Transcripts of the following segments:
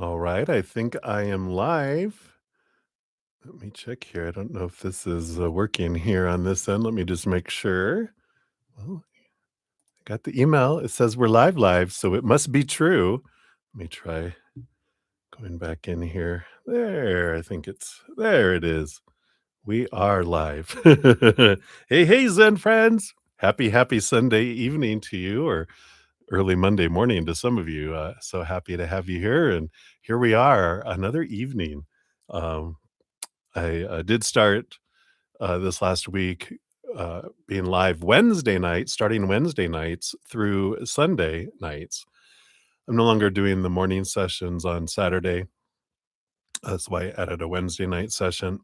All right, I think I am live. Let me check here. I don't know if this is working here on this end. Let me just make sure. Well, I got the email. It says we're live, so it must be true. Let me try going back in here. There, I think there it is. We are live. Hey, Zen friends. Happy Sunday evening to you, or early Monday morning to some of you. So happy to have you here. And here we are, another evening. Um, I did start this last week being live Wednesday nights, starting Wednesday nights through Sunday nights. I'm no longer doing the morning sessions on Saturday. That's why I added a Wednesday night session.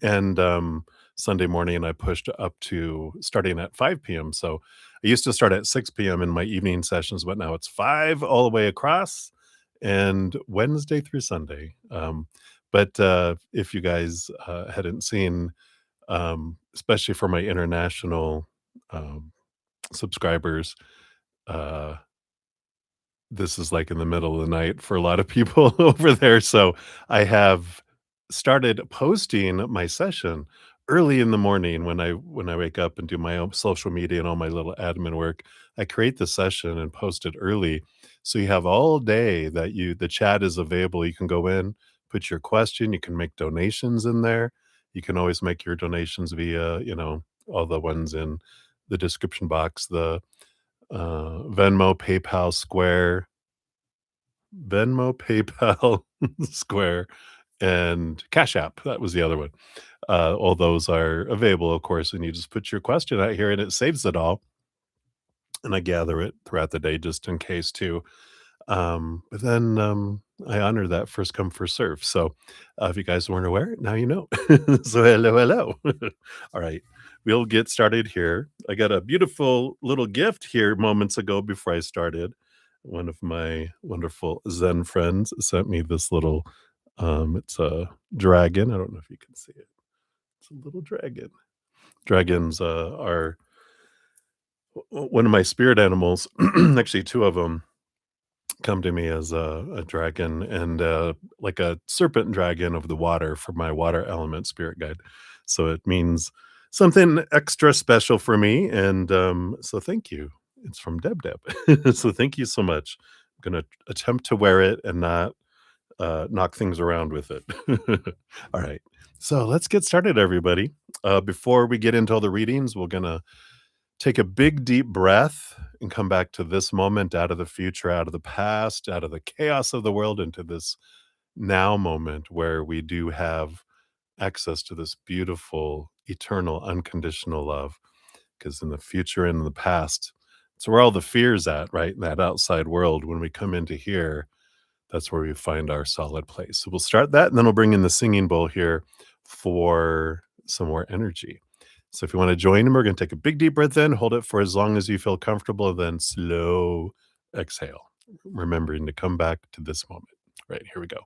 And Sunday morning, I pushed up to starting at 5 p.m. So I used to start at 6 p.m. in my evening sessions, but now it's 5 all the way across and Wednesday through Sunday. But if you guys hadn't seen, especially for my international um, subscribers, uh, this is like in the middle of the night for a lot of people over there. So I have started posting my session early in the morning when I wake up and do my own social media and all my little admin work. I create the session and post it early. So you have all day that the chat is available. You can go in, put your question, you can make donations in there. You can always make your donations via, all the ones in the description box, the Venmo, PayPal, PayPal, Square, and Cash App. That was the other one. All those are available, of course, and you just put your question out here and it saves it all. And I gather it throughout the day just in case too. But then I honor that first come, first serve. So if you guys weren't aware, now you know. So hello. All right. We'll get started here. I got a beautiful little gift here moments ago before I started. One of my wonderful Zen friends sent me this little it's a dragon. I don't know if you can see it. It's a little dragon. Dragons are one of my spirit animals, actually two of them come to me as a dragon and like a serpent dragon of the water for my water element spirit guide. So it means something extra special for me. And so thank you. It's from Deb Deb. So thank you so much. I'm going to attempt to wear it and not knock things around with it. All right. So let's get started, everybody. Before we get into all the readings, we're going to take a big deep breath and come back to this moment, out of the future, out of the past, out of the chaos of the world, into this now moment where we do have access to this beautiful, eternal, unconditional love. Because in the future and in the past, it's where all the fear's at, right? In that outside world. When we come into here, that's where we find our solid place. So we'll start that, and then we'll bring in the singing bowl here for some more energy. So if you want to join, we're going to take a big deep breath in, hold it for as long as you feel comfortable, then slow exhale, remembering to come back to this moment. Right, here we go.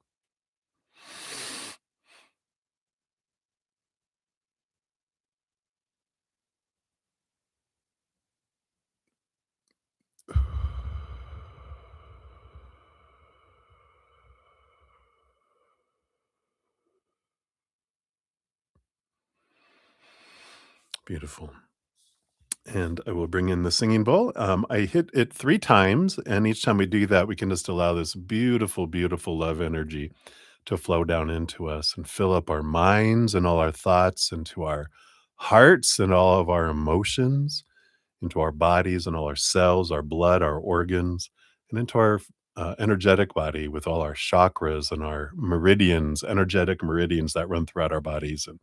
Beautiful. And I will bring in the singing bowl. I hit it 3 times, and each time we do that, we can just allow this beautiful, beautiful love energy to flow down into us and fill up our minds and all our thoughts, into our hearts and all of our emotions, into our bodies and all our cells, our blood, our organs, and into our energetic body with all our chakras and our meridians, energetic meridians that run throughout our bodies. And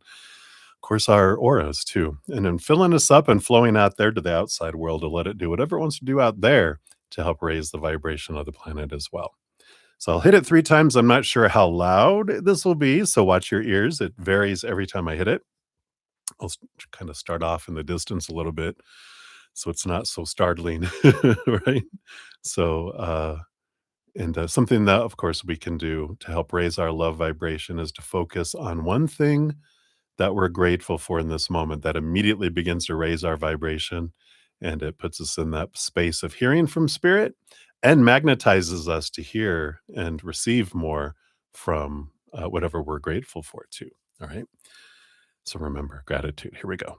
of course, our auras too. And then filling us up and flowing out there to the outside world to let it do whatever it wants to do out there to help raise the vibration of the planet as well. So I'll hit it 3 times. I'm not sure how loud this will be, so watch your ears. It varies every time I hit it. I'll kind of start off in the distance a little bit so it's not so startling, right? So, and something that, of course, we can do to help raise our love vibration is to focus on one thing that we're grateful for in this moment that immediately begins to raise our vibration, and it puts us in that space of hearing from spirit and magnetizes us to hear and receive more from whatever we're grateful for, too. All right. So remember gratitude. Here we go.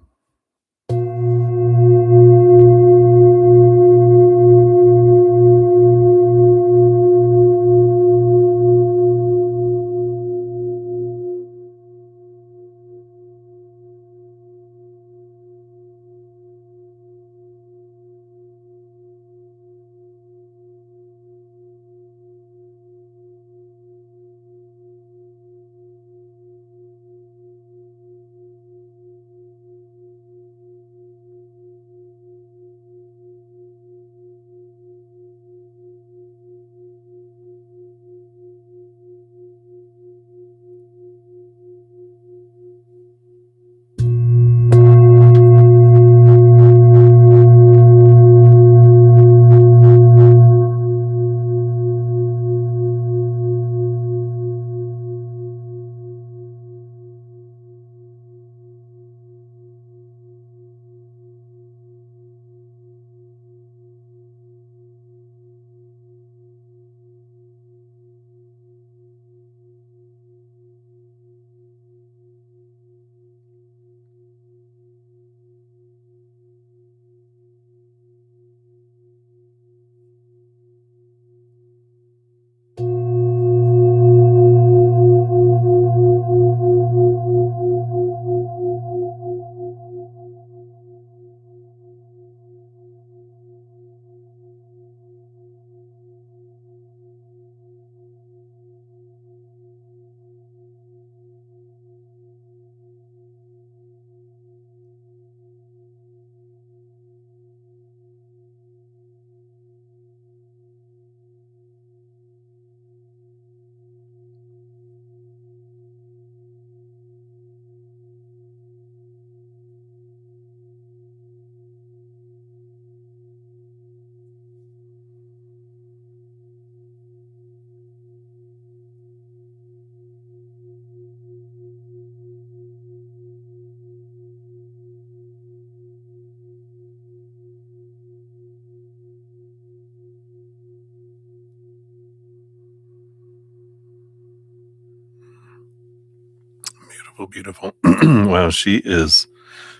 Beautiful, beautiful. Wow, she is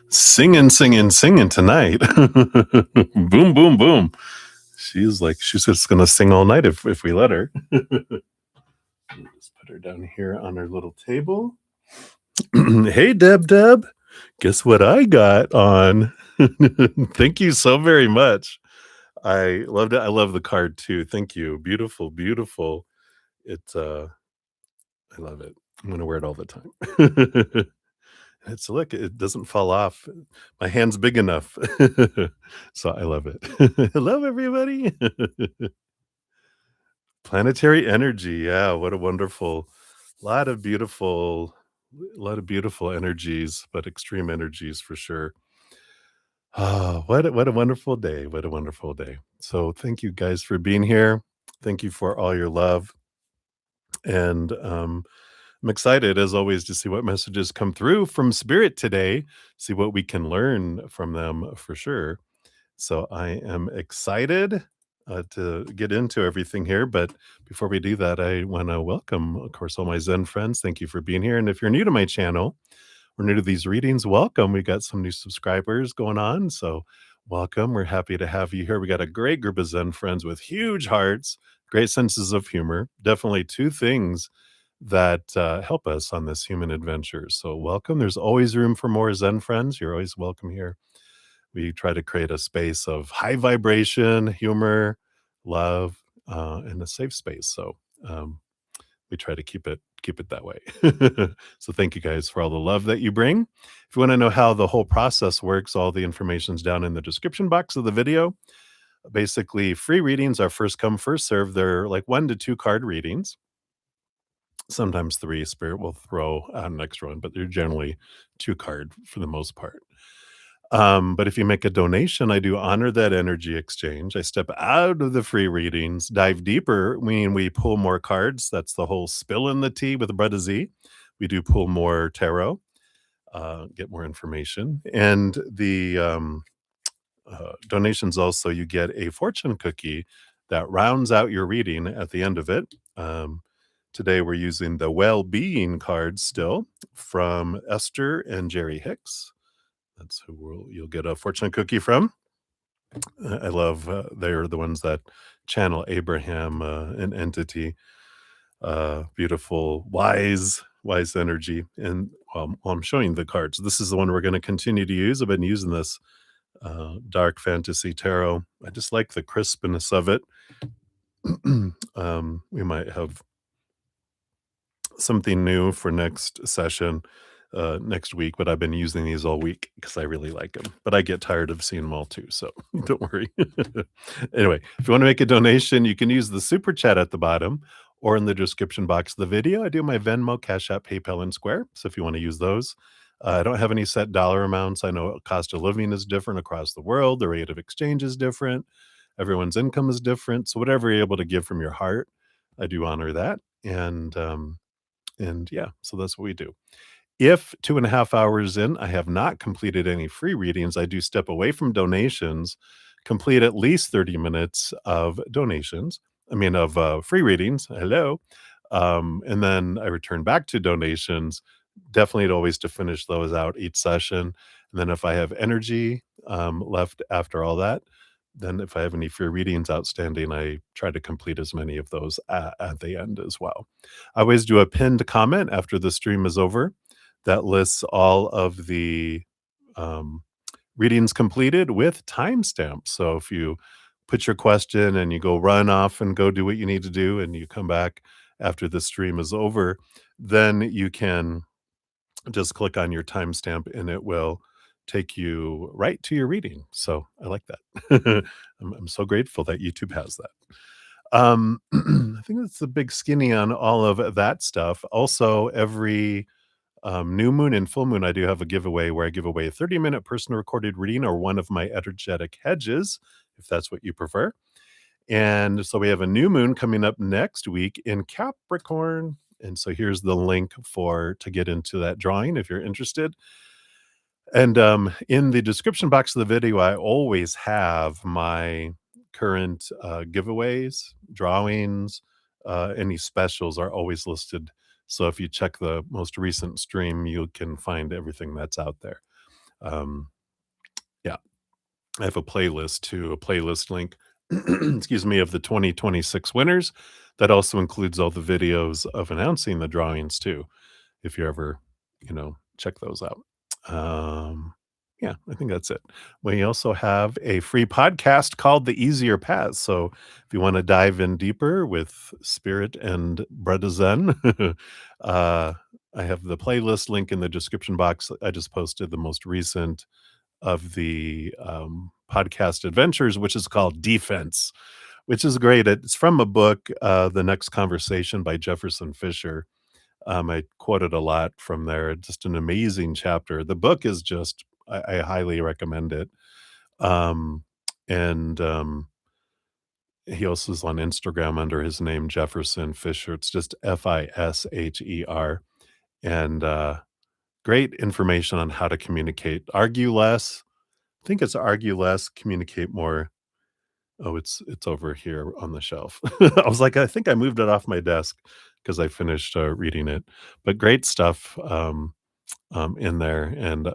singing, singing, singing tonight. Boom, boom, boom. She's just gonna sing all night if we let her. Just put her down here on her little table. Hey, Deb. Guess what I got on? Thank you so very much. I loved it. I love the card too. Thank you. Beautiful, beautiful. It's I love it. I'm gonna wear it all the time. It's look, it doesn't fall off. My hand's big enough. So I love it. Hello, everybody. Planetary energy. Yeah, what a wonderful lot of beautiful lot of beautiful energies, but extreme energies for sure. Ah, what a wonderful day. What a wonderful day. So thank you guys for being here. Thank you for all your love. And I'm excited, as always, to see what messages come through from Spirit today, see what we can learn from them for sure. So I am excited to get into everything here. But before we do that, I want to welcome, of course, all my Zen friends. Thank you for being here. And if you're new to my channel, we're new to these readings, welcome. We got some new subscribers going on. So welcome. We're happy to have you here. We got a great group of Zen friends with huge hearts, great senses of humor. Definitely two things that help us on this human adventure. So welcome. There's always room for more Zen friends. You're always welcome here. We try to create a space of high vibration, humor, love, and a safe space. So um, we try to keep it that way. So thank you guys for all the love that you bring. If you want to know how the whole process works, all the information's down in the description box of the video. Basically, free readings are first come, first serve. They're like 1 to 2 card readings. Sometimes 3. Spirit will throw out an extra one, but they're generally 2 card for the most part. But if you make a donation, I do honor that energy exchange. I step out of the free readings, dive deeper, meaning we pull more cards. That's the whole spill in the tea with Brother Z. We do pull more tarot, get more information. And the donations also, you get a fortune cookie that rounds out your reading at the end of it. Um, Today we're using the well-being cards still from Esther and Jerry Hicks. That's who you'll get a fortune cookie from. I love they're the ones that channel Abraham, an entity, beautiful, wise energy. And while I'm showing the cards, this is the one we're going to continue to use. I've been using this dark fantasy tarot. I just like the crispness of it. We might have something new for next session, next week, but I've been using these all week because I really like them. But I get tired of seeing them all too, so don't worry. Anyway, if you want to make a donation, you can use the super chat at the bottom or in the description box of the video. I do my Venmo, Cash App, PayPal, and Square. So if you want to use those, I don't have any set dollar amounts. I know cost of living is different across the world. The rate of exchange is different. Everyone's income is different. So whatever you're able to give from your heart, I do honor that. And yeah, so that's what we do. If 2.5 hours in, I have not completed any free readings, I do step away from donations, complete at least 30 minutes of donations. I mean, of free readings. Hello. And then I return back to donations. Definitely always to finish those out each session. And then if I have energy left after all that, then if I have any free readings outstanding, I try to complete as many of those at the end as well. I always do a pinned comment after the stream is over that lists all of the um, readings completed with timestamps. So if you put your question and you go run off and go do what you need to do, and you come back after the stream is over, then you can just click on your timestamp and it will take you right to your reading. So I like that. I'm so grateful that YouTube has that. I think that's the big skinny on all of that stuff. Also, every new moon and full moon, I do have a giveaway where I give away a 30-minute personal recorded reading or one of my energetic hedges, if that's what you prefer. And so we have a new moon coming up next week in Capricorn. And so here's the link to get into that drawing if you're interested. And in the description box of the video, I always have my current giveaways, drawings, any specials are always listed. So if you check the most recent stream, you can find everything that's out there. Um, yeah, I have a playlist too, a playlist link, excuse me, of the 2026 winners. That also includes all the videos of announcing the drawings too, if you ever, check those out. Yeah, I think that's it. We also have a free podcast called The Easier Path. So if you want to dive in deeper with spirit and Breda Zen, I have the playlist link in the description box. I just posted the most recent of the podcast adventures, which is called Defense, which is great. It's from a book, The Next Conversation by Jefferson Fisher. I quoted a lot from there. Just an amazing chapter. The book is just, I highly recommend it. And he also is on Instagram under his name, Jefferson Fisher. It's just Fisher. And great information on how to communicate. Argue less. I think it's argue less, communicate more. Oh, it's over here on the shelf. I was like, I think I moved it off my desk because I finished reading it. But great stuff in there, and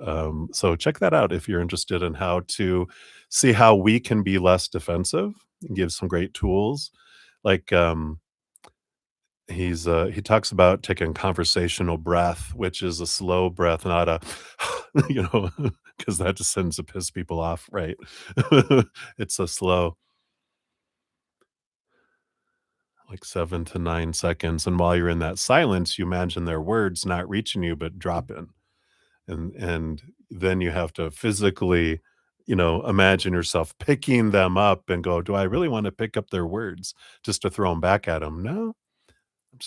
so check that out if you're interested in how to see how we can be less defensive. And give some great tools, like he talks about taking conversational breath, which is a slow breath, not a, because that just tends to piss people off, right? It's a slow, like 7 to 9 seconds, and while you're in that silence, you imagine their words not reaching you, but dropping, and then you have to physically, imagine yourself picking them up and go, "Do I really wanna pick up their words just to throw them back at them? No,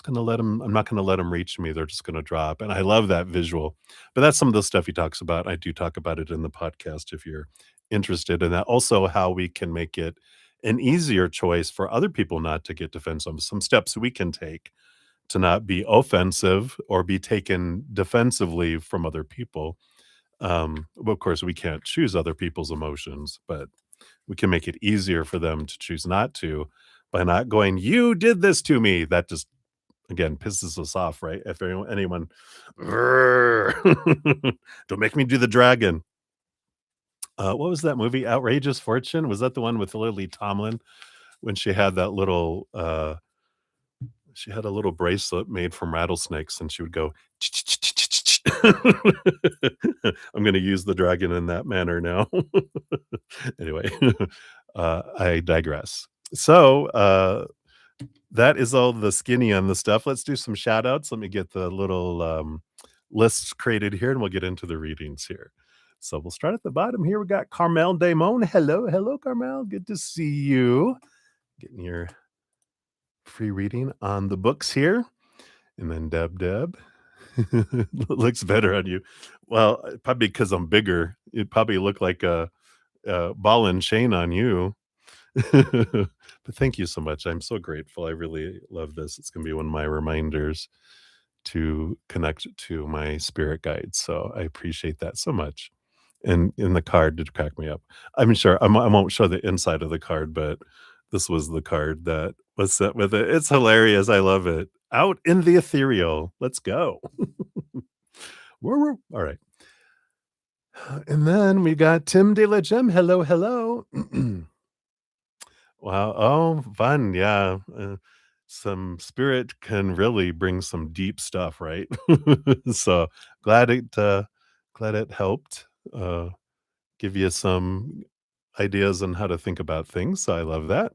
I'm not gonna let them reach me, they're just gonna drop," and I love that visual, but that's some of the stuff he talks about. I do talk about it in the podcast if you're interested in that. Also, how we can make it an easier choice for other people not to get defensive, some steps we can take to not be offensive or be taken defensively from other people. Well, of course, we can't choose other people's emotions, but we can make it easier for them to choose not to by not going, "You did this to me." That just, again, pisses us off, right? If anyone don't make me do the dragon. What was that movie? Outrageous Fortune? Was that the one with Lily Tomlin when she had a little bracelet made from rattlesnakes and she would go I'm gonna use the dragon in that manner now. Anyway, I digress. So, that is all the skinny on the stuff. Let's do some shout outs. Let me get the little, lists created here, and we'll get into the readings here. So we'll start at the bottom here. We got Carmel Damon. Hello, hello, Carmel. Good to see you. Getting your free reading on the books here. And then Deb. Looks better on you. Well, probably because 'cause I'm bigger. It probably look like a ball and chain on you. But thank you so much. I'm so grateful. I really love this. It's gonna be one of my reminders to connect to my spirit guides, so I appreciate that so much. And in the card did crack me up. I'm sure I won't show the inside of the card, but this was the card that was sent with it. It's hilarious. I love it. Out in the ethereal. Let's go. Woo, all right. And then we got Tim De La Gem. Hello, hello. Wow. Oh, fun. Yeah. Some spirit can really bring some deep stuff, right? So glad it helped give you some ideas on how to think about things. So I love that.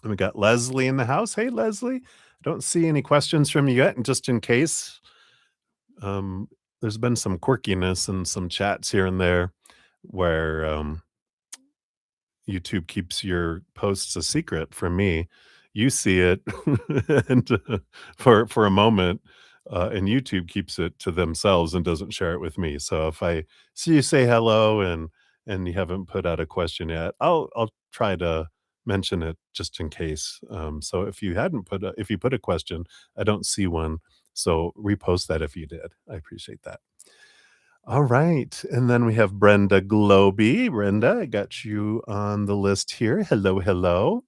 And we got Leslie in the house. Hey, Leslie. Don't see any questions from you yet. And just in case, um, there's been some quirkiness and some chats here and there where YouTube keeps your posts a secret from me. You see it, and, for a moment, and YouTube keeps it to themselves and doesn't share it with me. So if I see you say hello and you haven't put out a question yet, I'll try to mention it just in case. So if you put a question, I don't see one, so repost that if you did. I appreciate that. All right. And then we have Brenda Globy. Brenda, I got you on the list here. Hello, hello.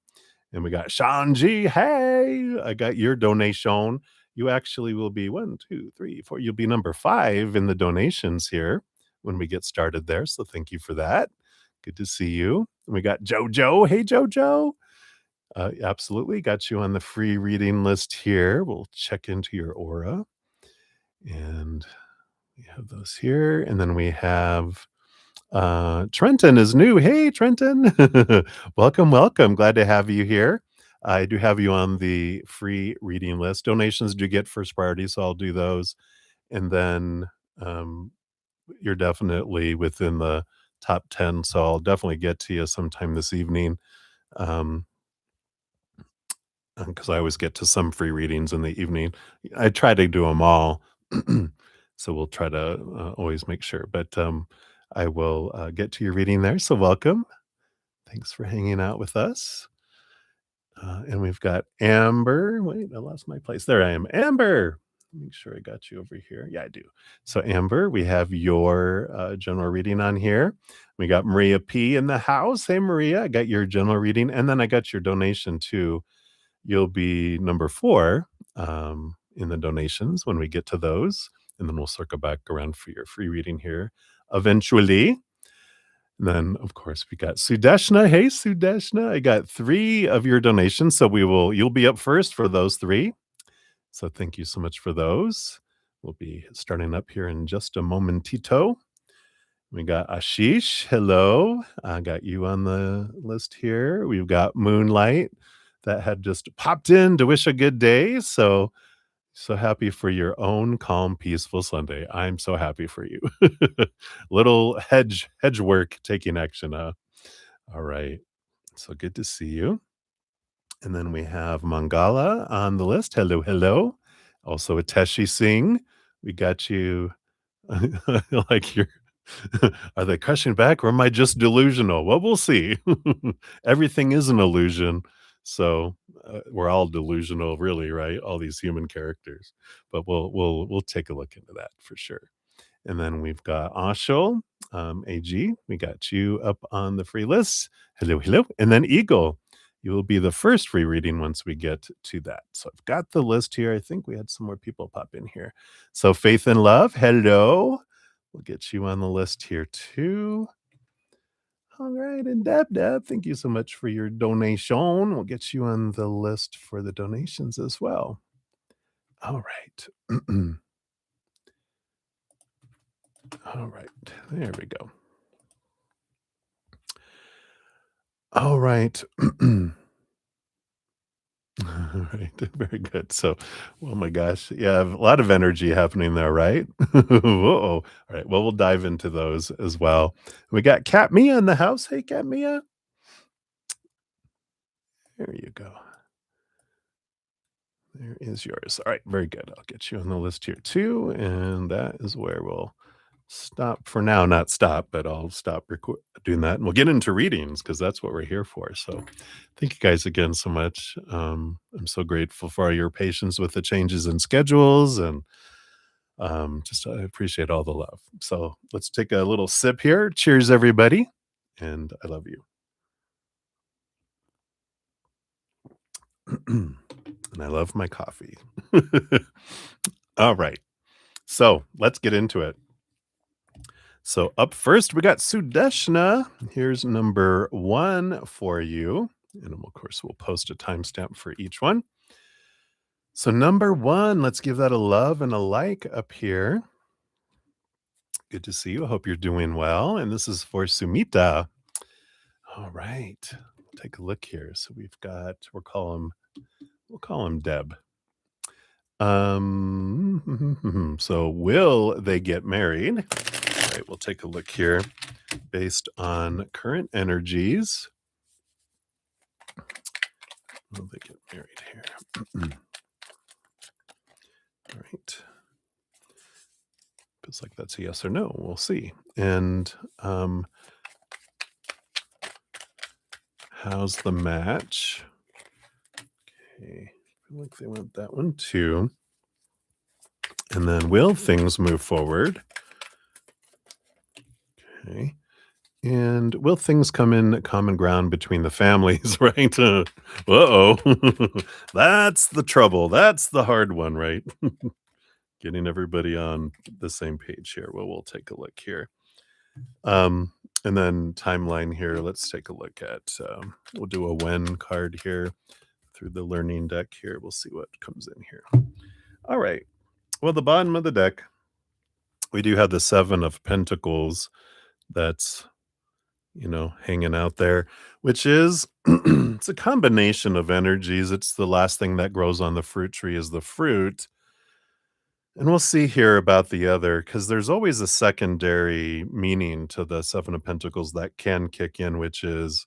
And we got Shanji. Hey, I got your donation. You actually will be one, two, three, four. You'll be number 5 in the donations here when we get started there. So thank you for that. Good to see you. And we got Jojo. Hey, Jojo. Absolutely. Got you on the free reading list here. We'll check into your aura. And we have those here, and then we have, Trenton is new. Hey, Trenton. Welcome, welcome. Glad to have you here. I do have you on the free reading list. Donations do get first priority, so I'll do those, and then, um, you're definitely within the top 10, so I'll definitely get to you sometime this evening, um, because I always get to some free readings in the evening. I try to do them all, so we'll try to, always make sure, but, I will, get to your reading there, so welcome. Thanks for hanging out with us. And we've got Amber. Wait, I lost my place. There I am. Amber. Make sure I got you over here. Yeah, I do. So, Amber, we have your general reading on here. We got Maria P in the house. Hey, Maria, I got your general reading, and then I got your donation too. You'll be number 4 in the donations when we get to those, and then we'll circle back around for your free reading here eventually. Then, of course, we got Sudeshna. Hey, Sudeshna. I got 3 of your donations, so you'll be up first for those 3. So thank you so much for those. We'll be starting up here in just a momentito. We got Ashish. Hello. I got you on the list here. We've got Moonlight that had just popped in to wish a good day. So happy for your own calm, peaceful Sunday. I'm so happy for you. Little hedge work taking action, huh? All right. So good to see you. And then we have Mangala on the list. Hello, hello. Also Ateshi Singh. We got you. Like you're are they crushing back or am I just delusional? Well, we'll see. Everything is an illusion. So we're all delusional, really, right? All these human characters. But we'll take a look into that for sure. And then we've got Ashul, AG. We got you up on the free list. Hello, hello. And then Eagle. You will be the first free reading once we get to that. So I've got the list here. I think we had some more people pop in here. So Faith and Love, hello. We'll get you on the list here too. All right, and Deb, thank you so much for your donation. We'll get you on the list for the donations as well. All right. All right. There we go. All right. All right. Very good. So, oh my gosh. Yeah, a lot of energy happening there, right? Whoa. All right. Well, we'll dive into those as well. We got Cat Mia in the house. Hey, Cat Mia. There you go. There is yours. All right. Very good. I'll get you on the list here too. And that is where we'll stop for now. Not stop, but I'll stop doing that. And we'll get into readings because that's what we're here for. So, thank you guys again so much. I'm so grateful for your patience with the changes in schedules and just I appreciate all the love. So let's take a little sip here. Cheers, everybody. And I love you. And I love my coffee. All right. So let's get into it. So up first, we got Sudeshna. Here's number one for you. And of course, we'll post a timestamp for each one. So number one, let's give that a love and a like up here. Good to see you. I hope you're doing well. And this is for Sumita. All right. Take a look here. So we'll call him Deb. So will they get married? All right, we'll take a look here based on current energies. Will they get married here? All right. Feels like that's a yes or no. We'll see. And how's the match? Okay. I feel like they want that one too. And then will things move forward? Okay. And will things come in common ground between the families, right? Uh-oh. That's the trouble. That's the hard one, right? Getting everybody on the same page here. Well, we'll take a look here. And then timeline here. Let's take a look at, we'll do a when card here through the learning deck here. We'll see what comes in here. All right. Well, the bottom of the deck, we do have the Seven of Pentacles that's, hanging out there, which is it's a combination of energies. It's the last thing that grows on the fruit tree is the fruit. And we'll see here about the other, because there's always a secondary meaning to the Seven of Pentacles that can kick in, which is,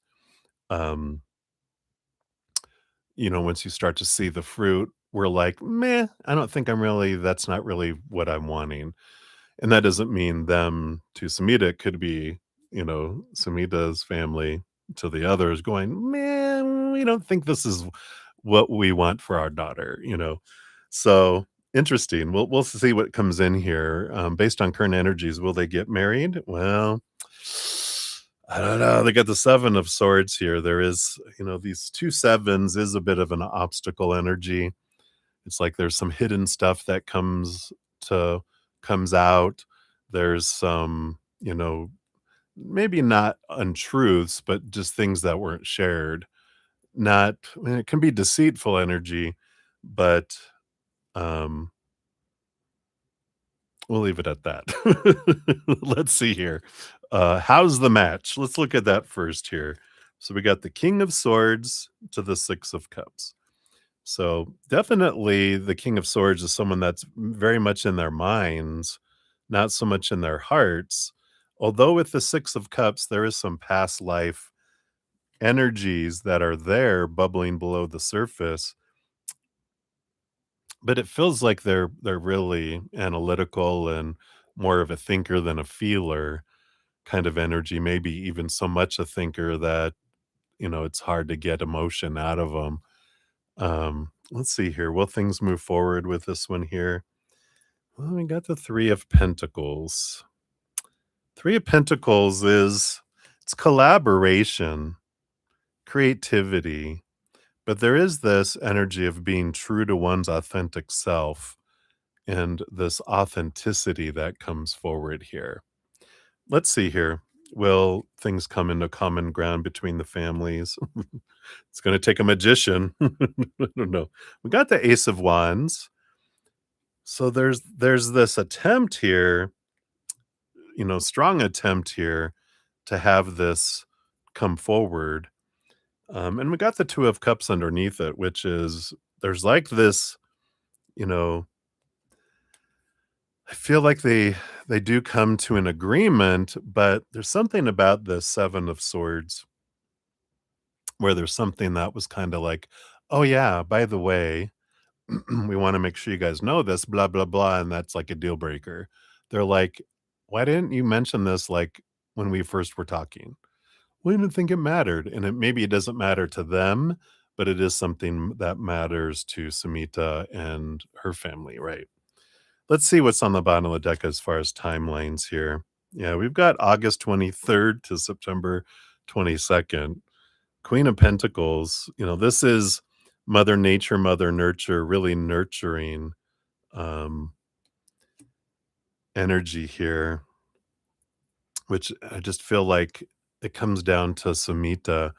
um, once you start to see the fruit, we're like, meh, that's not really what I'm wanting. And that doesn't mean them to Samita. It could be, Samita's family to the others going, man, we don't think this is what we want for our daughter. So interesting. We'll see what comes in here. Based on current energies, will they get married? Well, I don't know. They got the Seven of Swords here. There is, these two sevens is a bit of an obstacle energy. It's like there's some hidden stuff that comes out. There's some, maybe not untruths, but just things that weren't shared. Not, I mean, it can be deceitful energy, but we'll leave it at that. Let's see here. How's the match? Let's look at that first here. So we got the King of Swords to the Six of Cups. So definitely the King of Swords is someone that's very much in their minds, not so much in their hearts. Although with the Six of Cups, there is some past life energies that are there bubbling below the surface, but it feels like they're really analytical and more of a thinker than a feeler kind of energy, maybe even so much a thinker that, it's hard to get emotion out of them. Let's see here. Will things move forward with this one here? Well, we got the Three of Pentacles. Three of Pentacles it's collaboration. creativity, but there is this energy of being true to one's authentic self and this authenticity that comes forward here. Let's see here. Will things come into common ground between the families? It's going to take a magician. I don't know. We got the Ace of Wands. So there's this attempt here, strong attempt here to have this come forward. And we got the Two of Cups underneath it, which is there's like this, you know, I feel like they do come to an agreement, but there's something about the Seven of Swords where there's something that was kind of like, oh yeah, by the way, we want to make sure you guys know this, blah blah blah, and that's like a deal breaker. They're like, why didn't you mention this like when we first were talking? We didn't think it mattered, and maybe it doesn't matter to them, but it is something that matters to Samita and her family, right? Let's see what's on the bottom of the deck as far as timelines here. Yeah, we've got August 23rd to September 22nd. Queen of Pentacles, this is Mother Nature, Mother Nurture, really nurturing um, energy here, which I just feel like it comes down to Samita,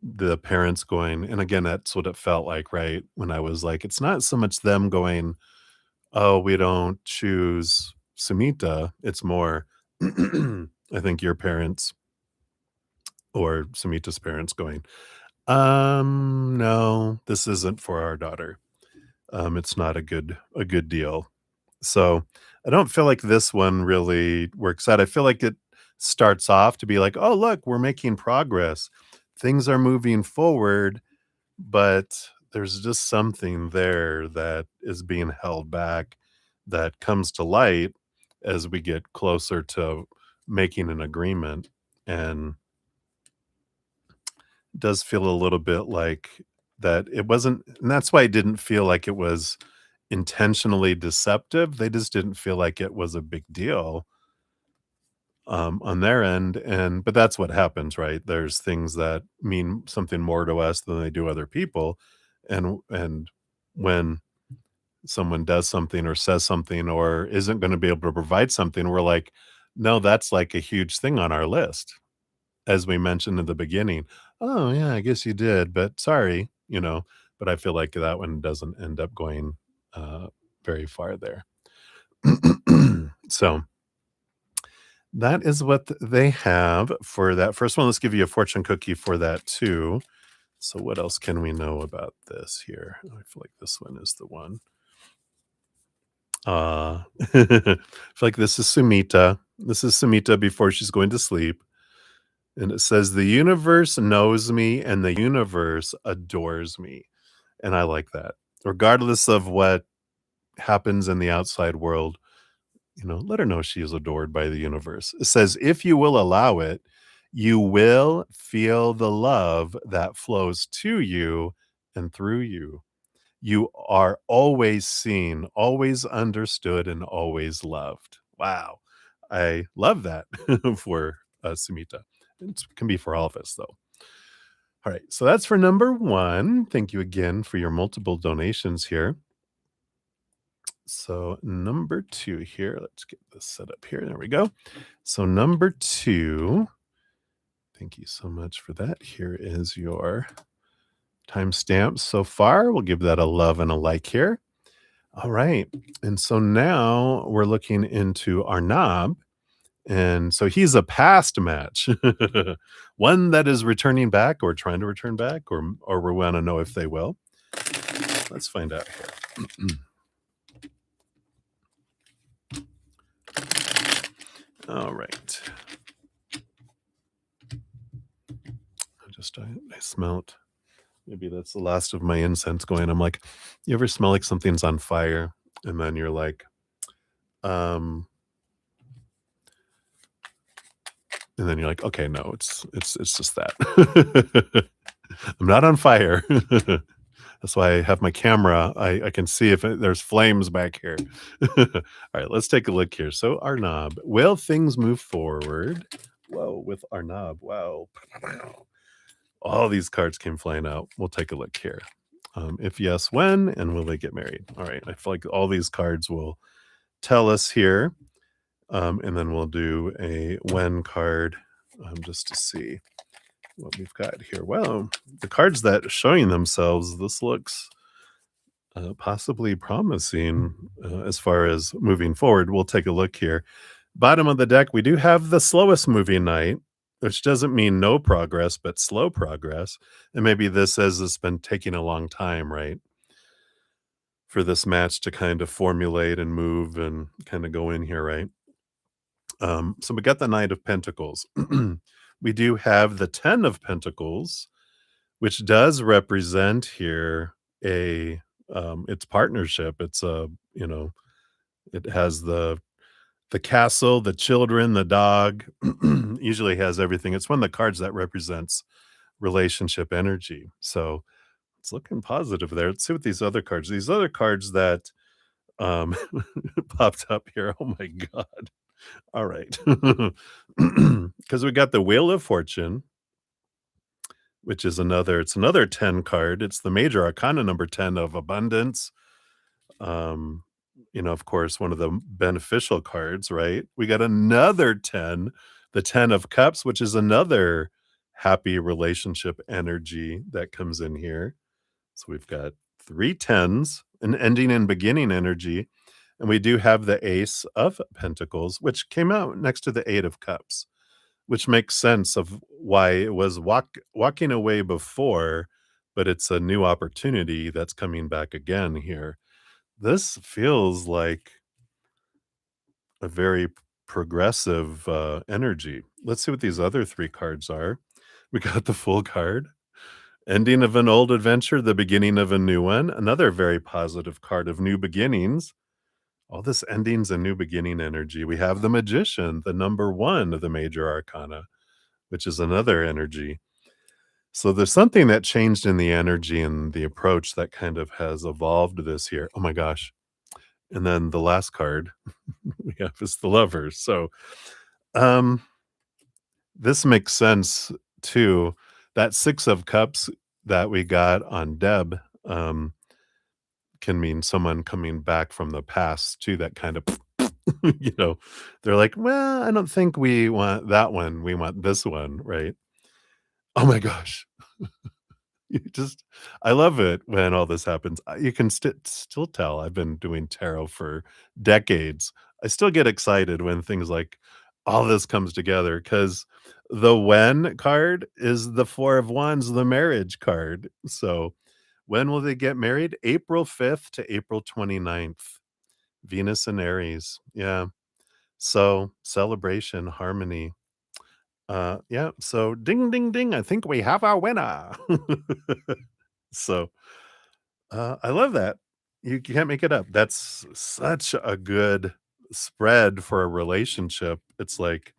the parents going, and again, that's what it felt like, right? When I was like, it's not so much them going, oh, we don't choose Samita. It's more, I think your parents or Samita's parents going, no, this isn't for our daughter. It's not a good deal. So I don't feel like this one really works out. I feel like it starts off to be like, oh, look, we're making progress. Things are moving forward, but there's just something there that is being held back that comes to light as we get closer to making an agreement. And it does feel a little bit like that it wasn't, and that's why it didn't feel like it was intentionally deceptive. They just didn't feel like it was a big deal on their end. And but that's what happens, right? There's things that mean something more to us than they do other people. And when someone does something or says something or isn't going to be able to provide something, we're like, no, that's like a huge thing on our list. As we mentioned in the beginning, oh yeah, I guess you did, but sorry, but I feel like that one doesn't end up going uh, very far there. So that is what they have for that first one. Let's give you a fortune cookie for that too. So what else can we know about this here? I feel like this one is the one. I feel like this is Sumita. This is Sumita before she's going to sleep. And it says, the universe knows me and the universe adores me. And I like that. Regardless of what happens in the outside world, let her know she is adored by the universe. It says, if you will allow it, you will feel the love that flows to you and through you. You are always seen, always understood, and always loved. Wow. I love that for Sumita. It can be for all of us, though. All right. So that's for number one. Thank you again for your multiple donations here. So, number two here, let's get this set up here. There we go. So, number two, thank you so much for that. Here is your timestamp so far. We'll give that a love and a like here. All right. And so now we're looking into Arnab. And so he's a past match, one that is returning back or trying to return back, or we want to know if they will. Let's find out here. All right. I smelt. Maybe that's the last of my incense going. I'm like, you ever smell like something's on fire, and then you're like, and then you're like, okay, no, it's just that. I'm not on fire. That's why I have my camera. I can see if there's flames back here. All right, let's take a look here. So Arnab, will things move forward? Whoa, with Arnab. Wow. All these cards came flying out. We'll take a look here. If yes, when, and will they get married? All right. I feel like all these cards will tell us here. And then we'll do a when card just to see what we've got here. Well, the cards that are showing themselves, this looks possibly promising as far as moving forward. We'll take a look here. Bottom of the deck, we do have the slowest moving knight, which doesn't mean no progress, but slow progress. And maybe this says it's been taking a long time, right? For this match to kind of formulate and move and kind of go in here, right? So we got the Knight of Pentacles. We do have the Ten of Pentacles, which does represent here a it's partnership. It's a, it has the castle, the children, the dog, usually has everything. It's one of the cards that represents relationship energy. So it's looking positive there. Let's see what these other cards that um popped up here. Oh my god. All right. Because we got the Wheel of Fortune, which is it's another 10 card. It's the major arcana number 10 of abundance. Um, of course, one of the beneficial cards, right? We got another 10, the 10 of cups, which is another happy relationship energy that comes in here. So we've got three tens, an ending and beginning energy. And we do have the Ace of Pentacles, which came out next to the Eight of Cups, which makes sense of why it was walking away before, but it's a new opportunity that's coming back again here. This feels like a very progressive energy. Let's see what these other three cards are. We got the Full card, ending of an old adventure, the beginning of a new one. Another very positive card of new beginnings. All this endings and new beginning energy. We have the Magician, the number one of the major arcana, which is another energy. So there's something that changed in the energy and the approach that kind of has evolved this year. Oh my gosh. And then the last card we have is the Lovers. So um this makes sense too. That Six of Cups that we got on Deb can mean someone coming back from the past too, that kind of you know, they're like, well, I don't think we want that one. We want this one, right? Oh my gosh. You just I love it when all this happens. You can still tell I've been doing tarot for decades. I still get excited when things like all this comes together because the when card is the Four of Wands, the marriage card. So when will they get married? April 5th to April 29th. Venus and Aries. Yeah. So celebration, harmony. Yeah. So ding, ding, ding. I think we have our winner. So I love that. You can't make it up. That's such a good spread for a relationship. It's like,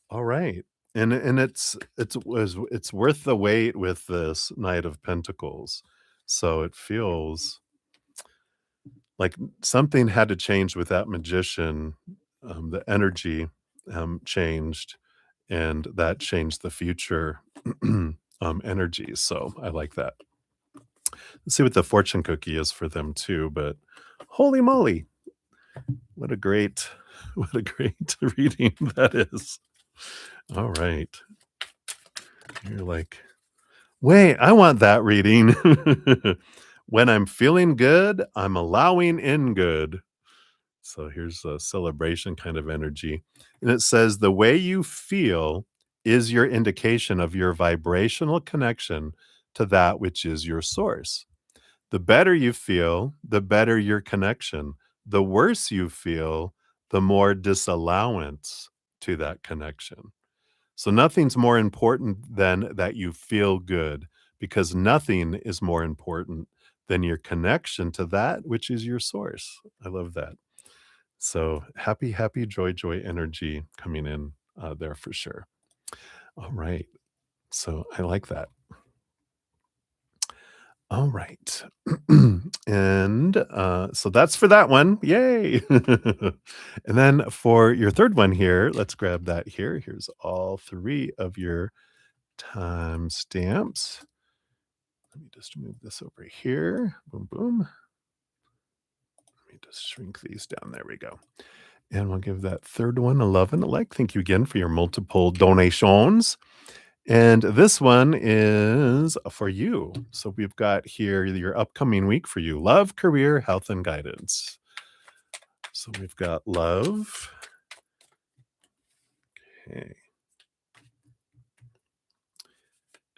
all right. And it's worth the wait with this Knight of Pentacles. So it feels like something had to change with that Magician. The energy changed, and that changed the future energies. So I like that. Let's see what the fortune cookie is for them too, but holy moly, what a great what a great reading that is. All right. You're like, "Wait, I want that reading." When I'm feeling good, I'm allowing in good. So here's a celebration kind of energy. And it says, "The way you feel is your indication of your vibrational connection to that which is your source. The better you feel, the better your connection. The worse you feel, the more disallowance to that connection." So nothing's more important than that you feel good, because nothing is more important than your connection to that which is your source. I love that. So happy, happy, joy, joy energy coming in there for sure. All right. So I like that. All right. And, so that's for that one. Yay. And then for your third one here, let's grab that here. Here's all 3 of your time stamps. Let me just move this over here. Boom, boom. Let me just shrink these down. There we go. And we'll give that third one a love and a like. Thank you again for your multiple donations. And this one is for you. So we've got here your upcoming week for you: love, career, health, and guidance. So we've got love. Okay.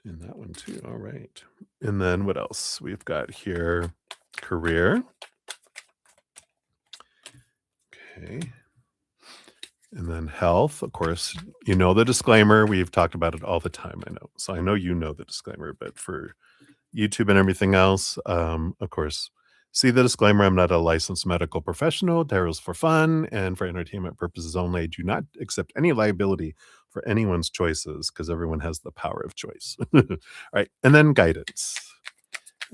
And that one too. All right. And then what else? We've got here career. Okay. And then health, of course, you know the disclaimer. We've talked about it all the time, I know. So I know you know the disclaimer, but for YouTube and everything else, of course, see the disclaimer. I'm not a licensed medical professional. Tarot's for fun and for entertainment purposes only. I do not accept any liability for anyone's choices because everyone has the power of choice. All right. And then guidance.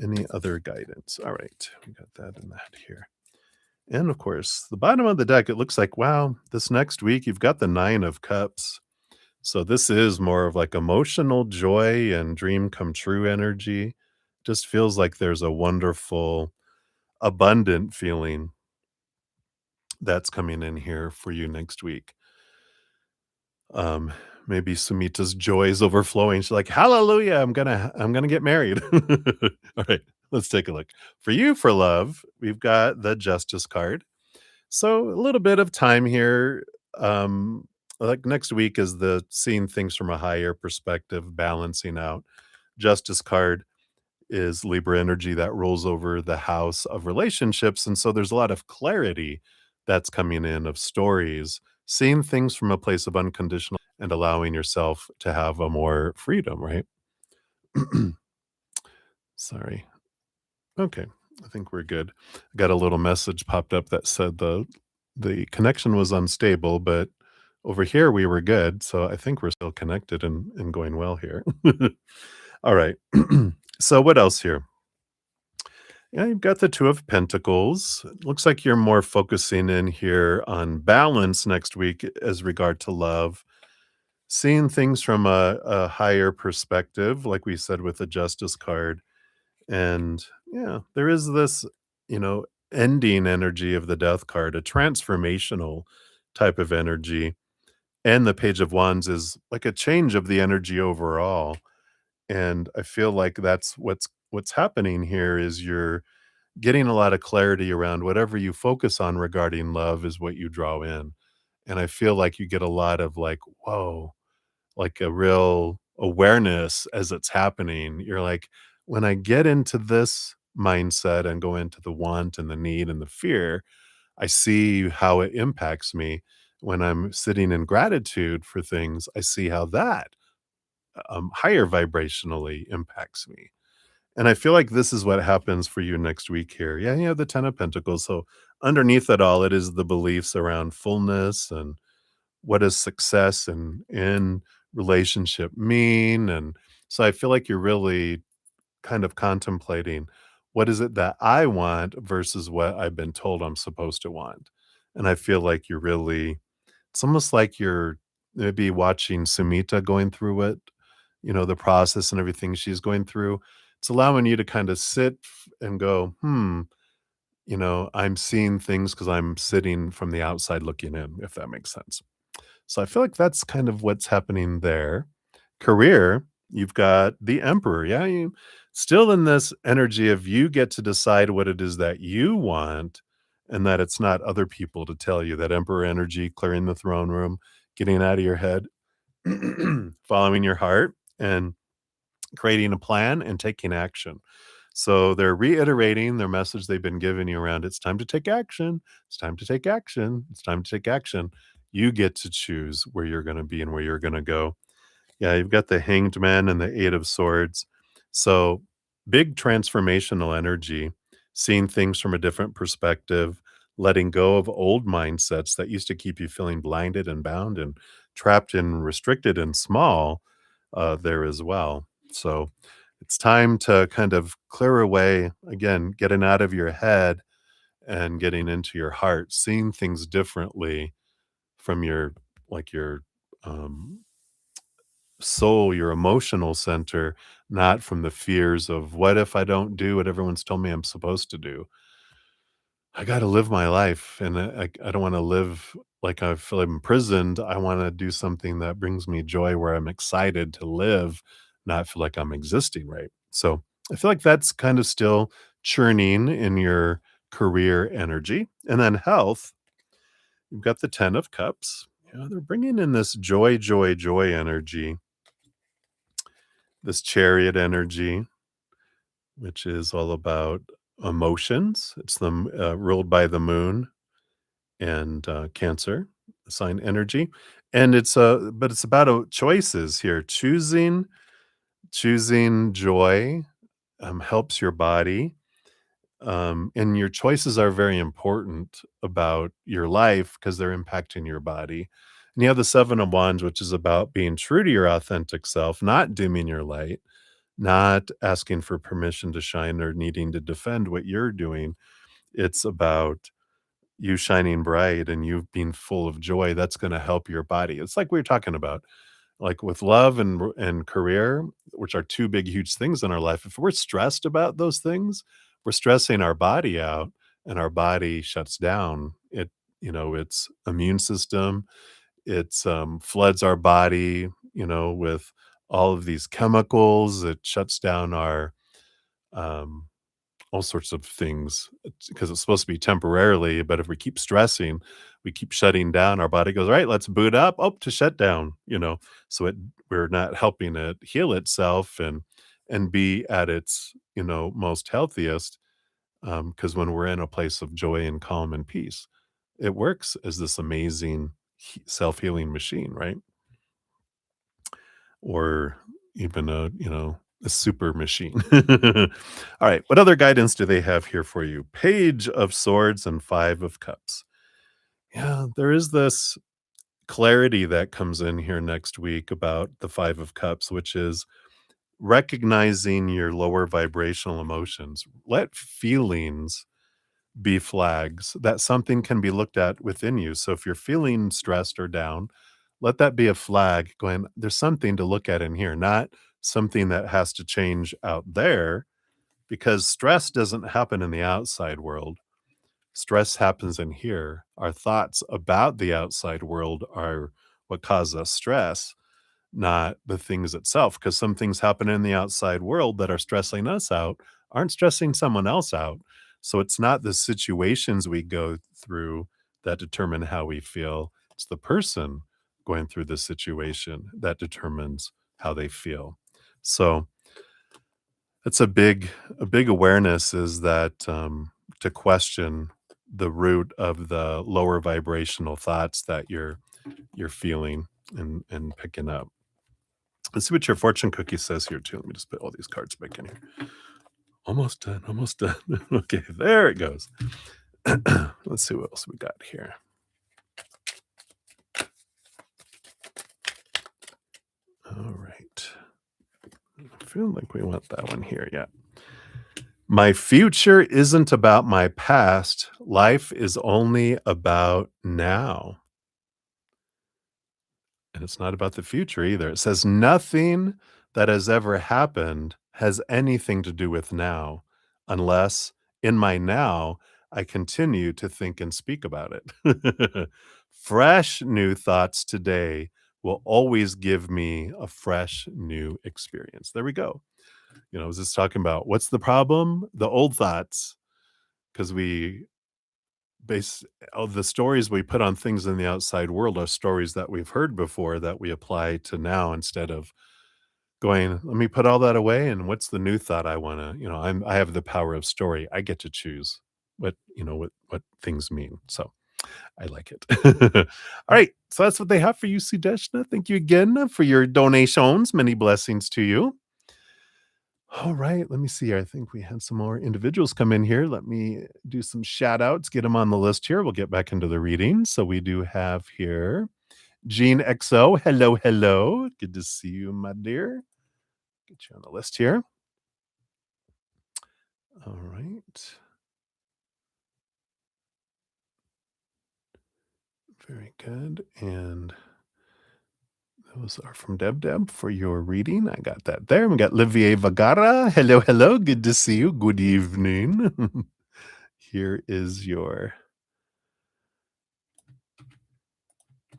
Any other guidance? All right. We got that and that here. And of course, the bottom of the deck, it looks like, wow, this next week you've got the Nine of Cups. So this is more of like emotional joy and dream come true energy. Just feels like there's a wonderful, abundant feeling that's coming in here for you next week. Um, Maybe Sumita's joy is overflowing. She's like, "Hallelujah! I'm gonna get married." All right, let's take a look. For you, for love, we've got the Justice card. So a little bit of time here. Um, like next week is the seeing things from a higher perspective, balancing out. Justice card is Libra energy that rolls over the house of relationships. And so there's a lot of clarity that's coming in of stories, seeing things from a place of unconditional and allowing yourself to have a more freedom, right? Sorry. Okay. I think we're good. I got a little message popped up that said the connection was unstable, but over here we were good. So I think we're still connected and going well here. All right. So what else here? Yeah, you've got the Two of Pentacles. It looks like you're more focusing in here on balance next week as regard to love, seeing things from a higher perspective, like we said with the Justice card. And yeah, there is this, you know, ending energy of the Death card, a transformational type of energy. And the Page of Wands is like a change of the energy overall. And I feel like that's what's happening here is you're getting a lot of clarity around whatever you focus on regarding love is what you draw in. And I feel like you get a lot of like, whoa, like a real awareness as it's happening. You're like, when I get into this mindset and go into the want and the need and the fear, I see how it impacts me. When I'm sitting in gratitude for things, I see how that higher vibrationally impacts me. And I feel like this is what happens for you next week here. Yeah, you have the 10 of Pentacles. So underneath it all, it is the beliefs around fullness and what does success and in relationship mean. And so I feel like you're really kind of contemplating what is it that I want versus what I've been told I'm supposed to want. And I feel like you're really, it's almost like you're maybe watching Sumita going through it, you know, the process and everything she's going through. It's allowing you to kind of and go, you know, I'm seeing things because I'm sitting from the outside looking in, if that makes sense. So I feel like that's kind of what's happening there. Career, you've got the Emperor. Yeah, you still in this energy of you get to decide what it is that you want and that it's not other people to tell you. That Emperor energy, clearing the throne room, getting out of your head, following your heart and creating a plan and taking action. So they're reiterating their message they've been giving you around it's time to take action. It's time to take action. It's time to take action. You get to choose where you're going to be and where you're going to go. Yeah, you've got the Hanged Man and the Eight of Swords. So big transformational energy, seeing things from a different perspective, letting go of old mindsets that used to keep you feeling blinded and bound and trapped and restricted and small there as well. So it's time to kind of clear away, again, getting out of your head and getting into your heart, seeing things differently from your, like your, um, soul, your emotional center, not from the fears of what if I don't do what everyone's told me I'm supposed to do. I got to live my life, and I don't want to live like I feel I'm imprisoned. I want to do something that brings me joy, where I'm excited to live, not feel like I'm existing. Right. So I feel like that's kind of still churning in your career energy, and then health. You've got the 10 of cups. They're bringing in this joy, joy, joy energy, this chariot energy, which is all about emotions. It's them ruled by the moon and Cancer sign energy, and but it's about choices here. Choosing joy helps your body, and your choices are very important about your life because they're impacting your body. And you have the Seven of Wands, which is about being true to your authentic self, not dimming your light, not asking for permission to shine or needing to defend what you're doing. It's about you shining bright and you being full of joy. That's going to help your body. It's like we were talking about, like with love and career, which are two big, huge things in our life. If we're stressed about those things, we're stressing our body out, and our body shuts down. Its immune system, it's floods our body, with all of these chemicals. It shuts down our um, all sorts of things because it's supposed to be temporarily, but if we keep stressing, we keep shutting down, our body goes, "Right, let's boot up. Oh, to shut down," So we're not helping it heal itself and be at its, most healthiest. Because when we're in a place of joy and calm and peace, it works as this amazing self-healing machine, right? Or even a super machine. All right, what other guidance do they have here for you? Page of Swords and Five of Cups. Yeah, there is this clarity that comes in here next week about the Five of Cups, which is recognizing your lower vibrational emotions. Let feelings be flags that something can be looked at within you. So if you're feeling stressed or down, let that be a flag going, there's something to look at in here, not something that has to change out there, because stress doesn't happen in the outside world. Stress happens in here. Our thoughts about the outside world are what cause us stress, not the things itself. Because some things happen in the outside world that are stressing us out aren't stressing someone else out. So it's not the situations we go through that determine how we feel. It's the person going through the situation that determines how they feel. So it's a big awareness is that to question the root of the lower vibrational thoughts that you're feeling and picking up. Let's see what your fortune cookie says here too. Let me just put all these cards back in here. Almost done. Almost done. Okay, there it goes. Let's see what else we got here. All right. I feel like we want that one here. Yeah. My future isn't about my past. Life is only about now. And it's not about the future either. It says nothing that has ever happened has anything to do with now, unless in my now I continue to think and speak about it. Fresh new thoughts today will always give me a fresh new experience. There we go. I was just talking about what's the problem? The old thoughts, because we base the stories we put on things in the outside world are stories that we've heard before that we apply to now instead of going, let me put all that away and what's the new thought I want to, I have the power of story. I get to choose what things mean. So I like it. All right. So that's what they have for you, Sudeshna. Thank you again for your donations. Many blessings to you. All right, let me see. I think we had some more individuals come in here. Let me do some shout outs, get them on the list here. We'll get back into the reading. So we do have here Jean XO. Hello, hello. Good to see you, my dear. Get you on the list here. All right. Very good. And Those are from Deb Deb for your reading. I got that there. We got Livier Vagara. Hello, hello. Good to see you. Good evening. Here is your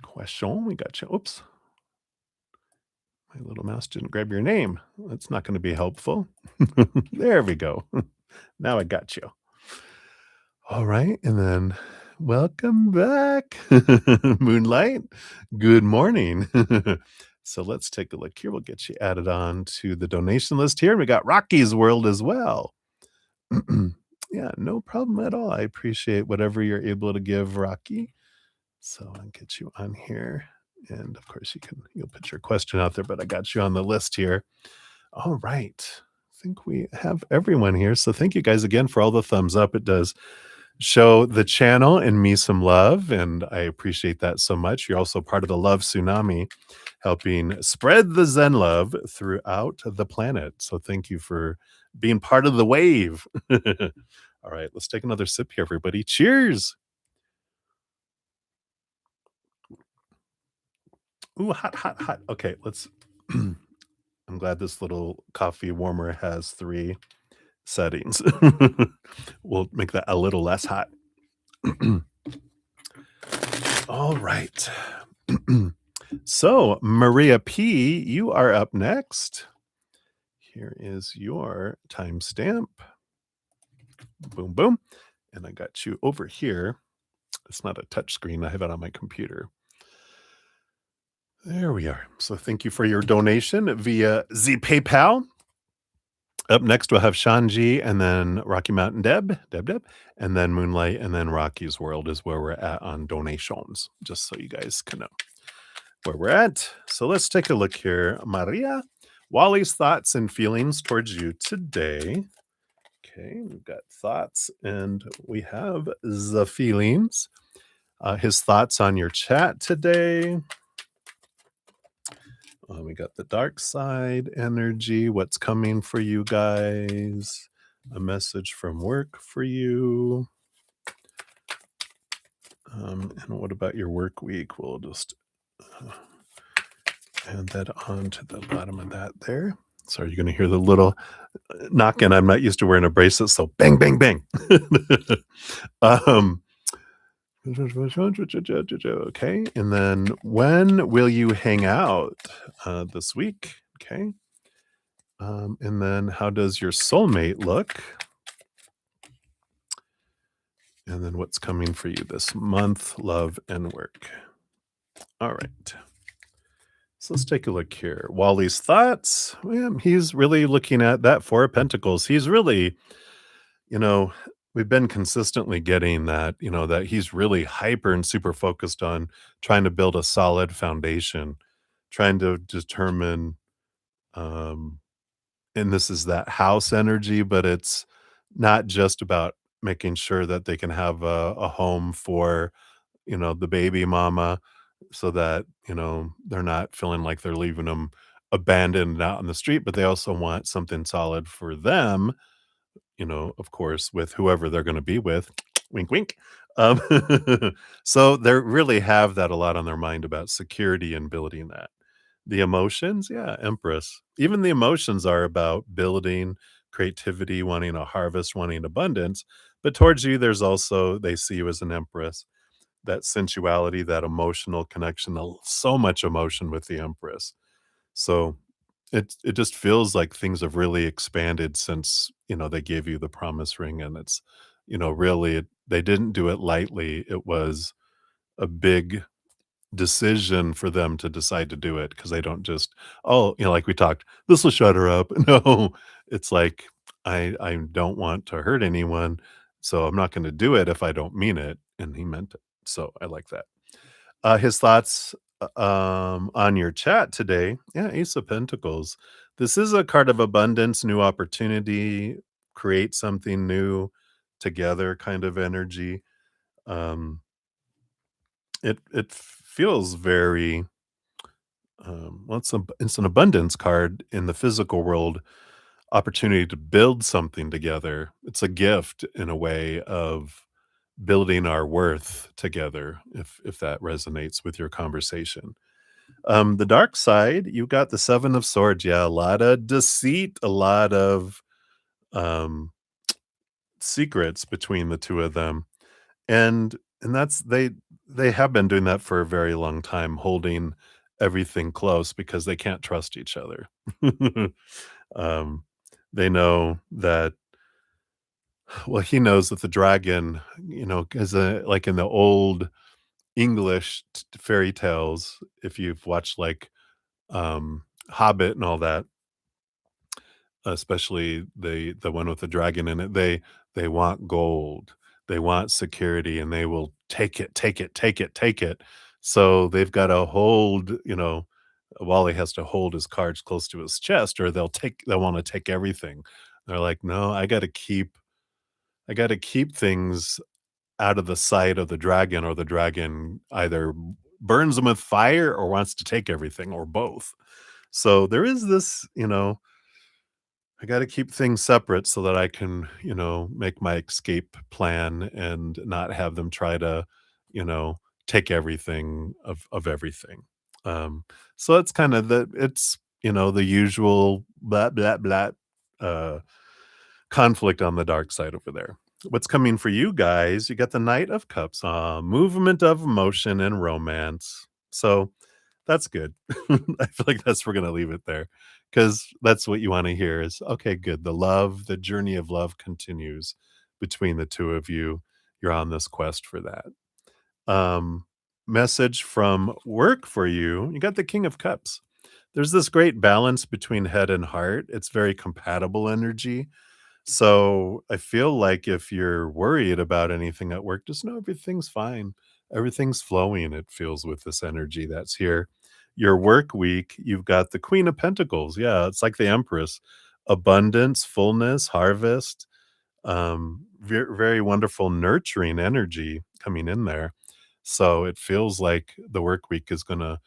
question. We got you. Oops. My little mouse didn't grab your name. That's not going to be helpful. There we go. Now I got you. All right. And then welcome back, Moonlight. Good morning. So let's take a look here. We'll get you added on to the donation list here. We got Rocky's World as well. Yeah, no problem at all. I appreciate whatever you're able to give, Rocky. So I'll get you on here. And of course, you'll put your question out there, but I got you on the list here. All right. I think we have everyone here. So thank you guys again for all the thumbs up. It does show the channel and me some love, and I appreciate that so much. You're also part of the love tsunami, helping spread the Zen love throughout the planet. So thank you for being part of the wave. All right, let's take another sip here, everybody. Cheers. Ooh, hot, hot, hot. Okay, let's. I'm glad this little coffee warmer has 3 settings. We'll make that a little less hot. All right. So, Maria P., you are up next. Here is your timestamp. Boom, boom. And I got you over here. It's not a touch screen. I have it on my computer. There we are. So thank you for your donation via the PayPal. Up next, we'll have Shanji and then Rocky Mountain Deb, and then Moonlight, and then Rocky's World is where we're at on donations, just so you guys can know where we're at. So let's take a look here. Maria, Wally's thoughts and feelings towards you today. Okay, we've got thoughts and we have the feelings. His thoughts on your chat today. We got the dark side energy. What's coming for you guys? A message from work for you. And what about your work week? We'll just add that on to the bottom of that there. Sorry, you're going to hear the little knocking. I'm not used to wearing a bracelet, so bang, bang, bang. Okay, and then when will you hang out this week? Okay. And then how does your soulmate look? And then what's coming for you this month, love and work. All right. So let's take a look here. Wally's thoughts. Well, he's really looking at that 4 of Pentacles. He's really, we've been consistently getting that, that he's really hyper and super focused on trying to build a solid foundation, trying to determine, and this is that house energy, but it's not just about making sure that they can have a home for, the baby mama so that, they're not feeling like they're leaving them abandoned out on the street, but they also want something solid for them, of course, with whoever they're going to be with. Wink, wink. Um, so they really have that a lot on their mind about security and building that. The emotions, yeah, Empress. Even the emotions are about building creativity, wanting a harvest, wanting abundance. But towards you, there's also, they see you as an Empress, that sensuality, that emotional connection, so much emotion with the Empress. So it just feels like things have really expanded since, they gave you the promise ring, and it's, really, they didn't do it lightly. It was a big decision for them to decide to do it, because they don't just, oh, like we talked, this will shut her up. No, it's like, I don't want to hurt anyone, so I'm not going to do it if I don't mean it. And he meant it. So I like that. His thoughts on your chat today. Yeah, Ace of Pentacles. This is a card of abundance, new opportunity, create something new together kind of energy. It feels very well, it's an abundance card in the physical world, opportunity to build something together. It's a gift in a way of building our worth together, if that resonates with your conversation. The dark side, you got the 7 of swords. Yeah, a lot of deceit, a lot of, um, secrets between the 2 of them. And that's they have been doing that for a very long time, holding everything close because they can't trust each other. Um, they know that well, he knows that the dragon, because like in the old English fairy tales, if you've watched like Hobbit and all that, especially the one with the dragon in it, they want gold, they want security, and they will take it, take it, take it, take it. So they've gotta hold, Wally has to hold his cards close to his chest or they'll wanna take everything. They're like, "No, I gotta keep things out of the sight of the dragon, or the dragon either burns them with fire or wants to take everything, or both." So there is this, I gotta keep things separate so that I can, make my escape plan and not have them try to, you know, take everything of everything. Um, so it's kind of the usual blah blah blah uh conflict on the dark side over there. What's coming for you guys? You got the Knight of Cups, movement of emotion and romance. So that's good. I feel like we're gonna leave it there because that's what you wanna hear is, "Okay, good. The journey of love continues between the 2 of you. You're on this quest for that." Um, Message from work for you, you got the King of Cups. There's this great balance between head and heart. It's very compatible energy. So I feel like if you're worried about anything at work, just know everything's fine. Everything's flowing, it feels, with this energy that's here. Your work week, you've got the Queen of Pentacles. Yeah, it's like the Empress. Abundance, fullness, harvest, very wonderful nurturing energy coming in there. So it feels like the work week is gonna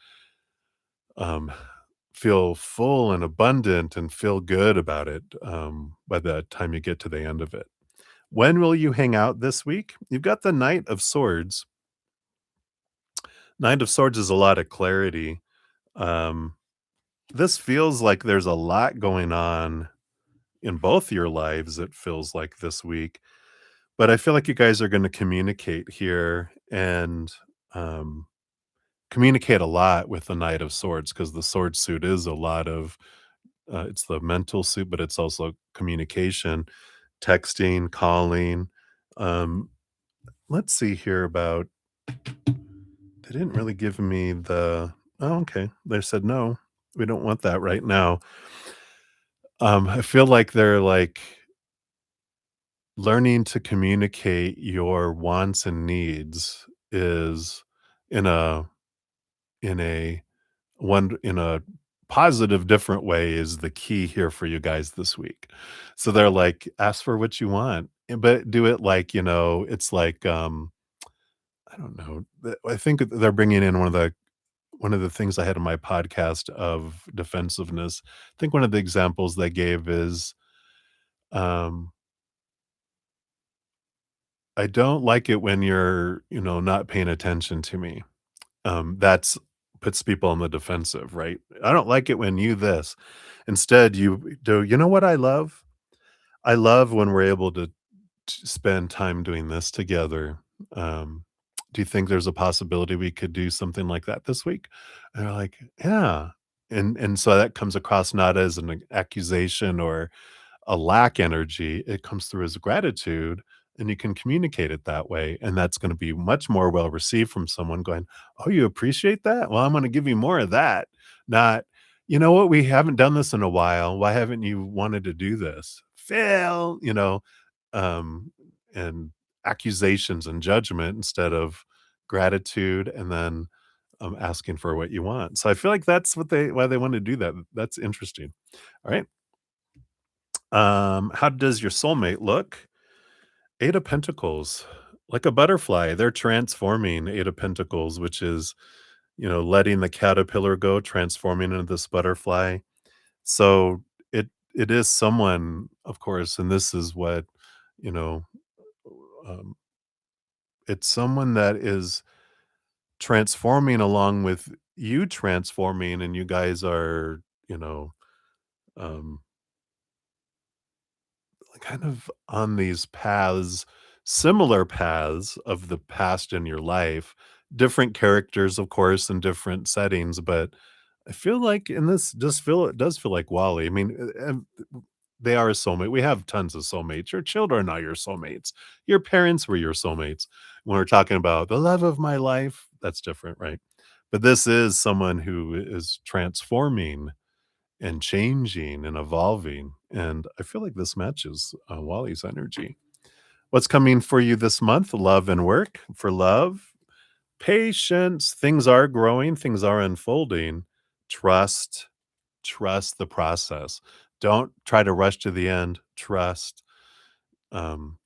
um, feel full and abundant and feel good about it by the time you get to the end of it. When will you hang out this week? You've got the Knight of Swords. Knight of Swords is a lot of clarity. Um, this feels like there's a lot going on in both your lives, it feels like this week. But I feel like you guys are going to communicate here and um, communicate a lot with the Knight of Swords because the sword suit is a lot of it's the mental suit, but it's also communication, texting, calling. Um, let's see here about they didn't really give me okay. They said no, we don't want that right now. I feel like they're like learning to communicate your wants and needs is in a in a in a positive different way is the key here for you guys this week. So they're like, ask for what you want, but do it like, it's like, I don't know. I think they're bringing in one of the things I had in my podcast of defensiveness. I think one of the examples they gave is, um, I don't like it when you're, not paying attention to me. That's puts people on the defensive, right? I don't like it when you this. Instead, you do, you know what I love? I love when we're able to spend time doing this together. Um, do you think there's a possibility we could do something like that this week? And they're like, yeah. And so that comes across not as an accusation or a lack energy, it comes through as gratitude, and you can communicate it that way, and that's gonna be much more well received from someone going, "Oh, you appreciate that? Well, I'm gonna give you more of that." Not, "You know what? We haven't done this in a while. Why haven't you wanted to do this?" Fail, um, and accusations and judgment instead of gratitude and then, asking for what you want. So I feel like that's why they wanna do that. That's interesting. Alright. How does your soulmate look? Eight of Pentacles, like a butterfly, they're transforming. Eight of Pentacles, which is, letting the caterpillar go, transforming into this butterfly. So it is someone, of course, and this is what, you know, um, it's someone that is transforming along with you transforming and you guys are, you know, um, kind of on these paths, similar paths of the past in your life, different characters, of course, in different settings, but I feel like in this just feel it does feel like Wally. I mean, they are a soulmate. We have tons of soulmates. Your children are your soulmates. Your parents were your soulmates. When we're talking about the love of my life, that's different, right? But this is someone who is transforming and changing and evolving. And I feel like this matches Wally's energy. What's coming for you this month? Love and work. For love, patience. Things are growing, things are unfolding. Trust, trust the process. Don't try to rush to the end. Trust. Um,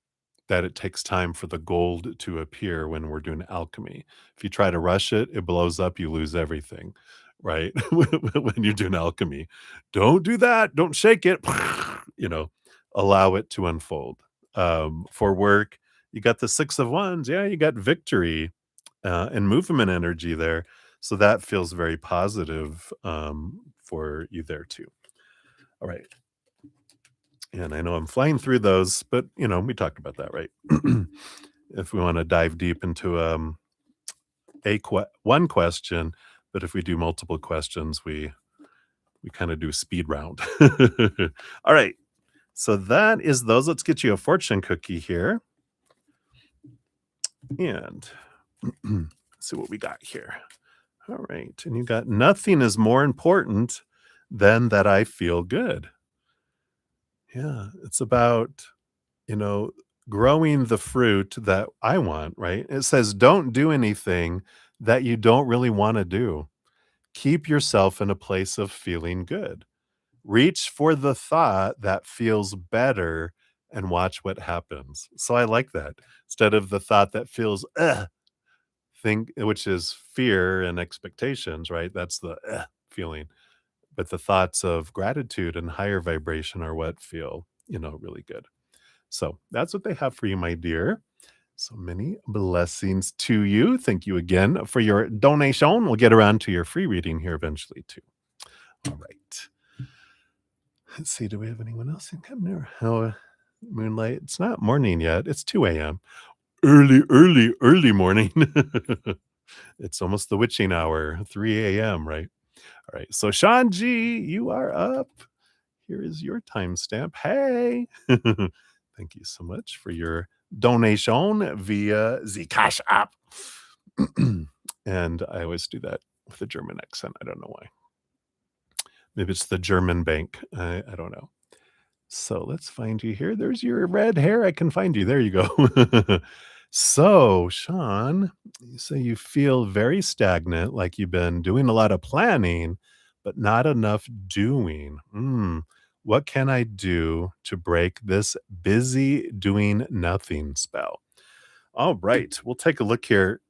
that it takes time for the gold to appear when we're doing alchemy. If you try to rush it, it blows up, you lose everything, right? When you're doing alchemy. Don't do that. Don't shake it. You know, allow it to unfold. For work, you got the 6 of Wands. Yeah, you got victory and movement energy there. So that feels very positive for you there too. All right. And I know I'm flying through those, but we talked about that, right? If we want to dive deep into one question, but if we do multiple questions, we kind of do speed round. All right. So that is those. Let's get you a fortune cookie here. And see what we got here. All right. And you got nothing is more important than that I feel good. Yeah. It's about you know, growing the fruit that I want, right? It says, don't do anything that you don't really want to do. Keep yourself in a place of feeling good. Reach for the thought that feels better and watch what happens. So I like that. Instead of the thought that feels, think, which is fear and expectations, right? That's the feeling. But the thoughts of gratitude and higher vibration are what feel, really good. So that's what they have for you, my dear. So many blessings to you. Thank you again for your donation. We'll get around to your free reading here eventually, too. All right. Let's see. Do we have anyone else in come there? Oh, Moonlight. It's not morning yet. It's 2 a.m. Early, early, early morning. It's almost the witching hour, 3 a.m., right? All right. So, Sean G, you are up. Here is your timestamp. Hey. Thank you so much for your donation via the Cash App. And I always do that with a German accent. I don't know why. Maybe it's the German bank. I don't know. So let's find you here. There's your red hair. I can find you. There you go. So, Sean, you say you feel very stagnant, like you've been doing a lot of planning, but not enough doing. What can I do to break this busy doing nothing spell? All right, we'll take a look here.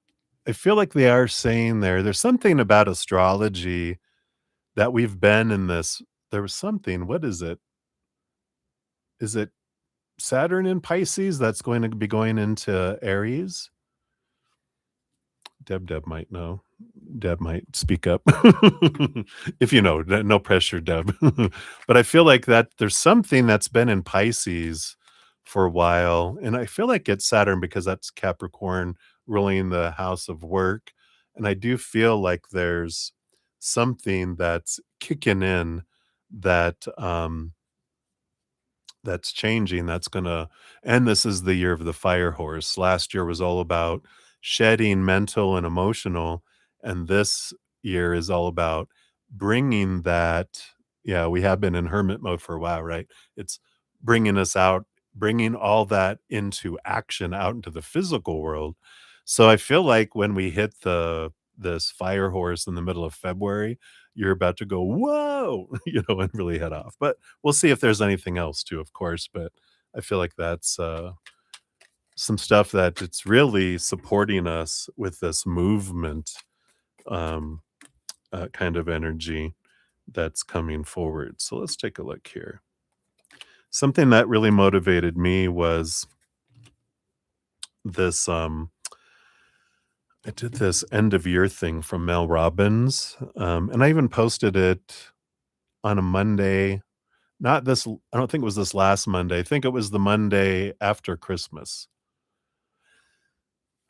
I feel like they are saying there's something about astrology that we've been in this. There was something. What is it? Is it Saturn in Pisces that's going to be going into Aries? Deb might know. Deb might speak up. If you know, no pressure, Deb. But I feel like that there's something that's been in Pisces for a while. And I feel like it's Saturn because that's Capricorn ruling the house of work. And I do feel like there's something that's kicking in that that's changing, that's gonna and this is the year of the fire horse. Last year was all about shedding mental and emotional, and this year is all about bringing that yeah, we have been in hermit mode for a while, right? It's bringing us out, bringing all that into action out into the physical world. So I feel like when we hit this fire horse in the middle of February, you're about to go, "Whoa," and really head off. But we'll see if there's anything else too, of course, but I feel like that's, some stuff that it's really supporting us with this movement, um, kind of energy that's coming forward. So let's take a look here. Something that really motivated me was this, I did this end of year thing from Mel Robbins, and I even posted it on a Monday. Not this I don't think it was this last Monday. I think it was the Monday after Christmas.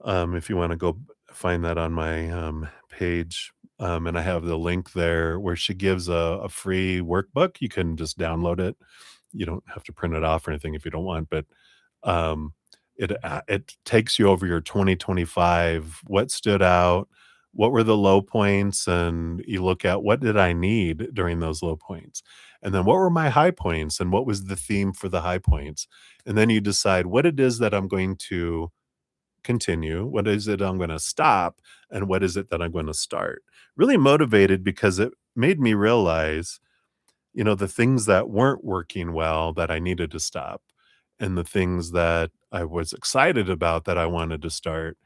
If you wanna go find that on my, page, and I have the link there where she gives a free workbook. You can just download it. You don't have to print it off or anything if you don't want, but, um, it takes you over your 2025, what stood out, what were the low points, and you look at what did I need during those low points, and then what were my high points, and what was the theme for the high points, and then you decide what it is that I'm going to continue, what is it I'm gonna stop, and what is it that I'm gonna start. Really motivated because it made me realize, the things that weren't working well that I needed to stop, and the things that I was excited about that I wanted to start.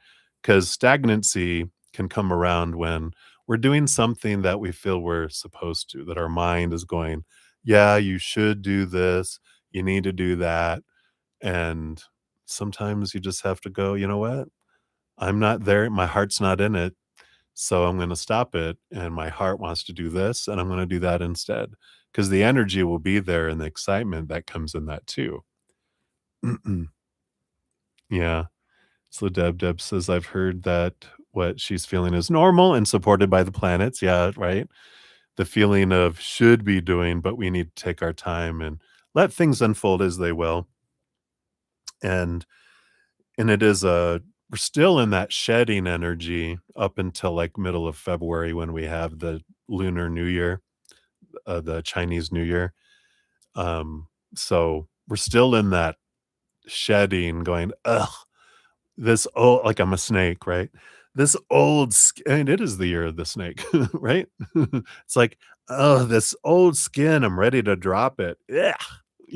Because stagnancy can come around when we're doing something that we feel we're supposed to, that our mind is going, "Yeah, you should do this, you need to do that," and sometimes you just have to go, "You know what? I'm not there, my heart's not in it, so I'm gonna stop it, and my heart wants to do this, and I'm gonna do that instead, because the energy will be there and the excitement that comes in that too." Yeah. So Deb says, "I've heard that what she's feeling is normal and supported by the planets." Yeah, right? The feeling of should be doing, but we need to take our time and let things unfold as they will, and it is a we're still in that shedding energy up until, like, middle of February when we have the Lunar New Year, the Chinese New Year. So we're still in that shedding going, "Ugh, this old" like I'm a snake, right? "This old sk" and it is the year of the snake, right? It's like, "Oh, this old skin, I'm ready to drop it. Yeah,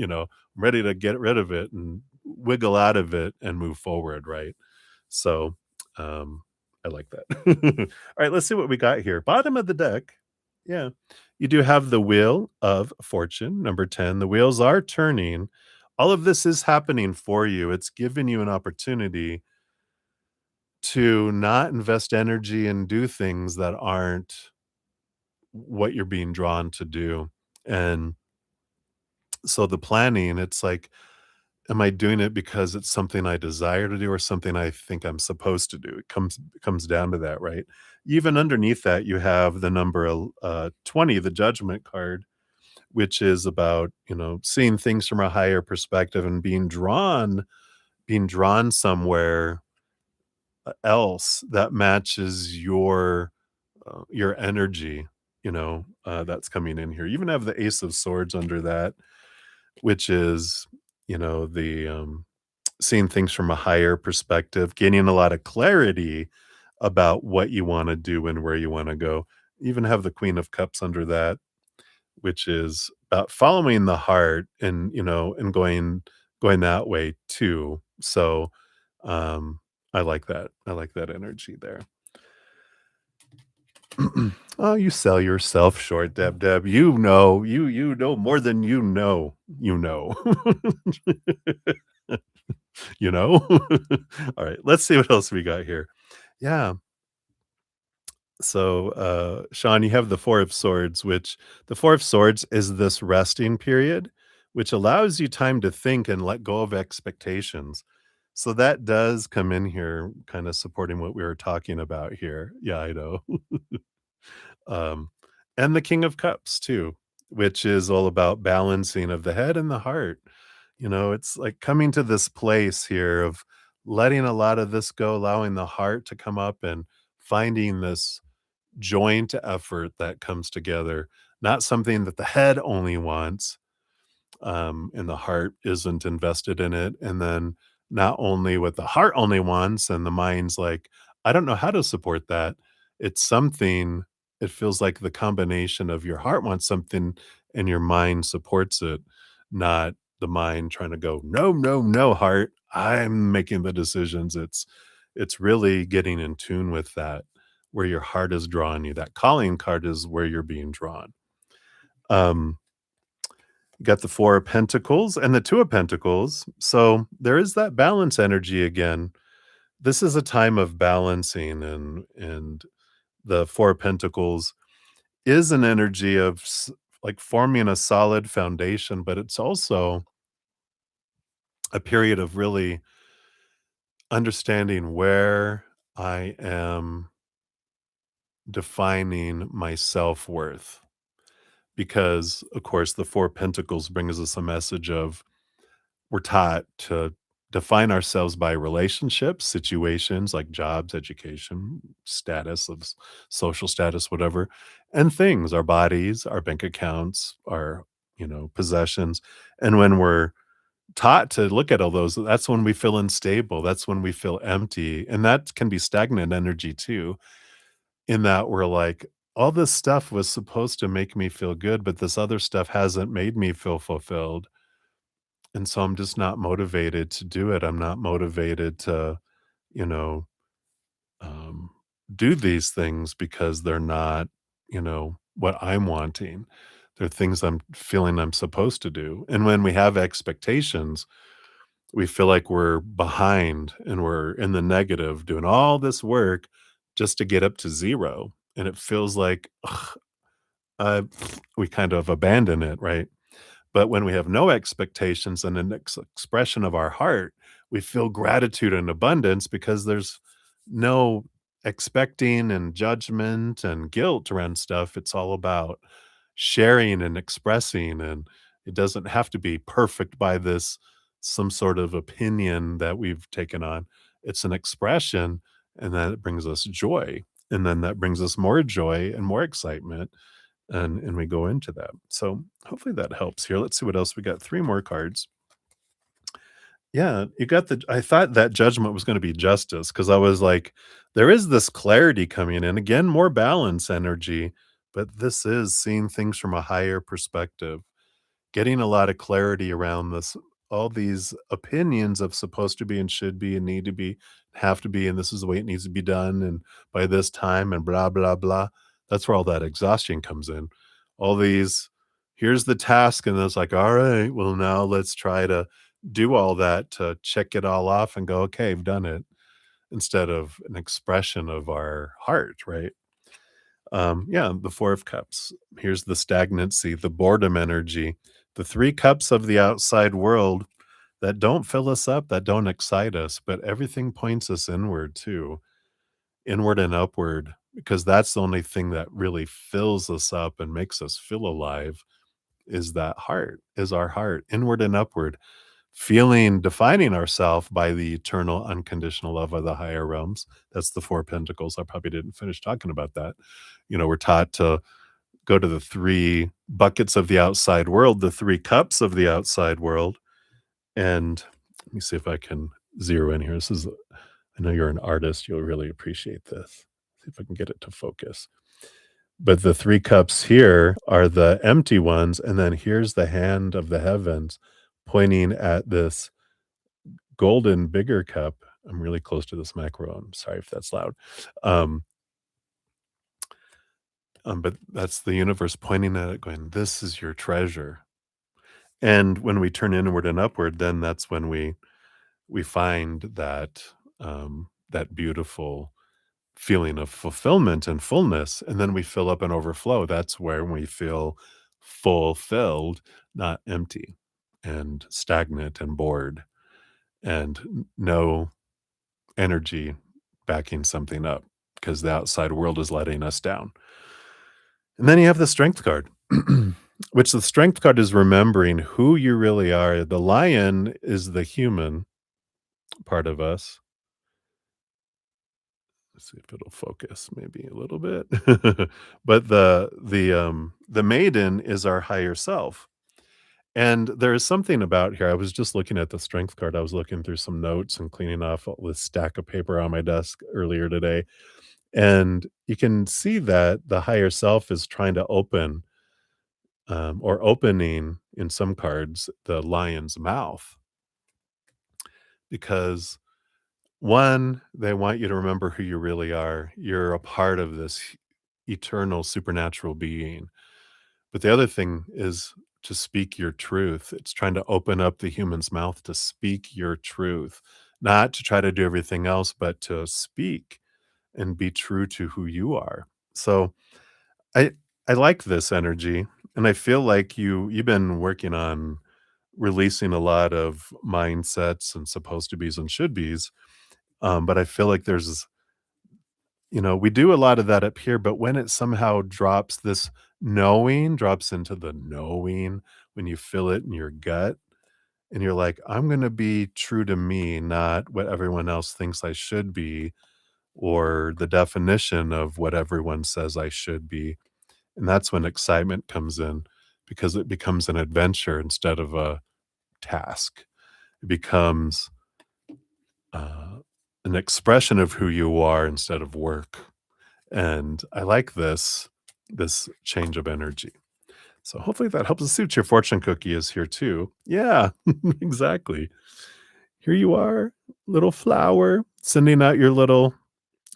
I'm ready to get rid of it and wiggle out of it and move forward, right? So, um, I like that. Alright, let's see what we got here. Bottom of the deck. Yeah. You do have the Wheel of Fortune, number 10. The wheels are turning. All of this is happening for you. It's giving you an opportunity to not invest energy and do things that aren't what you're being drawn to do. And so the planning, it's like, am I doing it because it's something I desire to do or something I think I'm supposed to do? It comes down to that, right? Even underneath that, you have the number 20, the Judgment card, which is about, seeing things from a higher perspective and being drawn somewhere else that matches your energy, that's coming in here. You even have the Ace of Swords under that, which is, the seeing things from a higher perspective, gaining a lot of clarity about what you wanna do and where you wanna go. You even have the Queen of Cups under that, which is about following the heart and going that way too. So, um, I like that. I like that energy there. Oh, you sell yourself short, Deb. You know more than you know, you know. You know? All right, let's see what else we got here. Yeah. So, Sean, you have the Four of Swords, which the Four of Swords is this resting period, which allows you time to think and let go of expectations. So that does come in here, kind of supporting what we were talking about here. Yeah, I know. um, and the King of Cups too, which is all about balancing of the head and the heart. It's like coming to this place here of letting a lot of this go, allowing the heart to come up and finding this joint effort that comes together, not something that the head only wants, and the heart isn't invested in it. And then not only what the heart only wants, and the mind's like, I don't know how to support that. It's something, it feels like the combination of your heart wants something and your mind supports it, not the mind trying to go, no, no, no, heart. I'm making the decisions. It's really getting in tune with that, where your heart is drawing you. That calling card is where you're being drawn. Um, got the Four of Pentacles and the Two of Pentacles. So there is that balance energy again. this is a time of balancing, and the 4 of Pentacles is an energy of like forming a solid foundation, but it's also a period of really understanding where I am defining my self-worth. Because, of course, the 4 of Pentacles brings us a message of we're taught to define ourselves by relationships, situations like jobs, education, status of social status, whatever, and things, our bodies, our bank accounts, our, possessions. And when we're taught to look at all those, that's when we feel unstable. That's when we feel empty. And that can be stagnant energy too, in that we're like, all this stuff was supposed to make me feel good, but this other stuff hasn't made me feel fulfilled. And so I'm just not motivated to do it. I'm not motivated to, you know, um, do these things because they're not, what I'm wanting. They're things I'm feeling I'm supposed to do. And when we have expectations, we feel like we're behind and we're in the negative doing all this work just to get up to zero. And it feels like we kind of abandon it, right? But when we have no expectations and an expression of our heart, we feel gratitude and abundance because there's no expecting and judgment and guilt around stuff. It's all about sharing and expressing, and it doesn't have to be perfect by this some sort of opinion that we've taken on. It's an expression, and then it brings us joy, and then that brings us more joy and more excitement, and we go into that. So hopefully that helps here. Let's see what else we got. 3 more cards. Yeah, you got the I thought that judgment was gonna be justice because I was like, there is this clarity coming in. Again, more balance energy, but this is seeing things from a higher perspective, getting a lot of clarity around this, all these opinions of supposed to be and should be and need to be, have to be, and this is the way it needs to be done, and by this time, and blah blah blah. That's where all that exhaustion comes in. All these, here's the task, and it's like, all right, well, now let's try to do all that to check it all off and go, okay, I've done it, instead of an expression of our heart, right? Yeah, the 4 of Cups. Here's the stagnancy, the boredom energy, the 3 cups of the outside world that don't fill us up, that don't excite us, but everything points us inward too, inward and upward, because that's the only thing that really fills us up and makes us feel alive, is that heart, is our heart, inward and upward, feeling, defining ourselves by the eternal unconditional love of the higher realms. That's the 4 Pentacles. I probably didn't finish talking about that. We're taught to go to the 3 buckets of the outside world, the 3 cups of the outside world, and let me see if I can zero in here. This is I know you're an artist, you'll really appreciate this. See if I can get it to focus. But the 3 cups here are the empty ones, and then here's the hand of the heavens pointing at this golden bigger cup. I'm really close to this micro. I'm sorry if that's loud. Um, but that's the universe pointing at it, going, "This is your treasure." And when we turn inward and upward, then that's when we find that that beautiful feeling of fulfillment and fullness, and then we fill up and overflow. That's where we feel fulfilled, not empty and stagnant and bored and no energy backing something up because the outside world is letting us down. And then you have the strength card, which the strength card is remembering who you really are. The lion is the human part of us. Let's see if it'll focus maybe a little bit. But the maiden is our higher self. And there is something about here. I was just looking at the strength card. I was looking through some notes and cleaning off all this stack of paper on my desk earlier today. And you can see that the higher self is trying to open, or opening in some cards, the lion's mouth, because one, they want you to remember who you really are. You're a part of this eternal supernatural being. But the other thing is to speak your truth. It's trying to open up the human's mouth to speak your truth not to try to do everything else, but to speak and be true to who you are. So I I like this energy, and I feel like you've been working on releasing a lot of mindsets and supposed to be's and should be's. But I feel like we do a lot of that up here, but when it somehow drops this knowing, drops into the knowing, when you feel it in your gut, and you're like, I'm going to be true to me, not what everyone else thinks I should be, or the definition of what everyone says I should be. And that's when excitement comes in because it becomes an adventure instead of a task. It becomes uh, an expression of who you are instead of work. And I like this change of energy. So hopefully that helps us suit your fortune cookie is here too. Yeah, exactly. Here you are, little flower, sending out your little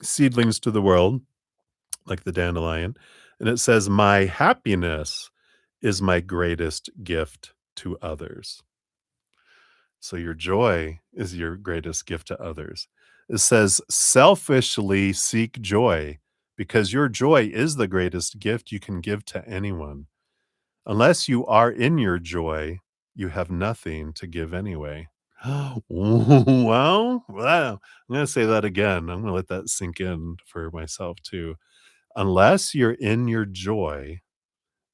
seedlings to the world, like the dandelion. And it says, my happiness is my greatest gift to others. So your joy is your greatest gift to others. It says, selfishly seek joy because your joy is the greatest gift you can give to anyone. Unless you are in your joy, you have nothing to give anyway. Well, wow. I'm going to say that again. I'm going to let that sink in for myself too. Unless you're in your joy,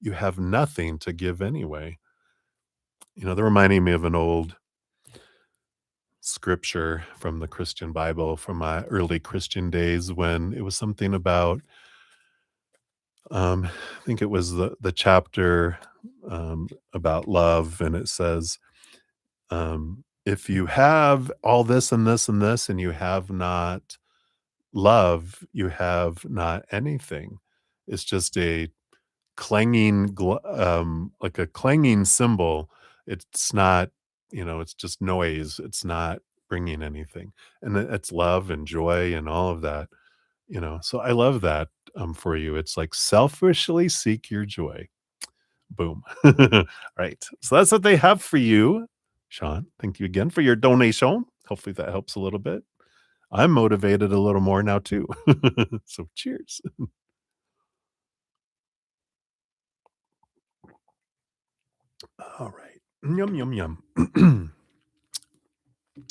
you have nothing to give anyway. They're reminding me of an old scripture from the Christian Bible from my early Christian days when it was something about, I think it was the chapter about love, and it says, if you have all this and this and this, and you have not love, you have not anything. It's just a like a clanging cymbal. It's not, it's just noise. It's not bringing anything. And it's love and joy and all of that, So I love that for you. It's like selfishly seek your joy. Boom. Right. So that's what they have for you, Sean. Thank you again for your donation. Hopefully that helps a little bit. I'm motivated a little more now too. So cheers. All right. Yum, yum, yum.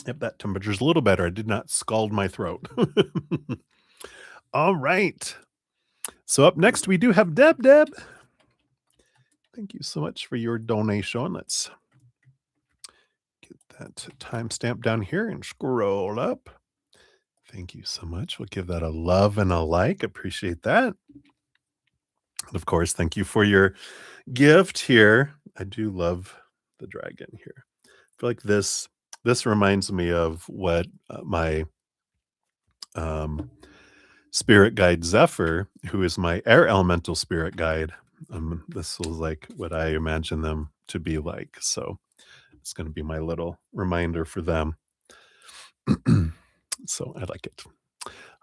Yep, that temperature's a little better. I did not scald my throat. All right. So up next, we do have Deb. Deb, thank you so much for your donation. Let's get that timestamp down here and scroll up. Thank you so much. We'll give that a love and a like. Appreciate that. And of course, thank you for your gift here. I do love the dragon here. I feel like this reminds me of what my um, spirit guide Zephyr, who is my air elemental spirit guide. This was like what I imagine them to be like. So it's going to be my little reminder for them. So I like it.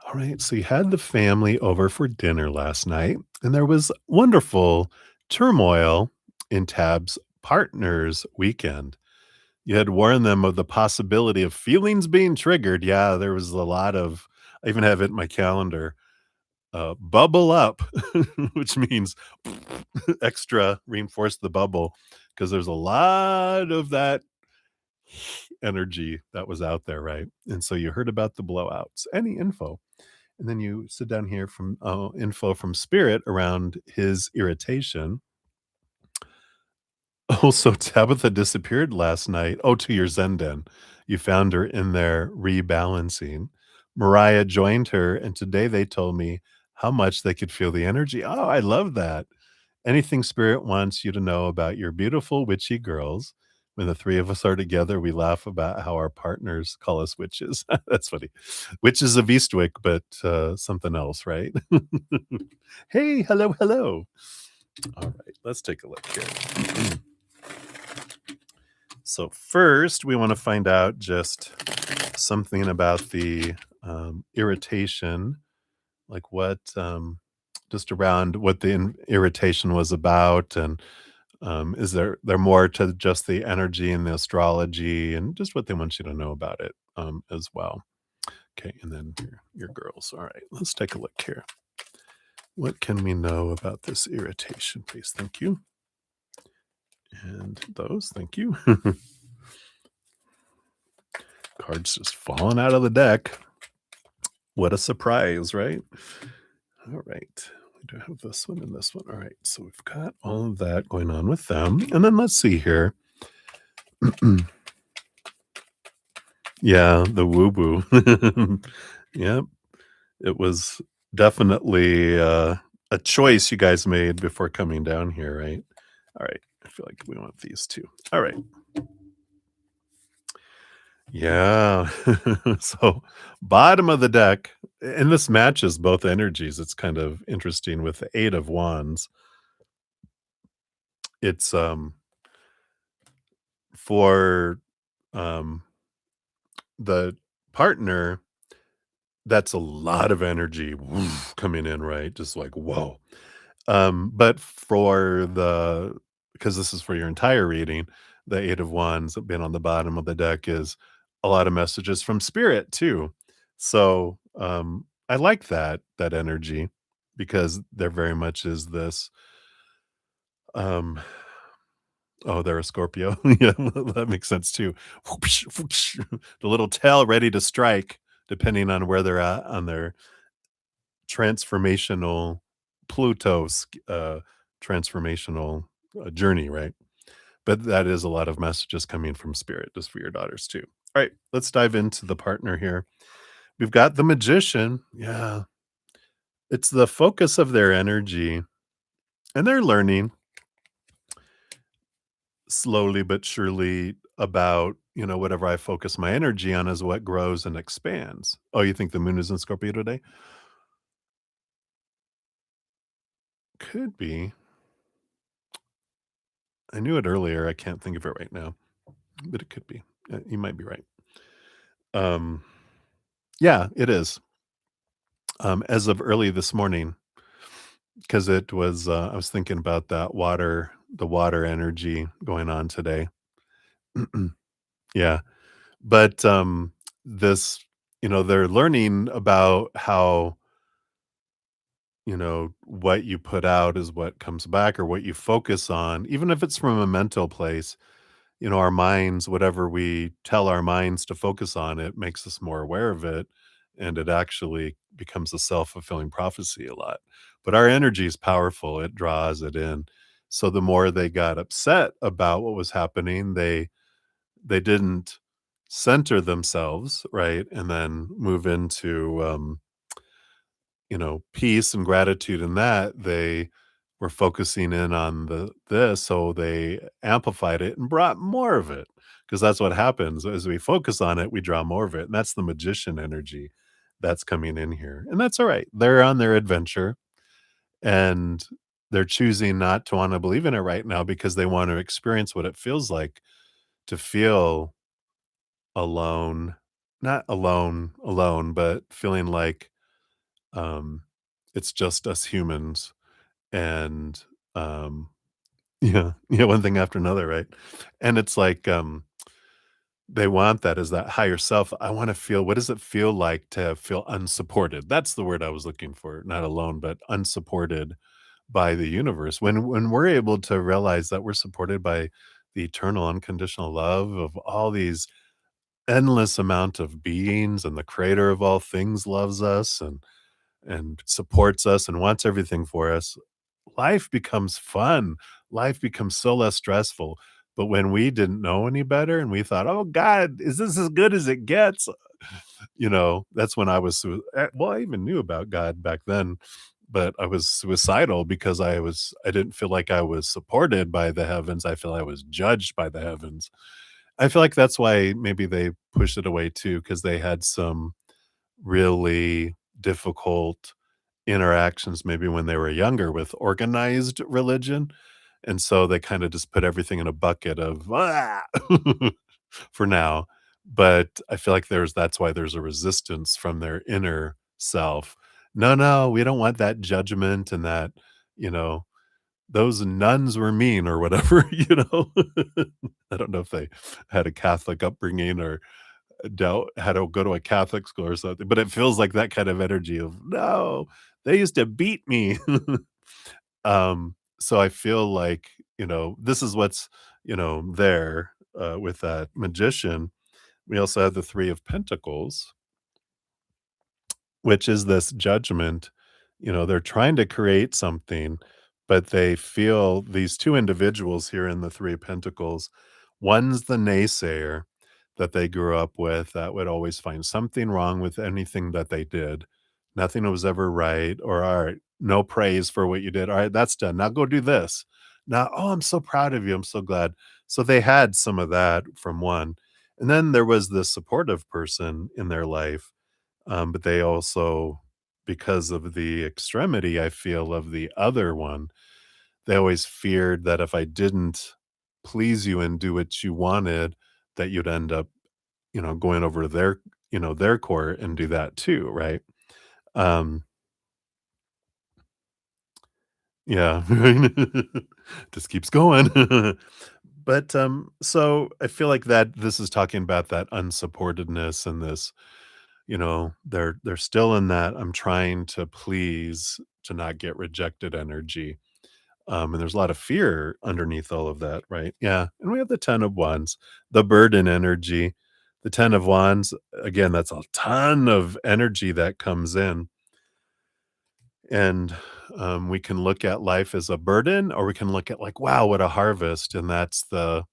All right. So you had the family over for dinner last night, and there was wonderful turmoil in Tab's partner's weekend. You had warned them of the possibility of feelings being triggered. Yeah, there was a lot of, I even have it in my calendar, bubble up, which means extra reinforce the bubble because there's a lot of that energy that was out there, right? And so you heard about the blowouts. Any info? And then you sit down here from info from Spirit around his irritation. Also, Tabitha disappeared last night. Oh, to your Zenden. You found her in there rebalancing. Mariah joined her, and today they told me how much they could feel the energy. Oh, I love that. Anything Spirit wants you to know about your beautiful witchy girls. When the three of us are together, we laugh about how our partners call us witches. That's funny. Witches of Eastwick, but something else, right? Hey, hello, hello. All right, let's take a look here. So first, we want to find out just something about the irritation, like what, just around what the irritation was about, and is there more to just the energy and the astrology, and just what they want you to know about it? as well. Okay, and then your girls. All right, let's take a look here. What can we know about this irritation, please? Thank you. And those, thank you. Cards just falling out of the deck. What a surprise, right? All right. We do have this one and this one. All right. So we've got all of that going on with them. And then let's see here. Yeah, the woo woo. Yep. It was definitely a choice you guys made before coming down here, right? All right. I feel like we want these two. All right. Yeah. So, bottom of the deck, and this matches both energies. It's kind of interesting with the 8 of wands. It's, for, um, the partner, that's a lot of energy coming in, right? Just like, whoa. But for the because this is for your entire reading, the 8 of wands being on the bottom of the deck is a lot of messages from spirit too. So, I like that energy because there very much is this, um oh, they're a Scorpio. Yeah, well, that makes sense too. Whoopsh, whoopsh. The little tail ready to strike depending on where they're at on their transformational transformational, journey, right? But that is a lot of messages coming from spirit just for your daughters too. Alright, let's dive into the partner here. We've got the magician. Yeah, it's the focus of their energy, and they're learning slowly but surely about, whatever I focus my energy on is what grows and expands. Oh, you think the moon is in Scorpio today? Could be. I knew it earlier, I can't think of it right now, but it could be. You might be right. Um, yeah, it is. As of early this morning, because it was, I was thinking about the water energy going on today. Yeah, but, this they're learning about how, what you put out is what comes back or what you focus on, even if it's from a mental place. Our minds, whatever we tell our minds to focus on, it makes us more aware of it, and it actually becomes a self-fulfilling prophecy a lot. But our energy is powerful, it draws it in. So the more they got upset about what was happening, they didn't center themselves, right? And then move into peace and gratitude in that, they were focusing in on this, so they amplified it and brought more of it. Because that's what happens. As we focus on it, we draw more of it, and that's the magician energy that's coming in here, and that's alright. They're on their adventure, and they're choosing not to wanna believe in it right now because they want to experience what it feels like to feel alone. Not alone, alone, but feeling like, um, it's just us humans and, um yeah, yeah, one thing after another, right? And it's like, they want that as that higher self. I wanna feel, what does it feel like to feel unsupported? That's the word I was looking for, not alone, but unsupported by the universe. When we're able to realize that we're supported by the eternal unconditional love of all these endless amount of beings, and the creator of all things loves us and supports us and wants everything for us, life becomes fun. Life becomes so less stressful. But when we didn't know any better and we thought, "Oh god, is this as good as it gets?" That's when I was well, I even knew about God back then, but I was suicidal because I didn't feel like I was supported by the heavens. I feel I was judged by the heavens. I feel like that's why maybe they pushed it away too, because they had some really difficult interactions maybe when they were younger with organized religion, and so they kinda just put everything in a bucket of, "Ah," for now, but I feel like that's why there's a resistance from their inner self. "No, no, we don't want that judgment and that, you know, those nuns were mean," or whatever, you know? I don't know if they had a Catholic upbringing or dealt had to go to a Catholic school or something, but it feels like that kind of energy of, "No, they used to beat me." So I feel like, this is what's, there, with that magician. We also have the 3 of Pentacles, which is this judgment. They're trying to create something, but they feel these 2 individuals here in the 3 of Pentacles. One's the naysayer that they grew up with that would always find something wrong with anything that they did. Nothing was ever right, or, "All right, no praise for what you did. All right, that's done. Now go do this." Now, "Oh, I'm so proud of you. I'm so glad." So they had some of that from one. And then there was this supportive person in their life, but they also, because of the extremity, I feel, of the other one, they always feared that if I didn't please you and do what you wanted, that you'd end up, going over to their court and do that too, right? Um, yeah, just keeps going. But so I feel like that this is talking about that unsupportedness and this, they're still in that I'm trying to please to not get rejected energy. And there's a lot of fear underneath all of that, right? Yeah. And we have the 10 of wands, the burden energy. The 10 of wands, again, that's a ton of energy that comes in. And we can look at life as a burden, or we can look at like, wow, what a harvest. And that's the,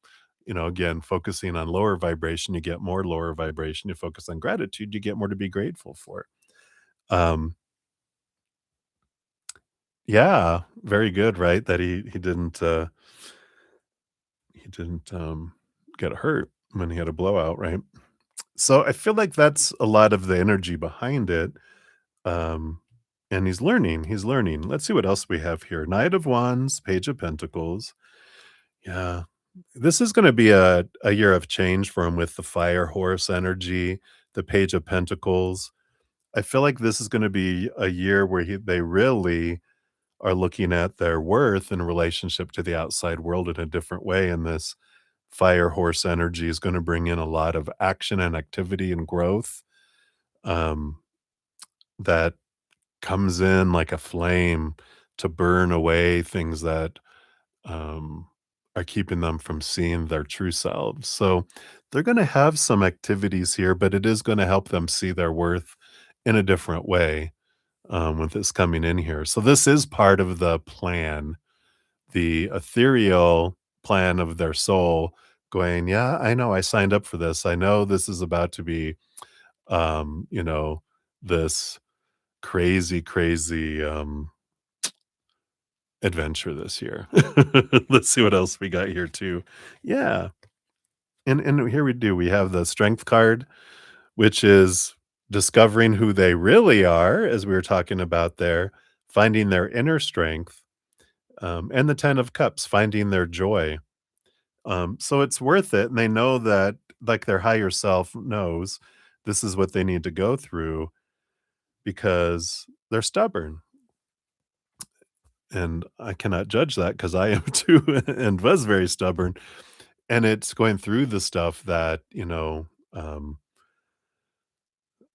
again, focusing on lower vibration, you get more lower vibration. You focus on gratitude, you get more to be grateful for. Um, yeah, very good, right? That he didn't get hurt when he had a blowout, right? So I feel like that's a lot of the energy behind it. Um, and he's learning. Let's see what else we have here. Knight of Wands, Page of Pentacles. Yeah. This is going to be a year of change for him with the fire horse energy, the Page of Pentacles. I feel like this is going to be a year where they really are looking at their worth in relationship to the outside world in a different way. And this fire horse energy is going to bring in a lot of action and activity and growth, um, that comes in like a flame to burn away things that, um, are keeping them from seeing their true selves. So they're going to have some activities here, but it is going to help them see their worth in a different way, with this coming in here. So this is part of the plan, the ethereal plan of their soul going, "Yeah, I know I signed up for this. I know this is about to be, this crazy, crazy, adventure this year." Let's see what else we got here too. Yeah, and here we do. We have the strength card, which is discovering who they really are, as we were talking about there, finding their inner strength, and the 10 of cups, finding their joy. So it's worth it, and they know that, like, their higher self knows this is what they need to go through because they're stubborn, and I cannot judge that because I am too and was very stubborn, and it's going through the stuff that,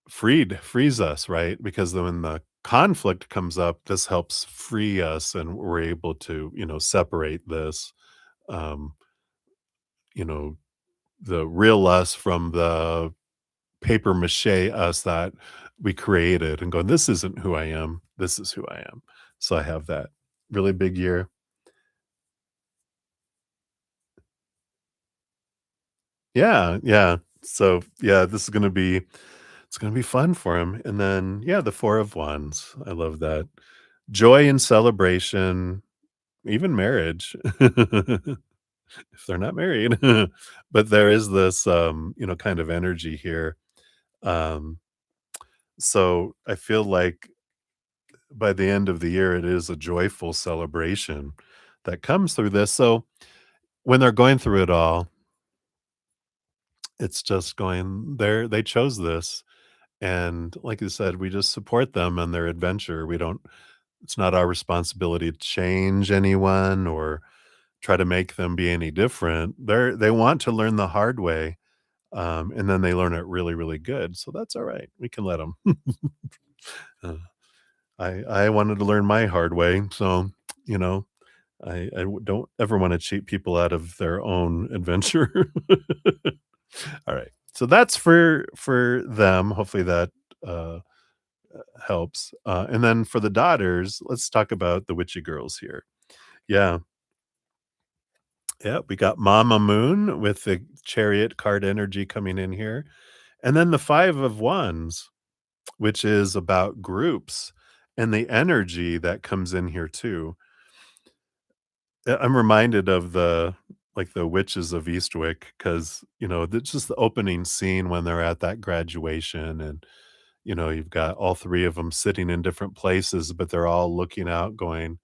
frees us, right? Because then when the conflict comes up, this helps free us, and we're able to, separate this, um, you know, the real us from the paper mache us that we created and going, "This isn't who I am. This is who I am." So I have that really big year. Yeah, yeah. So, yeah, this is gonna be it's gonna be fun for him. And then, yeah, the 4 of Wands. I love that. Joy and celebration, even marriage, if they're not married. But there is this, kind of energy here. Um, so I feel like by the end of the year, it is a joyful celebration that comes through this. So when they're going through it all, it's just going they chose this. And like you said, we just support them on their adventure. We don't It's not our responsibility to change anyone or try to make them be any different. They want to learn the hard way. And then they learn it really, really good. So that's all right. We can let them. I wanted to learn my hard way. So, you know, don't ever want to cheat people out of their own adventure. All right. So that's for them. Hopefully that uh, helps. And then for the daughters, let's talk about the witchy girls here. Yeah. Yeah. We got Mama Moon with the chariot card energy coming in here. And then the Five of Wands, which is about groups and the energy that comes in here too. I'm reminded of the witches of Eastwick because, it's just the opening scene when they're at that graduation and, you've got all 3 of them sitting in different places, but they're all looking out going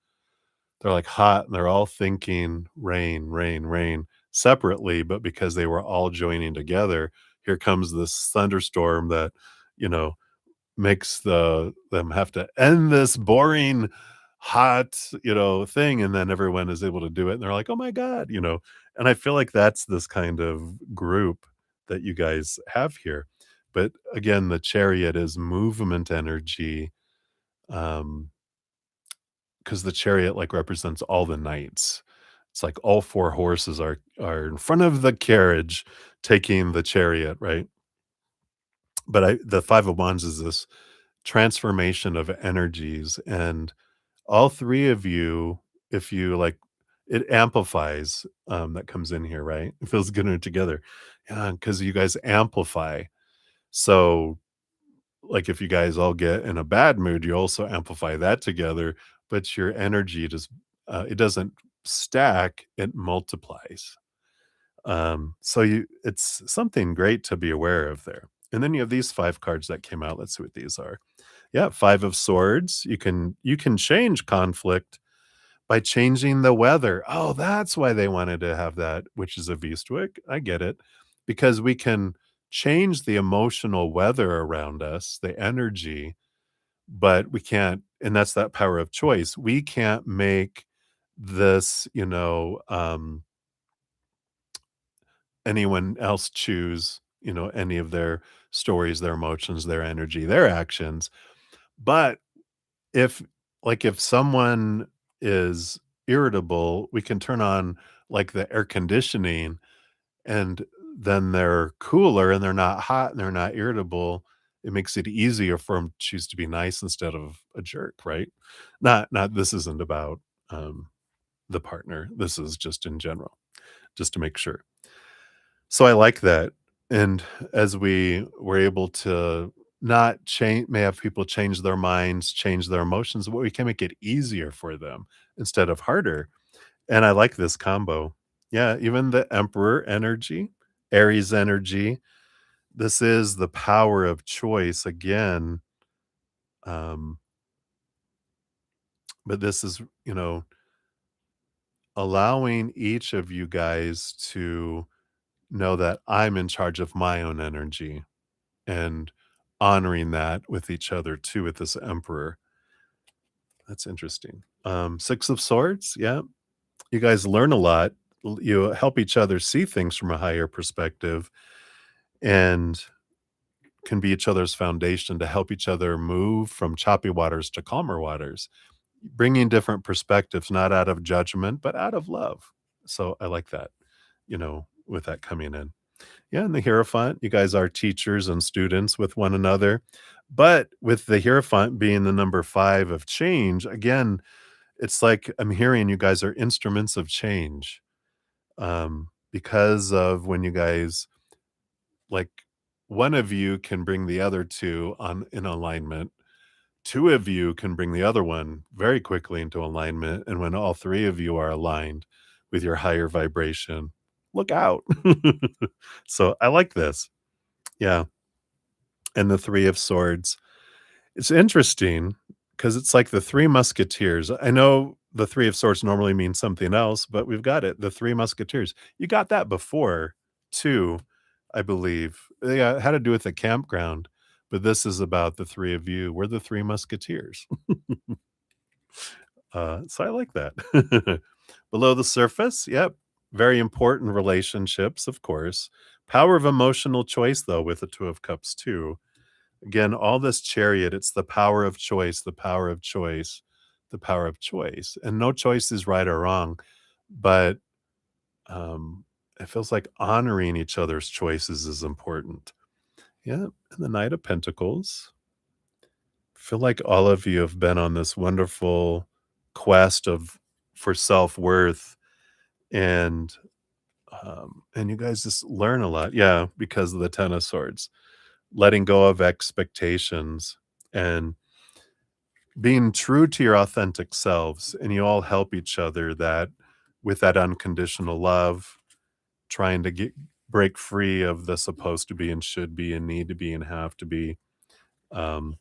they're, like, hot, and they're all thinking, "Rain, rain, rain," separately, but because they were all joining together, here comes this thunderstorm that, you know, makes them have to end this boring, hot, thing, and then everyone is able to do it, and they're like, "Oh my god," and I feel like that's this kind of group that you guys have here, but again, the chariot is movement energy, um, because the chariot, like, represents all the knights. It's like all 4 horses are in front of the carriage taking the chariot, right? But the 5 of Wands is this transformation of energies, and all 3 of you, if you like it amplifies, that comes in here, right? It feels good together. Yeah, because you guys amplify. So, like, if you guys all get in a bad mood, you also amplify that together, but your energy just, it doesn't stack, it multiplies. So it's something great to be aware of there. And then you have these 5 cards that came out. Let's see what these are. Yeah, 5 of swords. You can change conflict by changing the weather. Oh, that's why they wanted to have that, which is a Eastwick. I get it. Because we can change the emotional weather around us, the energy, but we can't, and that's that power of choice. We can't make this, anyone else choose, any of their stories, their emotions, their energy, their actions. But if if someone is irritable, we can turn on like the air conditioning and then they're cooler and they're not hot and they're not irritable. It makes it easier for them to choose to be nice instead of a jerk, right? Not this isn't about um the partner. This is just in general, just to make sure. So I like that. And as we were able to not change, may have people change their minds, change their emotions, but we can make it easier for them instead of harder. And I like this combo. Yeah, even the Emperor energy, Aries energy. This is the power of choice again. Um, but this is, allowing each of you guys to know that I'm in charge of my own energy and honoring that with each other too with this emperor. That's interesting. 6 of swords, yeah. You guys learn a lot. You help each other see things from a higher perspective and can be each other's foundation to help each other move from choppy waters to calmer waters, bringing different perspectives, not out of judgment, but out of love. So I like that, with that coming in. Yeah, and the Hierophant, you guys are teachers and students with one another. But with the Hierophant being the number 5 of change, again, it's like I'm hearing you guys are instruments of change. Because of when you guys like one of you can bring the other two on in alignment. Two of you can bring the other one very quickly into alignment. And when all 3 of you are aligned with your higher vibration, look out. So I like this. Yeah. And the 3 of swords. It's interesting because it's like the 3 musketeers. I know the 3 of swords normally means something else, but we've got it, the 3 musketeers. You got that before too, I believe. Yeah, it had to do with the campground, but this is about the 3 of you. We're the 3 musketeers. So I like that. Below the surface, yep, very important relationships, of course. Power of emotional choice, though, with the Two of Cups, too. Again, all this Chariot, it's the power of choice, the power of choice, the power of choice. And no choice is right or wrong, but um, it feels like honoring each other's choices is important. Yeah, and the Knight of Pentacles. Feel like all of you have been on this wonderful quest of for self-worth and you guys just learn a lot. Yeah, because of the Ten of Swords. Letting go of expectations and being true to your authentic selves, and you all help each other that with that unconditional love, trying to break free of the supposed to be and should be and need to be and have to be. Um,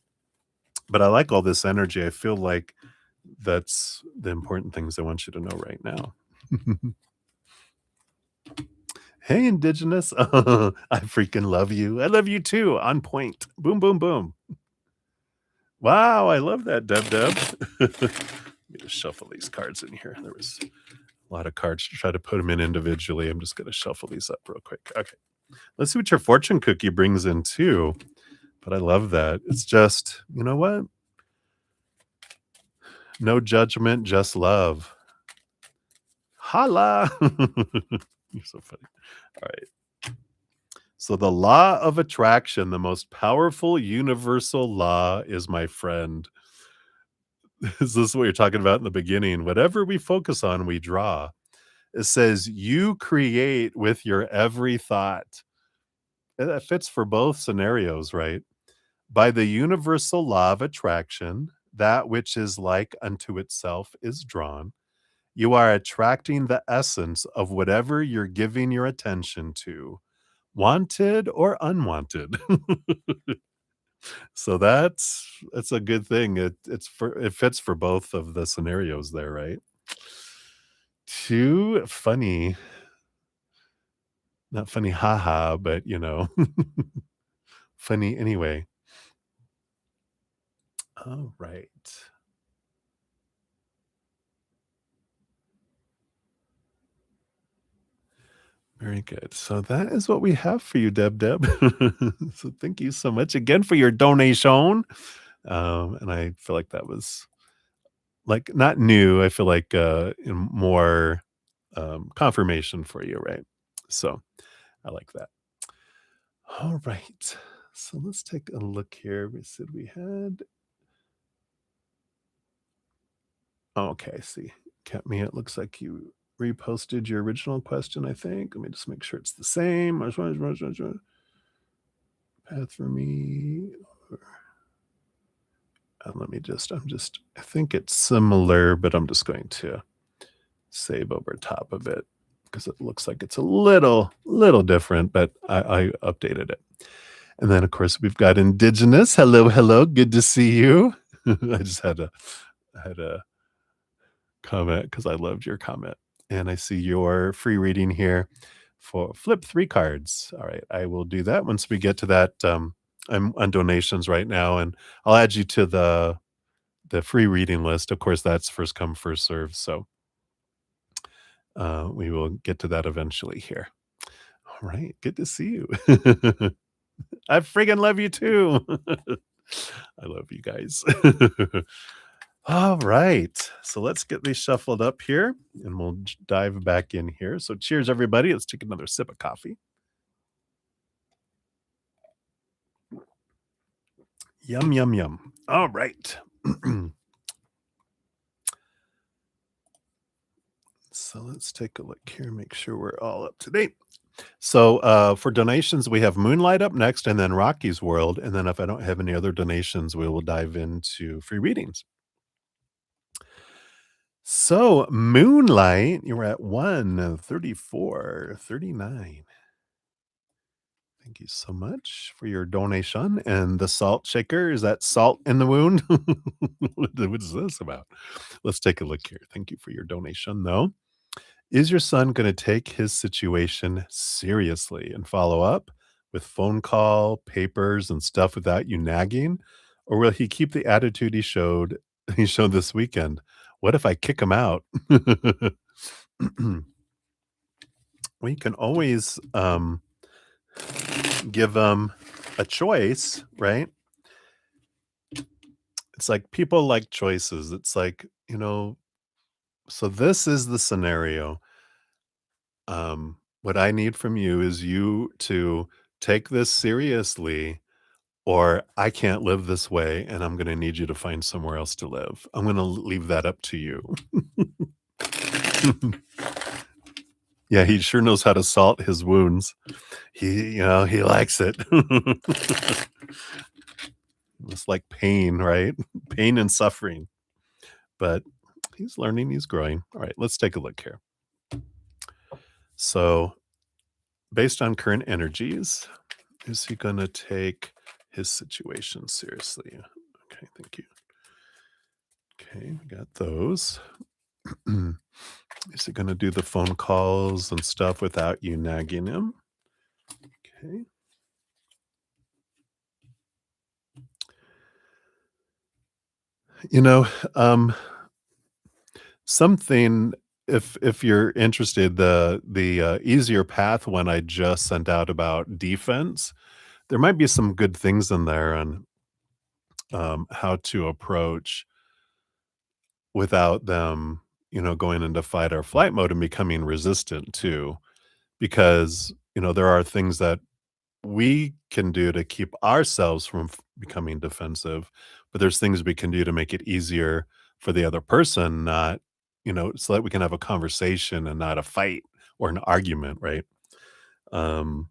but I like all this energy. I feel like that's the important things I want you to know right now. Hey, Indigenous. I freaking love you. I love you too. On point. Boom, boom, boom. Wow, I love that, Deb Deb. Let me just shuffle these cards in here. There was a lot of cards to try to put them in individually. I'm just going to shuffle these up real quick. Okay. Let's see what your fortune cookie brings in too. But I love that. It's just, you know what? No judgment, just love. Holla. You're so funny. All right. So the law of attraction, the most powerful universal law, is my friend. Is this what you're talking about in the beginning? Whatever we focus on, we draw. It says you create with your every thought. And that fits for both scenarios, right? By the universal law of attraction, that which is like unto itself is drawn. You are attracting the essence of whatever you're giving your attention to, wanted or unwanted. So that's a good thing. It fits for both of the scenarios there, right? Too funny. Not funny haha, but funny anyway. All right. Very good. So that is what we have for you, Deb Deb. So thank you so much again for your donation. And I feel like that was like not new. I feel like more confirmation for you, right? So I like that. All right. So let's take a look here. We said we had. Oh, okay. I see. Kept me. It looks like you reposted your original question, I think. Let me just make sure it's the same. Path for me. Let me just, I think it's similar, but I'm just going to save over top of it because it looks like it's a little different, but I updated it. And then, of course, we've got Indigenous. Hello, hello. Good to see you. I just had a comment because I loved your comment. And I see your free reading here for flip 3 cards. All right, I will do that once we get to that. I'm on donations right now, and I'll add you to the free reading list. Of course, that's first come, first serve. So we will get to that eventually here. All right, good to see you. I friggin' love you too. I love you guys. All right. So let's get these shuffled up here and we'll dive back in here. So cheers, everybody. Let's take another sip of coffee. Yum, yum, yum. All right. So let's take a look here, make sure we're all up to date. So for donations, we have Moonlight up next and then Rocky's World. And then if I don't have any other donations, we will dive into free readings. So Moonlight, you're at 134.39. Thank you so much for your donation. And the salt shaker, is that salt in the wound? What is this about? Let's take a look here. Thank you for your donation, though. Is your son going to take his situation seriously and follow up with phone call, papers, and stuff without you nagging? Or will he keep the attitude he showed this weekend? What if I kick him out? We can always give them a choice, right? It's like people like choices. It's like, so this is the scenario. What I need from you is you to take this seriously, or I can't live this way, and I'm gonna need you to find somewhere else to live. I'm gonna leave that up to you. Yeah, he sure knows how to salt his wounds. He likes it. It's like pain, right? Pain and suffering, but he's learning, he's growing. All right, let's take a look here. So, based on current energies, is he gonna take his situation seriously? Okay, thank you. Okay, we got those. Is he gonna do the phone calls and stuff without you nagging him? Okay. You know, um, something if you're interested, the easier path one I just sent out about defense, there might be some good things in there on, how to approach without them, going into fight or flight mode and becoming resistant too. Because, there are things that we can do to keep ourselves from becoming defensive, but there's things we can do to make it easier for the other person, not, so that we can have a conversation and not a fight or an argument, right? Um,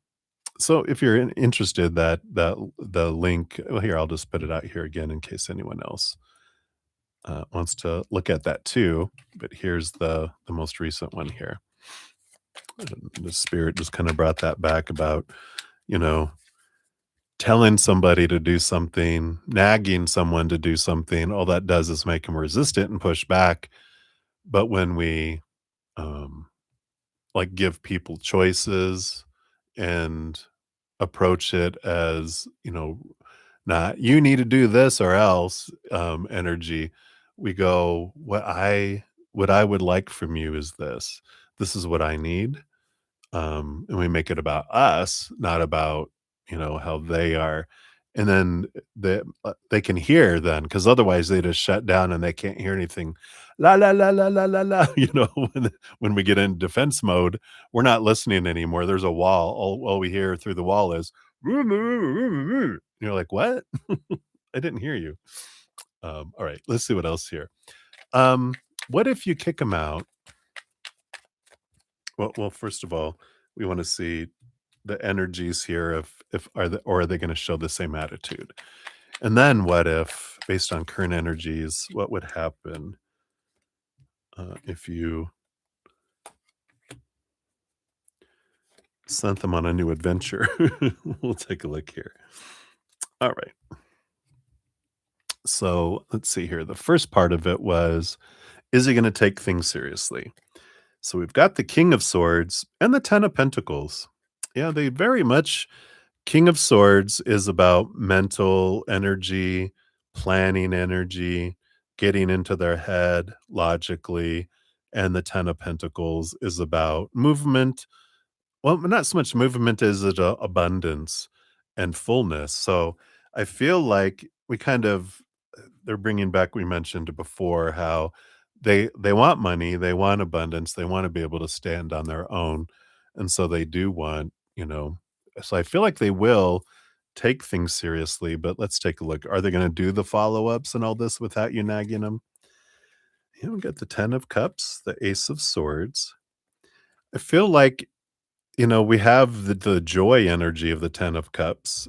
so if you're interested, that the link, well, here I'll just put it out here again in case anyone else wants to look at that too. But here's the most recent one here. The spirit just kind of brought that back about, you know, telling somebody to do something, nagging someone to do something, all that does is make them resistant and push back. But when we um, like give people choices and approach it as, not you need to do this or else energy, we go, what I would like from you is this. This is what I need, and we make it about us, not about, how they are. And then they can hear then, because otherwise they just shut down and they can't hear anything. La la la la la la la. When we get in defense mode, we're not listening anymore. There's a wall. All we hear through the wall is, you're like, what? I didn't hear you. All right, let's see what else here. Um, what if you kick them out? Well, first of all, we want to see the energies here, if are they going to show the same attitude? And then what if, based on current energies, what would happen if you sent them on a new adventure? We'll take a look here. All right. So let's see here. The first part of it was, is he going to take things seriously? So we've got the King of Swords and the Ten of Pentacles. Yeah, they very much. King of Swords is about mental energy, planning energy, getting into their head logically, and the Ten of Pentacles is about movement. Well, not so much movement as it abundance and fullness. So I feel like we kind of they're bringing back, we mentioned before how they want money, they want abundance, they want to be able to stand on their own, and so they do want, so I feel like they will take things seriously. But let's take a look. Are they going to do the follow-ups and all this without you nagging them? Yeah, we got the 10 of cups, the ace of swords. I feel like, we have the joy energy of the 10 of cups,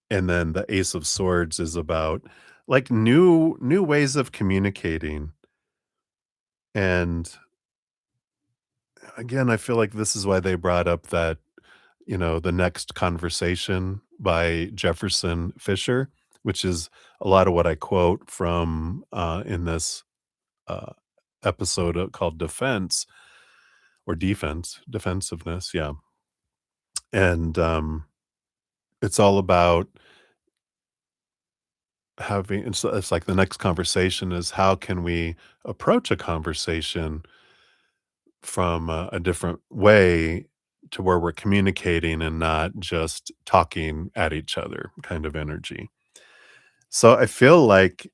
and then the ace of swords is about like new ways of communicating. And again, I feel like this is why they brought up that, the next conversation by Jefferson Fisher, which is a lot of what I quote from in this uh, episode called Defense or Defense, Defensiveness. Yeah. And it's all about having, it's like the next conversation is how can we approach a conversation from a different way to where we're communicating and not just talking at each other kind of energy. So I feel like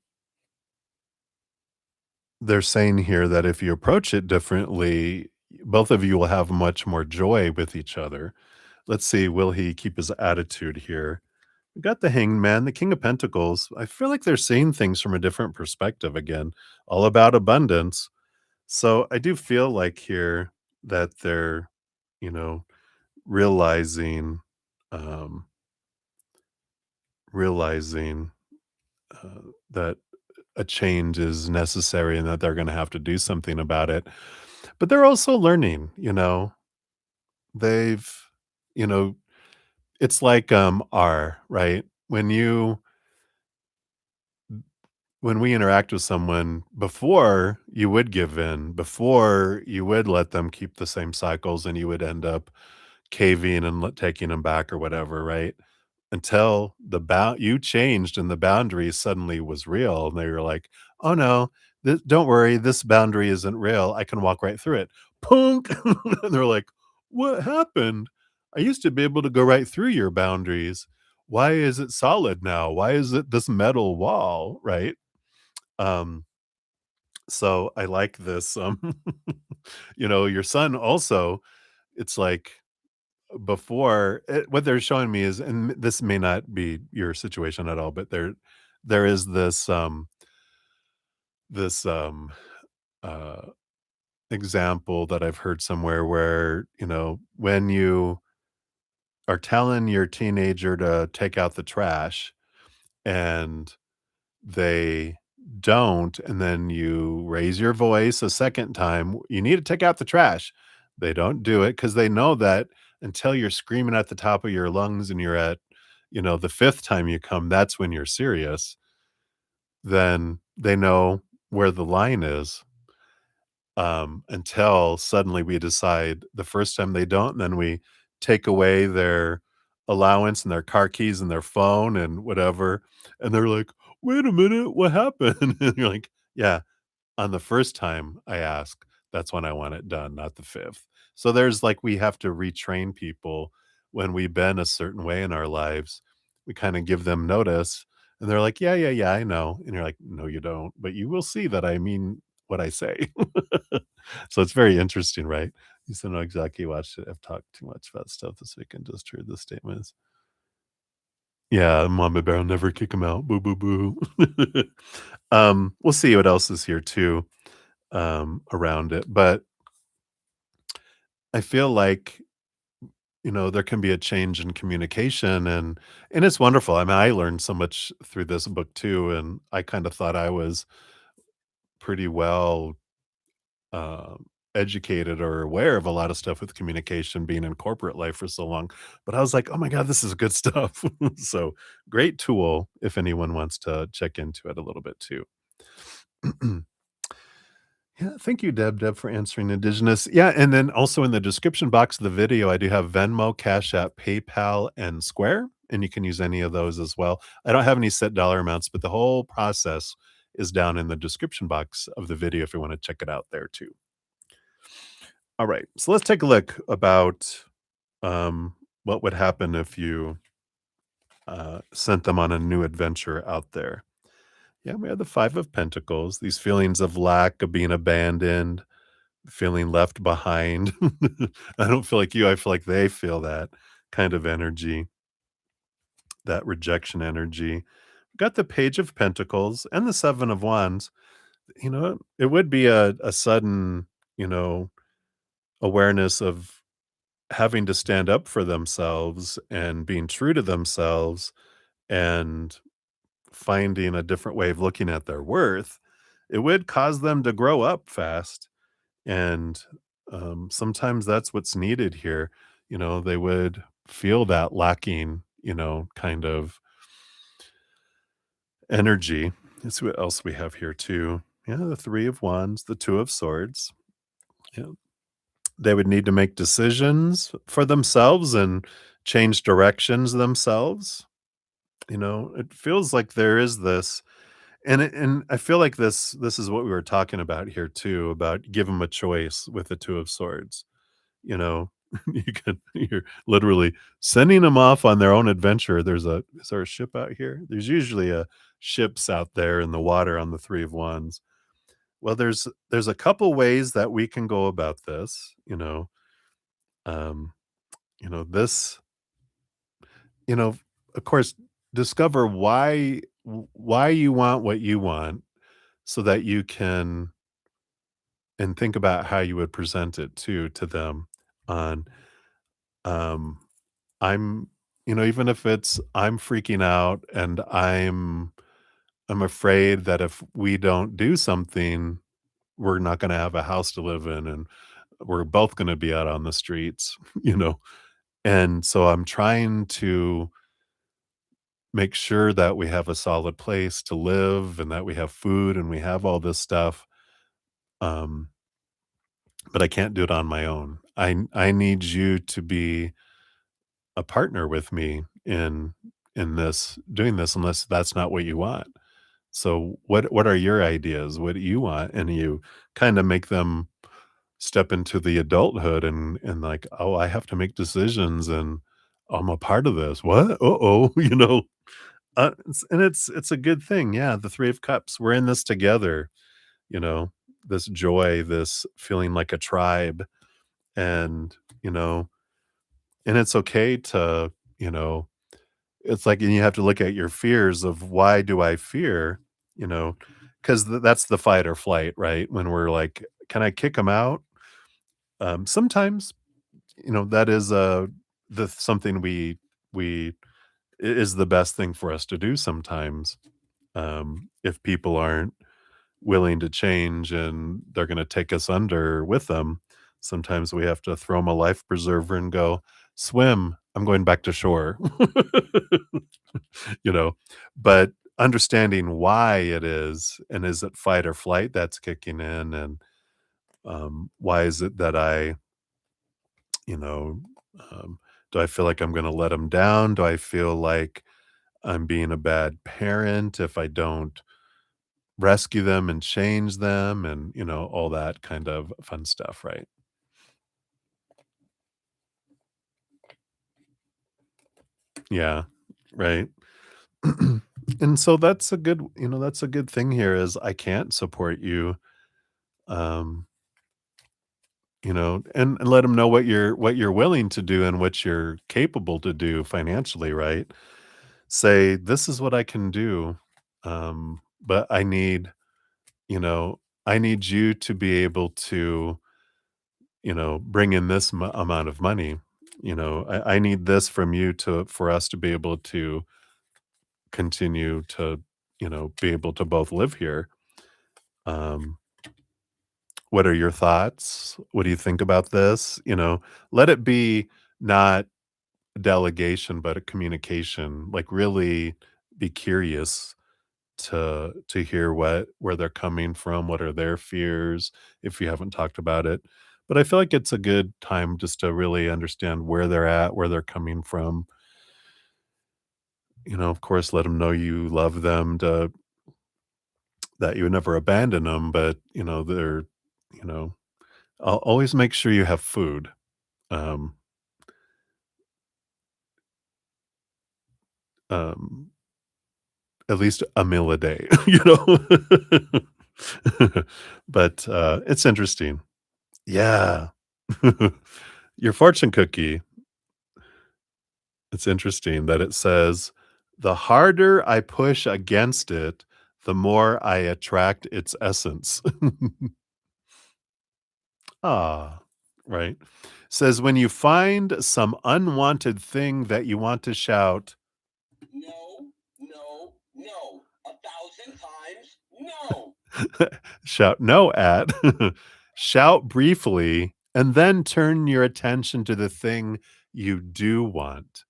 they're saying here that if you approach it differently, both of you will have much more joy with each other. Let's see, will he keep his attitude here? We got the Hanged Man, the King of Pentacles. I feel like they're seeing things from a different perspective again, all about abundance. So I do feel like here that they're, you know, realizing, um, realizing uh, that a change is necessary and that they're going to have to do something about it. But they're also learning, they've, you know, it's like R, right? When we interact with someone before, you would give in, before you would let them keep the same cycles and you would end up caving and taking them back or whatever, right? Until you changed and the boundary suddenly was real and they were like, "Oh no, don't worry, this boundary isn't real. I can walk right through it." Punk. And they're like, "What happened? I used to be able to go right through your boundaries. Why is it solid now? Why is it this metal wall?" Right? Um, so I like this, your son also, it's like what they're showing me is, and this may not be your situation at all, but there is this uh, example that I've heard somewhere where, when you are telling your teenager to take out the trash and they don't, and then you raise your voice a second time, "You need to take out the trash." They don't do it because they know that until you're screaming at the top of your lungs and you're at, the 5th time you come, that's when you're serious, then they know where the line is, until suddenly we decide the first time they don't, and then we take away their allowance and their car keys and their phone and whatever, and they're like, "Wait a minute, what happened?" And you're like, "Yeah, on the first time I ask, that's when I want it done, not the 5th." So there's like we have to retrain people when we've been a certain way in our lives. We kinda give them notice, and they're like, "Yeah, yeah, yeah, I know." And you're like, "No, you don't, but you will see that I mean what I say." So it's very interesting, right? You said, "Know exactly watched it. I've talked too much about stuff this weekend, just heard the statements." Yeah, Mama bear will never kick him out. Boo, boo, boo. We'll see what else is here too, around it, but I feel like, there can be a change in communication and it's wonderful. I mean, I learned so much through this book too, and I kinda thought I was pretty well, educated or aware of a lot of stuff with communication being in corporate life for so long, but I was like, "Oh my god, this is good stuff." So, great tool if anyone wants to check into it a little bit too. Yeah, thank you, Deb, for answering Indigenous. Yeah, and then also in the description box of the video, I do have Venmo, Cash App, PayPal, and Square, and you can use any of those as well. I don't have any set dollar amounts, but the whole process is down in the description box of the video if you want to check it out there too. All right, so let's take a look about what would happen if you sent them on a new adventure out there. Yeah, we have the Five of Pentacles, these feelings of lack, of being abandoned, feeling left behind. I don't feel like you, I feel like they feel that kind of energy, that rejection energy. Got the Page of Pentacles and the Seven of Wands. It would be a sudden, you know, awareness of having to stand up for themselves and being true to themselves and finding a different way of looking at their worth. It would cause them to grow up fast. And, sometimes that's what's needed here. They would feel that lacking, kind of energy. Let's see what else we have here too. Yeah, the Three of Wands, the Two of Swords. Yeah. They would need to make decisions for themselves and change directions themselves. It feels like there is this, and I feel like this is what we were talking about here too, about give them a choice with the Two of Swords. You know? You're literally sending them off on their own adventure. Is there a ship out here? There's usually a ships out there in the water on the Three of Wands. Well, there's a couple ways that we can go about this, um, this, you know, of course, discover why you want what you want so that you can and think about how you would present it to them on, um, I'm even if it's I'm freaking out and I'm afraid that if we don't do something, we're not gonna have a house to live in and we're both gonna be out on the streets, you know? And so I'm trying to make sure that we have a solid place to live and that we have food and we have all this stuff. Um, but I can't do it on my own. I need you to be a partner with me in this doing this unless that's not what you want. So what are your ideas? What do you want? And you kind of make them step into the adulthood and like, oh, I have to make decisions and I'm a part of this. What? Uh-oh, and it's a good thing. Yeah, the 3 of Cups. We're in this together, you know, this joy, this feeling like a tribe and, you know, and it's okay to, you know, it's like and you have to look at your fears of why do I fear, you know, 'cause that's the fight or flight, right? When we're like, can I kick them out? Sometimes, that is the something we is the best thing for us to do sometimes. If people aren't willing to change and they're gonna take us under with them, sometimes we have to throw them a life preserver and go, "Swim, I'm going back to shore." You know? But understanding why it is, and is it fight or flight that's kicking in, and, why is it that you know, do I feel like I'm gonna let them down? Do I feel like I'm being a bad parent if I don't rescue them and change them and, all that kind of fun stuff, right? Yeah, right. And so that's a good thing here is I can't support you, um, and let them know what you're willing to do and what you're capable to do financially, right? Say, "This is what I can do, but you know, I need you to be able to, bring in this amount of money. I need this from you for us to be able to continue to, be able to both live here. Um, what are your thoughts? What do you think about this? Let it be not delegation, but a communication. Like really be curious to hear where they're coming from, what are their fears, if you haven't talked about it. But I feel like it's a good time just to really understand where they're at, where they're coming from. Of course, let them know you love them, that you would never abandon them, but, you know, always make sure you have food, um, um, at least a meal a day, you know? But, it's interesting. Yeah. Your fortune cookie, it's interesting that it says, "The harder I push against it, the more I attract its essence." Ah, right. Says, "When you find some unwanted thing that you want to shout" No, no, no. 1,000 times no. shout no at, shout briefly, and then turn your attention to the thing you do want.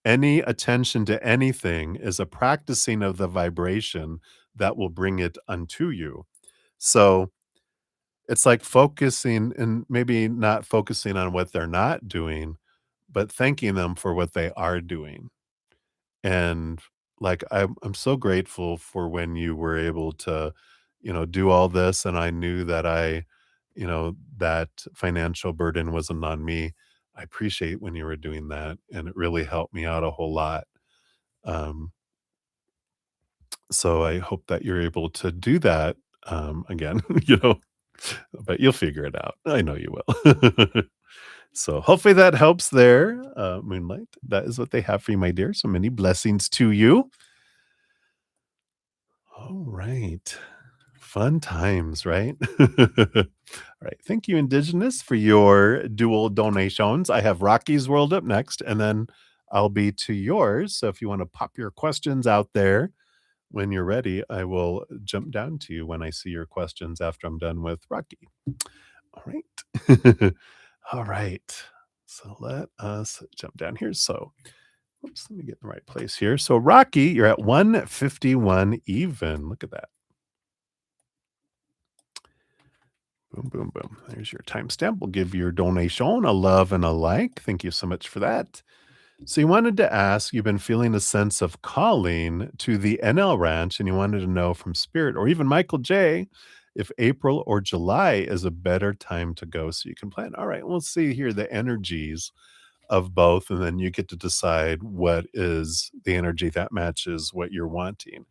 Any attention to anything is a practicing of the vibration that will bring it unto you. So it's like focusing and maybe not focusing on what they're not doing, but thanking them for what they are doing. And like I'm so grateful for when you were able to, do all this and I knew that that financial burden wasn't on me. I appreciate when you were doing that, and it really helped me out a whole lot. Um, so I hope that you're able to do that again, but you'll figure it out. I know you will. So hopefully that helps there, Moonlight. That is what they have for you, my dear. So many blessings to you. All right. Fun times, right? All right. Thank you, Indigenous, for your dual donations. I have Rocky's World up next, and then I'll be to yours. So if you want to pop your questions out there when you're ready, I will jump down to you when I see your questions after I'm done with Rocky. All right. All right. So let us jump down here. So, oops, let me get in the right place here. So, Rocky, you're at 151 even. Look at that. Boom, boom, boom. There's your timestamp. We'll give your donation a love and a like. Thank you so much for that. So, you wanted to ask, you've been feeling a sense of calling to the NL Ranch, and you wanted to know from Spirit or even Michael J if April or July is a better time to go so you can plan. All right, we'll see here the energies of both, and then you get to decide what is the energy that matches what you're wanting.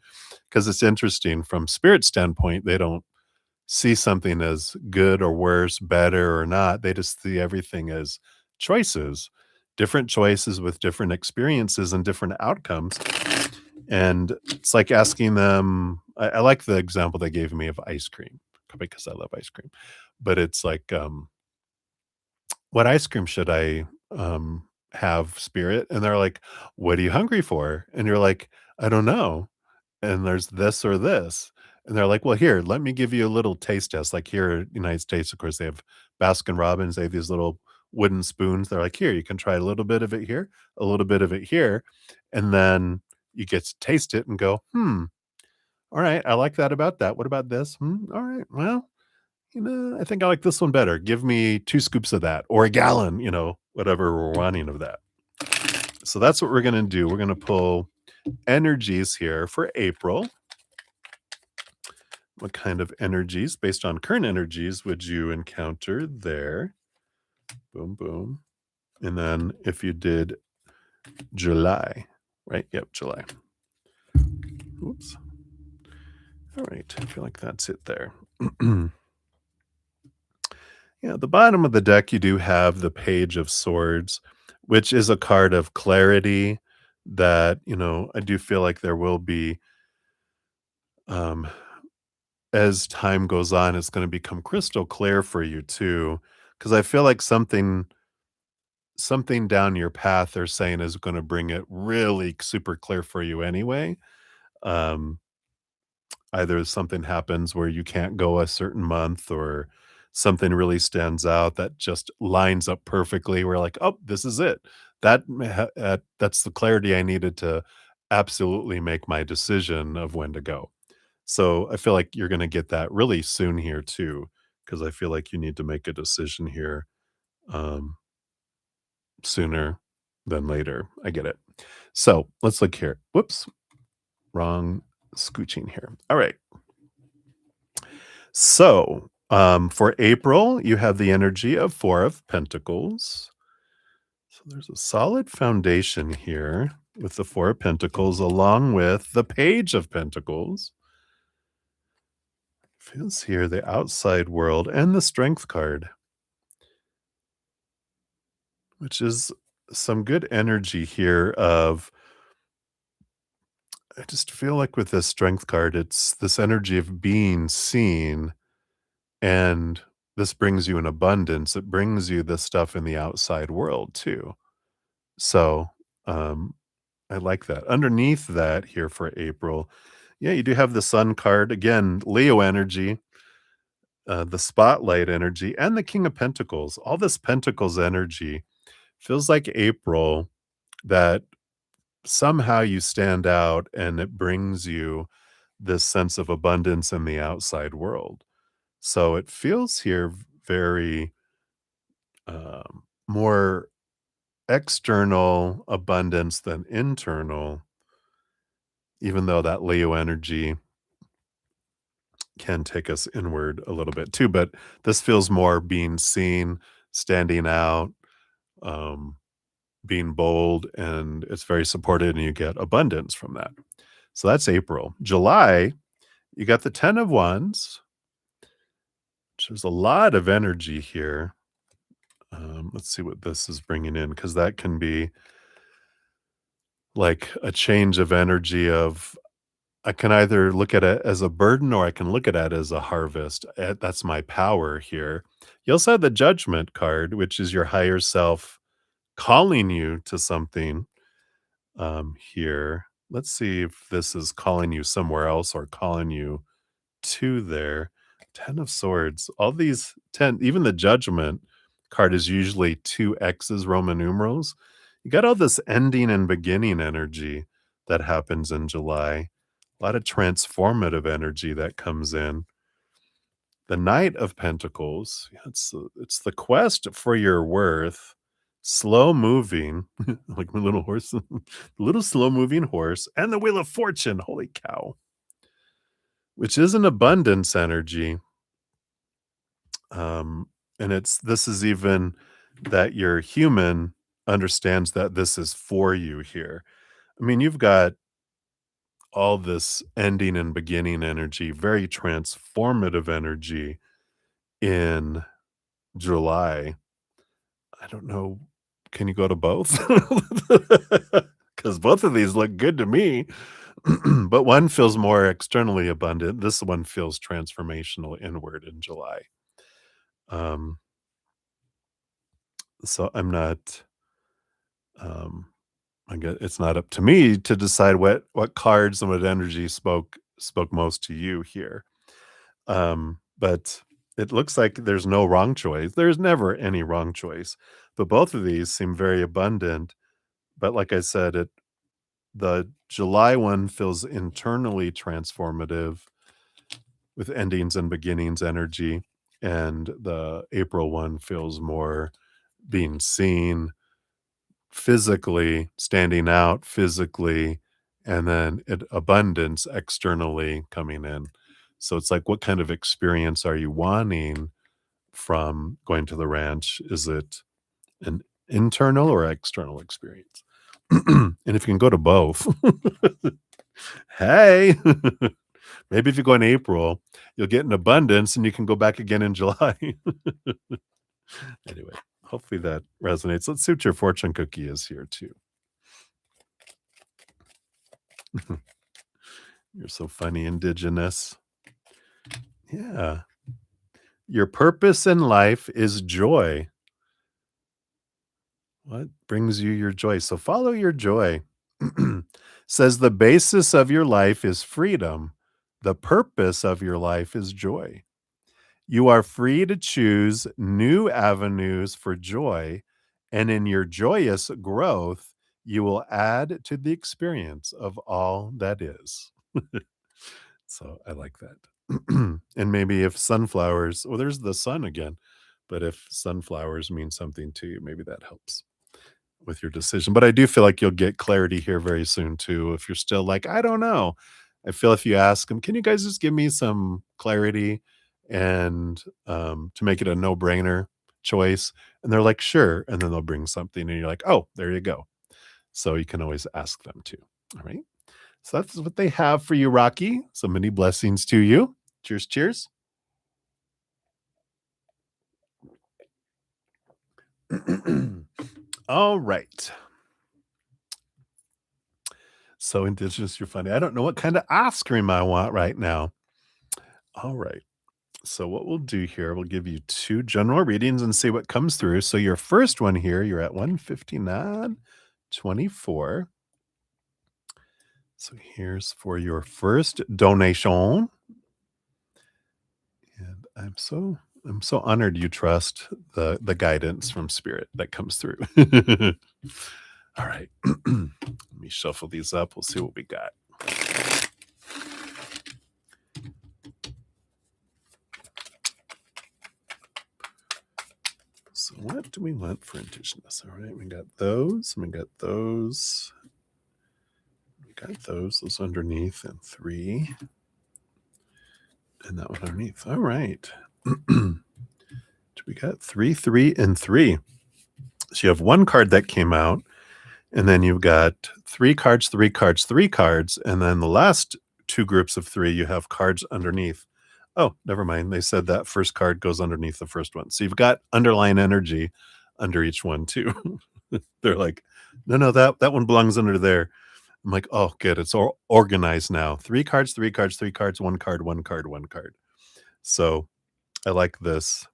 Because it's interesting from Spirit standpoint, they don't see something as good or worse, better or not. They just see everything as choices, different choices with different experiences and different outcomes. And it's like asking them, I like the example they gave me of ice cream because I love ice cream. But it's like, what ice cream should I have, Spirit? And they're like, what are you hungry for? And you're like, I don't know, and there's this or this. And they're like, well, here, let me give you a little taste test. Like here in the United States, of course, they have Baskin Robbins. They have these little wooden spoons. They're like, here, you can try a little bit of it here, a little bit of it here. And then you get to taste it and go, all right, I like that about that. What about this? All right, well, I think I like this one better. Give me 2 scoops of that or a gallon, whatever we're wanting of that. So that's what we're going to do. We're going to pull energies here for April. What kind of energies, based on current energies, would you encounter there? Boom, boom. And then if you did July, right? Yep, July. Oops. All right. I feel like that's it there. Yeah, at the bottom of the deck, you do have the Page of Swords, which is a card of clarity that, I do feel like there will be, um, as time goes on, it's going to become crystal clear for you too. Because I feel like something down your path they're saying is going to bring it really super clear for you anyway. Um, Either something happens where you can't go a certain month or something really stands out that just lines up perfectly. We're like, oh, this is it. That's the clarity I needed to absolutely make my decision of when to go. So I feel like you're going to get that really soon here too, because I feel like you need to make a decision here um, sooner than later. I get it. So let's look here. Whoops, wrong scooching here. All right. So for April, you have the energy of 4 of Pentacles. So there's a solid foundation here with the 4 of Pentacles, along with the Page of Pentacles. Feels here the outside world and the Strength card, which is some good energy here of, I just feel like with this Strength card, it's this energy of being seen, and this brings you an abundance. It brings you the stuff in the outside world too. So, um, I like that. Underneath that here for April, yeah, you do have the Sun card. Again, Leo energy, the Spotlight energy, and the King of Pentacles. All this Pentacles energy feels like April, that somehow you stand out and it brings you this sense of abundance in the outside world. So it feels here very more external abundance than internal, even though that Leo energy can take us inward a little bit too. But this feels more being seen, standing out, being bold, and it's very supported, and you get abundance from that. So that's April. July, you got the 10 of Wands, which there's a lot of energy here. Let's see what this is bringing in, because that can be like a change of energy of, I can either look at it as a burden or I can look at it as a harvest. That's my power here. You also have the Judgment card, which is your higher self calling you to something here. Let's see if this is calling you somewhere else or calling you to there. 10 of Swords. All these 10, even the Judgment card is usually 2 X's, Roman numerals. You got all this ending and beginning energy that happens in July. A lot of transformative energy that comes in. The Knight of Pentacles, yeah, it's the quest for your worth, slow moving, like my little horse, the little slow moving horse, and the Wheel of Fortune. Holy cow! Which is an abundance energy. And this is even that your human understands that this is for you here. I mean, you've got all this ending and beginning energy, very transformative energy in July. I don't know. Can you go to both? Because both of these look good to me. But one feels more externally abundant. This one feels transformational inward in July. So I'm not, I guess it's not up to me to decide what cards and what energy spoke most to you here. But it looks like there's no wrong choice. There's never any wrong choice. But both of these seem very abundant. But like I said, the July one feels internally transformative with endings and beginnings energy, and the April one feels more being seen physically, standing out physically, and then abundance externally coming in. So it's like, what kind of experience are you wanting from going to the ranch? Is it an internal or external experience? And if you can go to both, hey, maybe if you go in April, you'll get an abundance and you can go back again in July. Anyway, hopefully that resonates. Let's see what your fortune cookie is here too. You're so funny, Indigenous. Yeah. Your purpose in life is joy. What brings you your joy? So follow your joy. Says the basis of your life is freedom. The purpose of your life is joy. You are free to choose new avenues for joy, and in your joyous growth, you will add to the experience of all that is. So I like that. And maybe if sunflowers, well, there's the sun again, but if sunflowers mean something to you, maybe that helps with your decision. But I do feel like you'll get clarity here very soon too. If you're still like, I don't know, I feel if you ask them, can you guys just give me some clarity and to make it a no-brainer choice? And they're like, sure. And then they'll bring something and you're like, oh, there you go. So you can always ask them too. All right. So that's what they have for you, Rocky. So many blessings to you. Cheers, cheers. All right. So Indigenous, you're funny. I don't know what kind of ice cream I want right now. All right. So what we'll do here, we'll give you 2 general readings and see what comes through. So your first one here, you're at 159.24. So here's for your first donation. And I'm so honored you trust the guidance from spirit that comes through. All right. Let me shuffle these up. We'll see what we got. So what do we want for Indigenous? All right, we got those. We got those. We got those underneath, and 3. And that one underneath. All right. We got 3, 3, and 3. So you have one card that came out, and then you've got three cards, three cards, three cards, and then the last two groups of three, you have cards underneath. Oh, never mind. They said that first card goes underneath the first one. So you've got underlying energy under each one too. They're like, no, no, that one belongs under there. I'm like, oh, good. It's all organized now. Three cards, three cards, three cards, one card, one card, one card. So I like this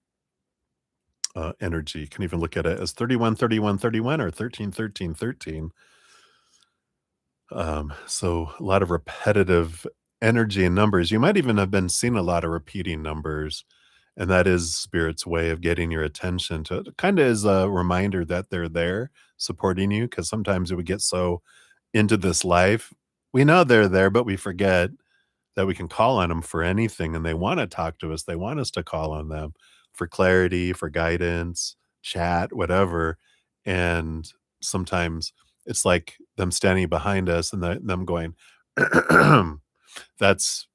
energy. You can even look at it as 31, 31, 31, or 13, 13, 13. So a lot of repetitive energy and numbers. You might even have been seeing a lot of repeating numbers, and that is spirit's way of getting your attention to kind of as a reminder that they're there supporting you. Because sometimes we get so into this life, we know they're there, but we forget that we can call on them for anything, and they want to talk to us. They want us to call on them for clarity, for guidance, chat, whatever. And sometimes it's like them standing behind us and them going, that's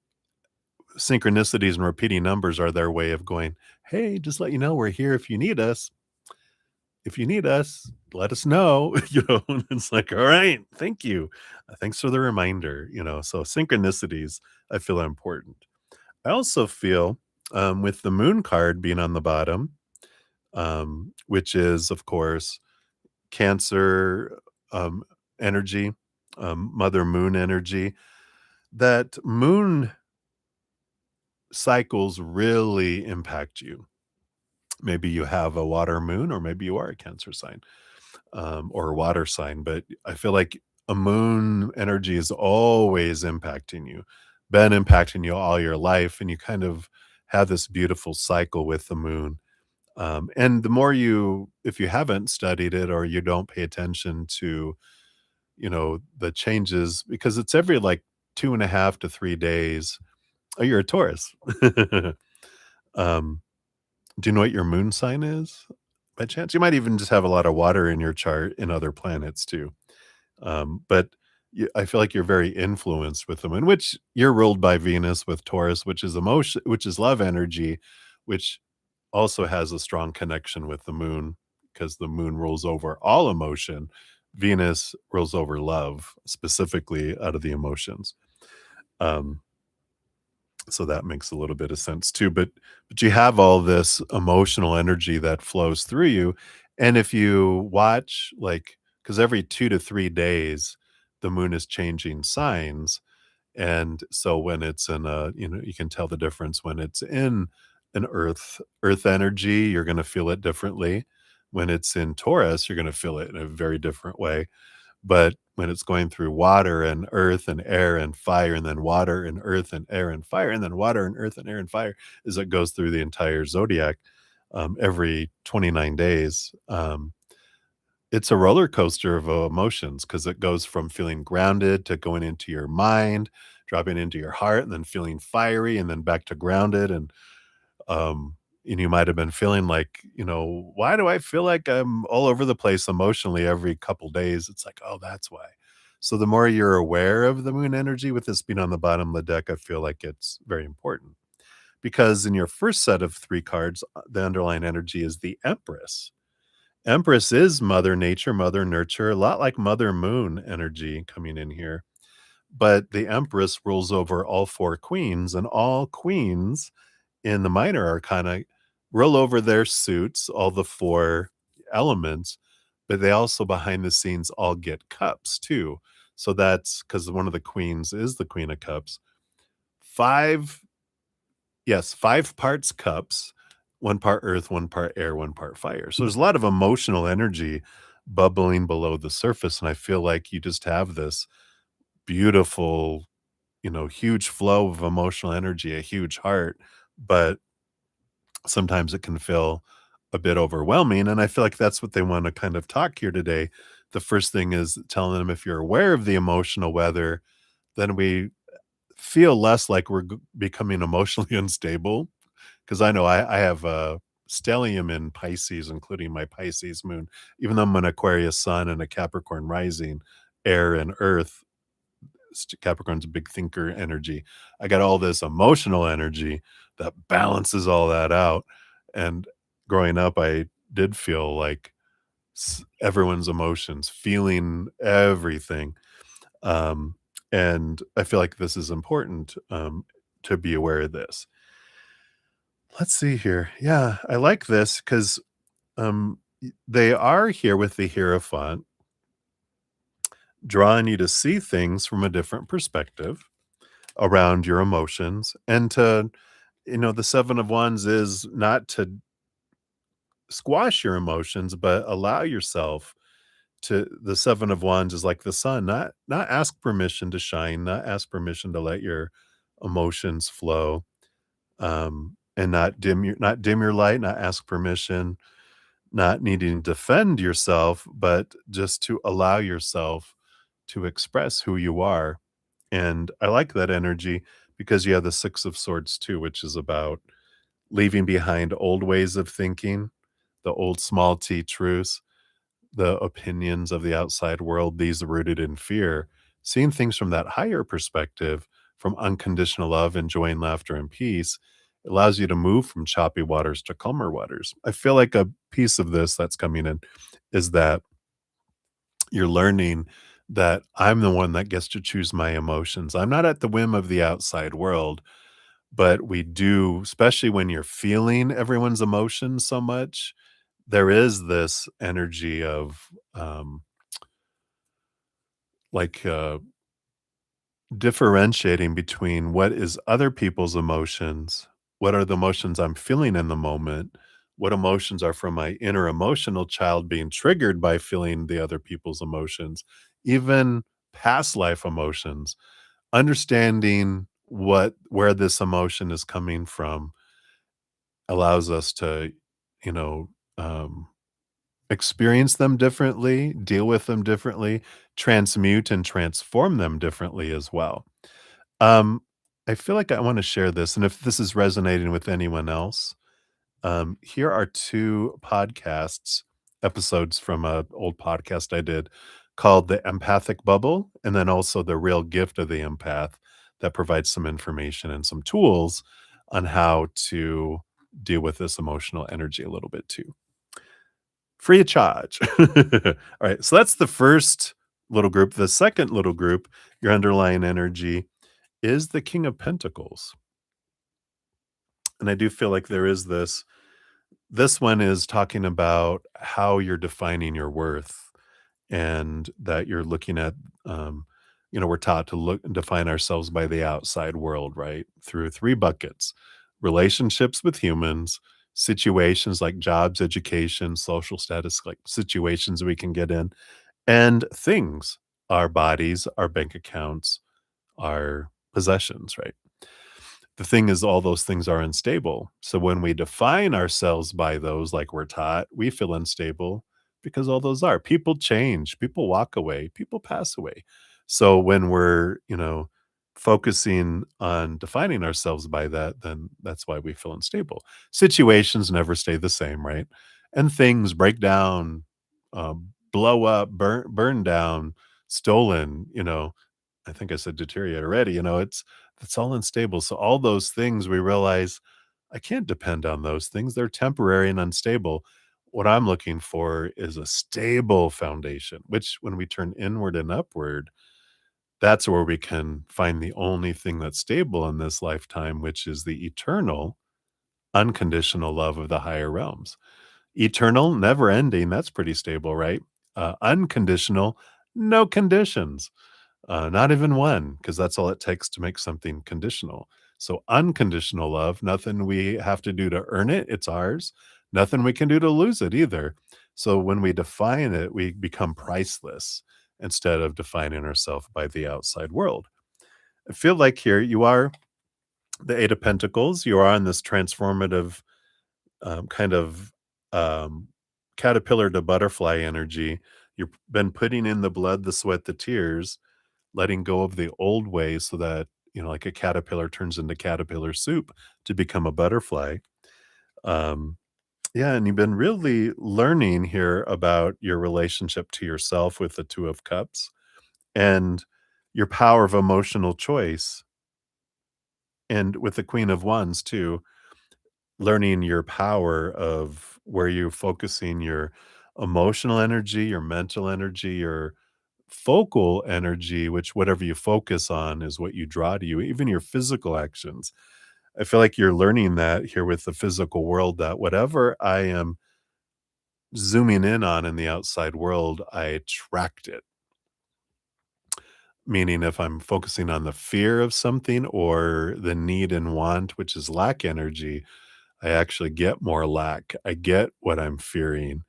synchronicities, and repeating numbers are their way of going, hey, just let you know we're here if you need us. If you need us, let us know. And it's like, all right, thank you. Thanks for the reminder. So synchronicities, I feel, are important. I also feel, with the moon card being on the bottom, which is, of course, Cancer energy, Mother Moon energy, that moon cycles really impact you. Maybe you have a water moon, or maybe you are a Cancer sign, or a water sign, but I feel like a moon energy is always impacting you, been impacting you all your life, and you kind of have this beautiful cycle with the moon. And the more if you haven't studied it, or you don't pay attention to, the changes, because it's every like 2.5 to 3 days. Oh, you're a Taurus. um, do you know what your moon sign is by chance? You might even just have a lot of water in your chart in other planets too. But I feel like you're very influenced with the moon, which you're ruled by Venus with Taurus, which is emotion, which is love energy, which also has a strong connection with the moon, because the moon rules over all emotion. Venus rules over love, specifically out of the emotions. Um, so that makes a little bit of sense too. But you have all this emotional energy that flows through you, and if you watch, like, because every 2 to 3 days, the moon is changing signs, and so when it's in a, you can tell the difference when it's in an earth energy, you're going to feel it differently. When it's in Taurus, you're going to feel it in a very different way. But when it's going through water and earth and air and fire, and then water and earth and air and fire, and then water and earth and air and fire, as it goes through the entire zodiac, every 29 days, it's a roller coaster of emotions, because it goes from feeling grounded to going into your mind, dropping into your heart, and then feeling fiery, and then back to grounded. Um, and you might have been feeling like, why do I feel like I'm all over the place emotionally every couple days? It's like, oh, that's why. So the more you're aware of the moon energy, with this being on the bottom of the deck, I feel like it's very important, because in your first set of three cards, the underlying energy is the Empress. Empress is Mother Nature, Mother Nurture, a lot like Mother Moon energy coming in here. But the Empress rules over all four queens, and all queens in the minor arcana roll over their suits, all the four elements, but they also behind the scenes all get cups too. So that's because one of the queens is the Queen of Cups. Five, yes, 5 parts cups, 1 part earth, 1 part air, 1 part fire. So there's a lot of emotional energy bubbling below the surface. And I feel like you just have this beautiful, huge flow of emotional energy, a huge heart, but sometimes it can feel a bit overwhelming. And I feel like that's what they want to kind of talk here today. The first thing is telling them, if you're aware of the emotional weather, then we feel less like we're becoming emotionally unstable. Because I know I have a stellium in Pisces, including my Pisces moon, even though I'm an Aquarius sun and a Capricorn rising, air and earth. Capricorn's a big thinker energy. I got all this emotional energy that balances all that out. And growing up, I did feel like everyone's emotions, feeling everything. Um, and I feel like this is important to be aware of this. Let's see here. Yeah, I like this because they are here with the Hierophant, drawing you to see things from a different perspective around your emotions. And the Seven of Wands is not to squash your emotions, but allow yourself to. The Seven of Wands is like the sun, not ask permission to shine, not ask permission to let your emotions flow, and not dim your light, not ask permission, not needing to defend yourself, but just to allow yourself to express who you are. And I like that energy because you have the Six of Swords too, which is about leaving behind old ways of thinking, the old small t truths, the opinions of the outside world, these rooted in fear, seeing things from that higher perspective, from unconditional love, enjoying laughter and peace, allows you to move from choppy waters to calmer waters. I feel like a piece of this that's coming in is that you're learning that I'm the one that gets to choose my emotions. I'm not at the whim of the outside world, but we do, especially when you're feeling everyone's emotions so much, there is this energy of like differentiating between what is other people's emotions, what are the emotions I'm feeling in the moment, what emotions are from my inner emotional child being triggered by feeling the other people's emotions, even past life emotions, understanding where this emotion is coming from allows us to, you know, um, experience them differently, deal with them differently, transmute and transform them differently as well. Um, I feel like I want to share this, and if this is resonating with anyone else, here are two episodes from a old podcast I did called The Empathic Bubble, and then also The Real Gift of the Empath that provides some information and some tools on how to deal with this emotional energy a little bit too. Free of charge. All right, so that's the first little group. The second little group, your underlying energy, is the King of Pentacles. And I do feel like there is this one is talking about how you're defining your worth and that you're looking at we're taught to look and define ourselves by the outside world, right? Through three buckets: relationships with humans, situations like jobs, education, social status, like situations we can get in, and things, our bodies, our bank accounts, our possessions, right? The thing is, all those things are unstable. So when we define ourselves by those, like we're taught, we feel unstable because all those are. People change, people walk away, people pass away. So when we're, focusing on defining ourselves by that, then that's why we feel unstable. Situations never stay the same, right? And things break down, blow up, burn down, stolen, I think I said deteriorate already, it's all unstable. So all those things we realize I can't depend on those things. They're temporary and unstable. What I'm looking for is a stable foundation, which when we turn inward and upward, that's where we can find the only thing that's stable in this lifetime, which is the eternal, unconditional love of the higher realms. Eternal, never ending, that's pretty stable, right? Unconditional, no conditions. Not even one, because that's all it takes to make something conditional. So unconditional love, nothing we have to do to earn it, it's ours. Nothing we can do to lose it either. So when we define it, we become priceless instead of defining ourselves by the outside world. I feel like here you are the Eight of Pentacles. You are in this transformative kind of um, caterpillar to butterfly energy. You've been putting in the blood, the sweat, the tears, letting go of the old ways so that, like a caterpillar turns into caterpillar soup to become a butterfly. Um, yeah, and you've been really learning here about your relationship to yourself with the Two of Cups and your power of emotional choice. And with the Queen of Wands, too, learning your power of where you're focusing your emotional energy, your mental energy, your focal energy, which whatever you focus on is what you draw to you, even your physical actions. I feel like you're learning that here with the physical world, that whatever I am zooming in on in the outside world, I attract it. Meaning, if I'm focusing on the fear of something or the need and want, which is lack energy, I actually get more lack. I get what I'm fearing.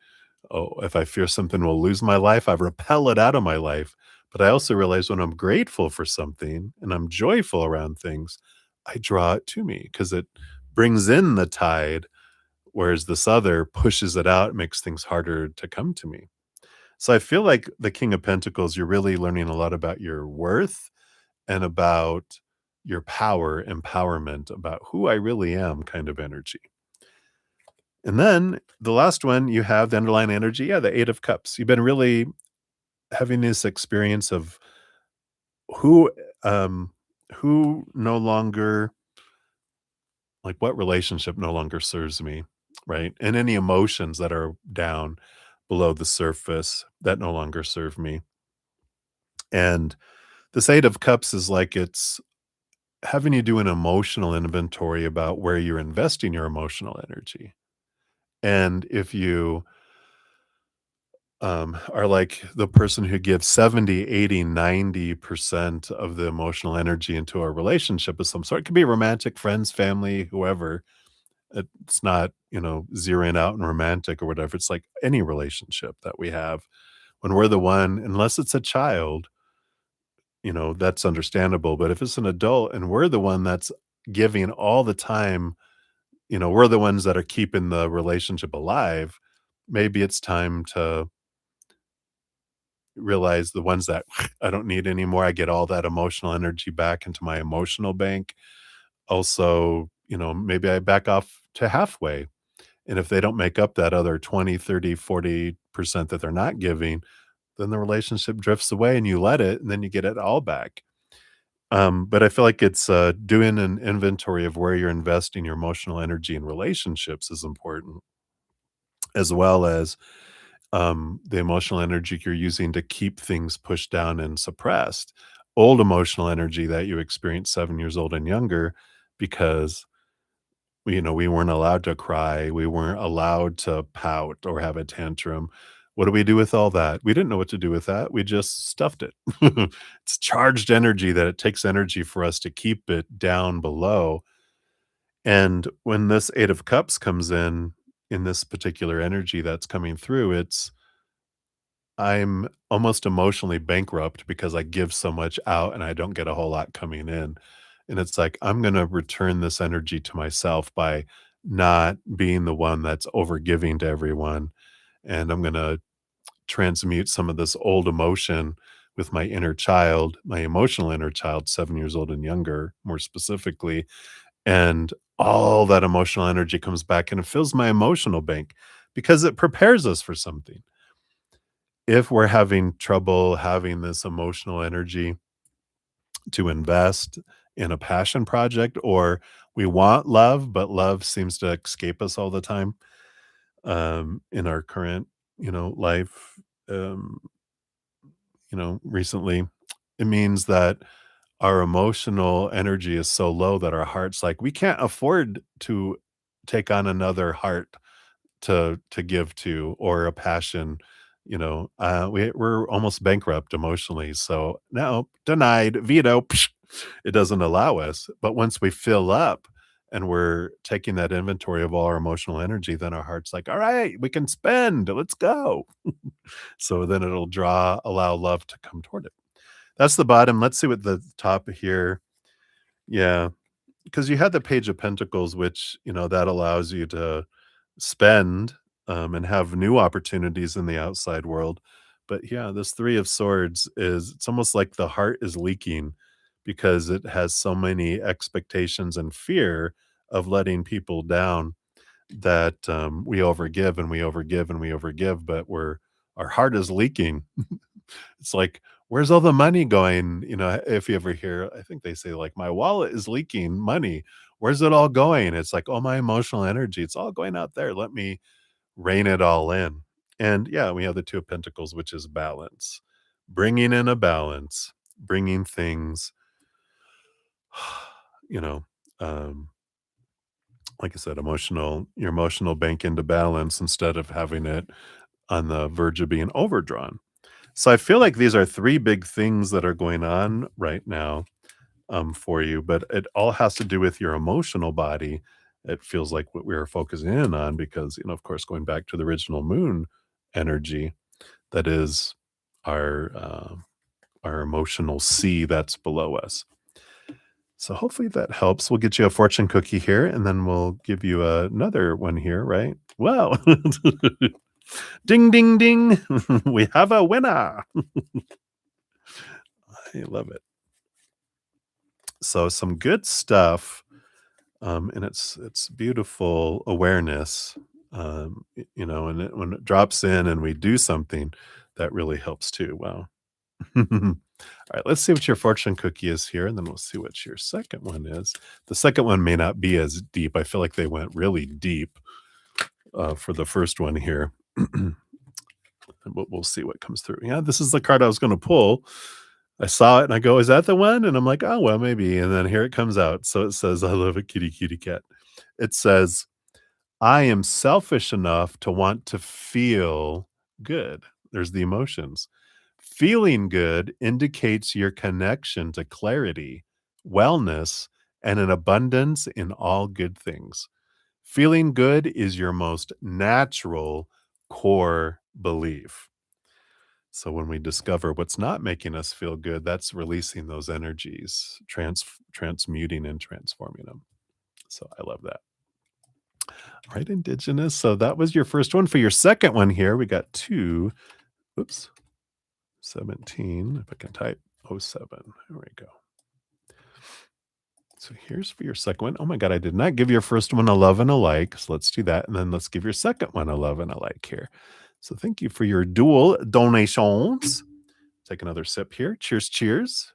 Oh, if I fear something will lose my life, I repel it out of my life. But I also realize when I'm grateful for something and I'm joyful around things, I draw it to me because it brings in the tide, whereas this other pushes it out, makes things harder to come to me. So I feel like the King of Pentacles, you're really learning a lot about your worth and about your power, empowerment, about who I really am kind of energy. And then the last one, you have the underlying energy. Yeah, the Eight of Cups. You've been really having this experience of who, um, who no longer, like what relationship no longer serves me, right? And any emotions that are down below the surface that no longer serve me. And this Eight of Cups is like it's having you do an emotional inventory about where you're investing your emotional energy. And if you are like the person who gives 70, 80, 90% of the emotional energy into a relationship of some sort. It could be romantic, friends, family, whoever. It's not, zeroing out and romantic or whatever. It's like any relationship that we have when we're the one, unless it's a child, that's understandable. But if it's an adult and we're the one that's giving all the time, we're the ones that are keeping the relationship alive, maybe it's time to realize the ones that I don't need anymore. I get all that emotional energy back into my emotional bank. Also, maybe I back off to halfway. And if they don't make up that other 20, 30, 40% that they're not giving, then the relationship drifts away and you let it and then you get it all back. But I feel like it's doing an inventory of where you're investing your emotional energy in relationships is important, as well as the emotional energy you're using to keep things pushed down and suppressed. Old emotional energy that you experienced 7 years old and younger, because we weren't allowed to cry, we weren't allowed to pout or have a tantrum. What do we do with all that? We didn't know what to do with that. We just stuffed it. It's charged energy that it takes energy for us to keep it down below. And when this Eight of Cups comes in this particular energy that's coming through, I'm almost emotionally bankrupt because I give so much out and I don't get a whole lot coming in. And it's like, I'm going to return this energy to myself by not being the one that's over giving to everyone. And I'm going to transmute some of this old emotion with my inner child, my emotional inner child, 7 years old and younger, more specifically. And all that emotional energy comes back and it fills my emotional bank because it prepares us for something. If we're having trouble having this emotional energy to invest in a passion project, or we want love, but love seems to escape us all the time, in our current, life, um, recently, it means that our emotional energy is so low that our heart's like, we can't afford to take on another heart to give to or a passion, we're almost bankrupt emotionally. So no, denied, veto, psh, it doesn't allow us. But once we fill up and we're taking that inventory of all our emotional energy, then our heart's like, all right, we can spend, let's go. So then it'll allow love to come toward it. That's the bottom. Let's see what the top here. Yeah, because you had the Page of Pentacles, which, that allows you to spend, and have new opportunities in the outside world. But yeah, this Three of Swords it's almost like the heart is leaking because it has so many expectations and fear of letting people down that, we overgive and we overgive and we overgive, but our heart is leaking. It's like, where's all the money going? If you ever hear, I think they say, like, my wallet is leaking money. Where's it all going? It's like, oh, my emotional energy, it's all going out there. Let me rein it all in. And yeah, we have the Two of Pentacles, which is balance. Bringing in a balance, bringing things, you know, um, like I said, your emotional bank into balance instead of having it on the verge of being overdrawn. So I feel like these are three big things that are going on right now for you, but it all has to do with your emotional body. It feels like what we are focusing in on because, of course, going back to the original moon energy, that is our our emotional sea that's below us. So hopefully that helps. We'll get you a fortune cookie here, and then we'll give you another one here, right? Wow. Ding, ding, ding. We have a winner. I love it. So some good stuff. And it's beautiful awareness, and when it drops in and we do something, that really helps too. Wow. All right, let's see what your fortune cookie is here, and then we'll see what your second one is. The second one may not be as deep. I feel like they went really deep for the first one here. And we'll see what comes through. Yeah, this is the card I was going to pull. I saw it and I go, "Is that the one?" And I'm like, "Oh, well, maybe." And then here it comes out. So it says, "I love a kitty, kitty cat." It says, "I am selfish enough to want to feel good." There's the emotions. Feeling good indicates your connection to clarity, wellness, and an abundance in all good things. Feeling good is your most natural core belief. So when we discover what's not making us feel good, that's releasing those energies, transmuting and transforming them. So I love that. All right, Indigenous. So that was your first one. For your second one here, we got two. Oops, 17. If I can type 07. There we go. So here's for your second one. Oh my God, I did not give your first one a love and a like. So let's do that. And then let's give your second one a love and a like here. So thank you for your dual donations. Take another sip here. Cheers, cheers.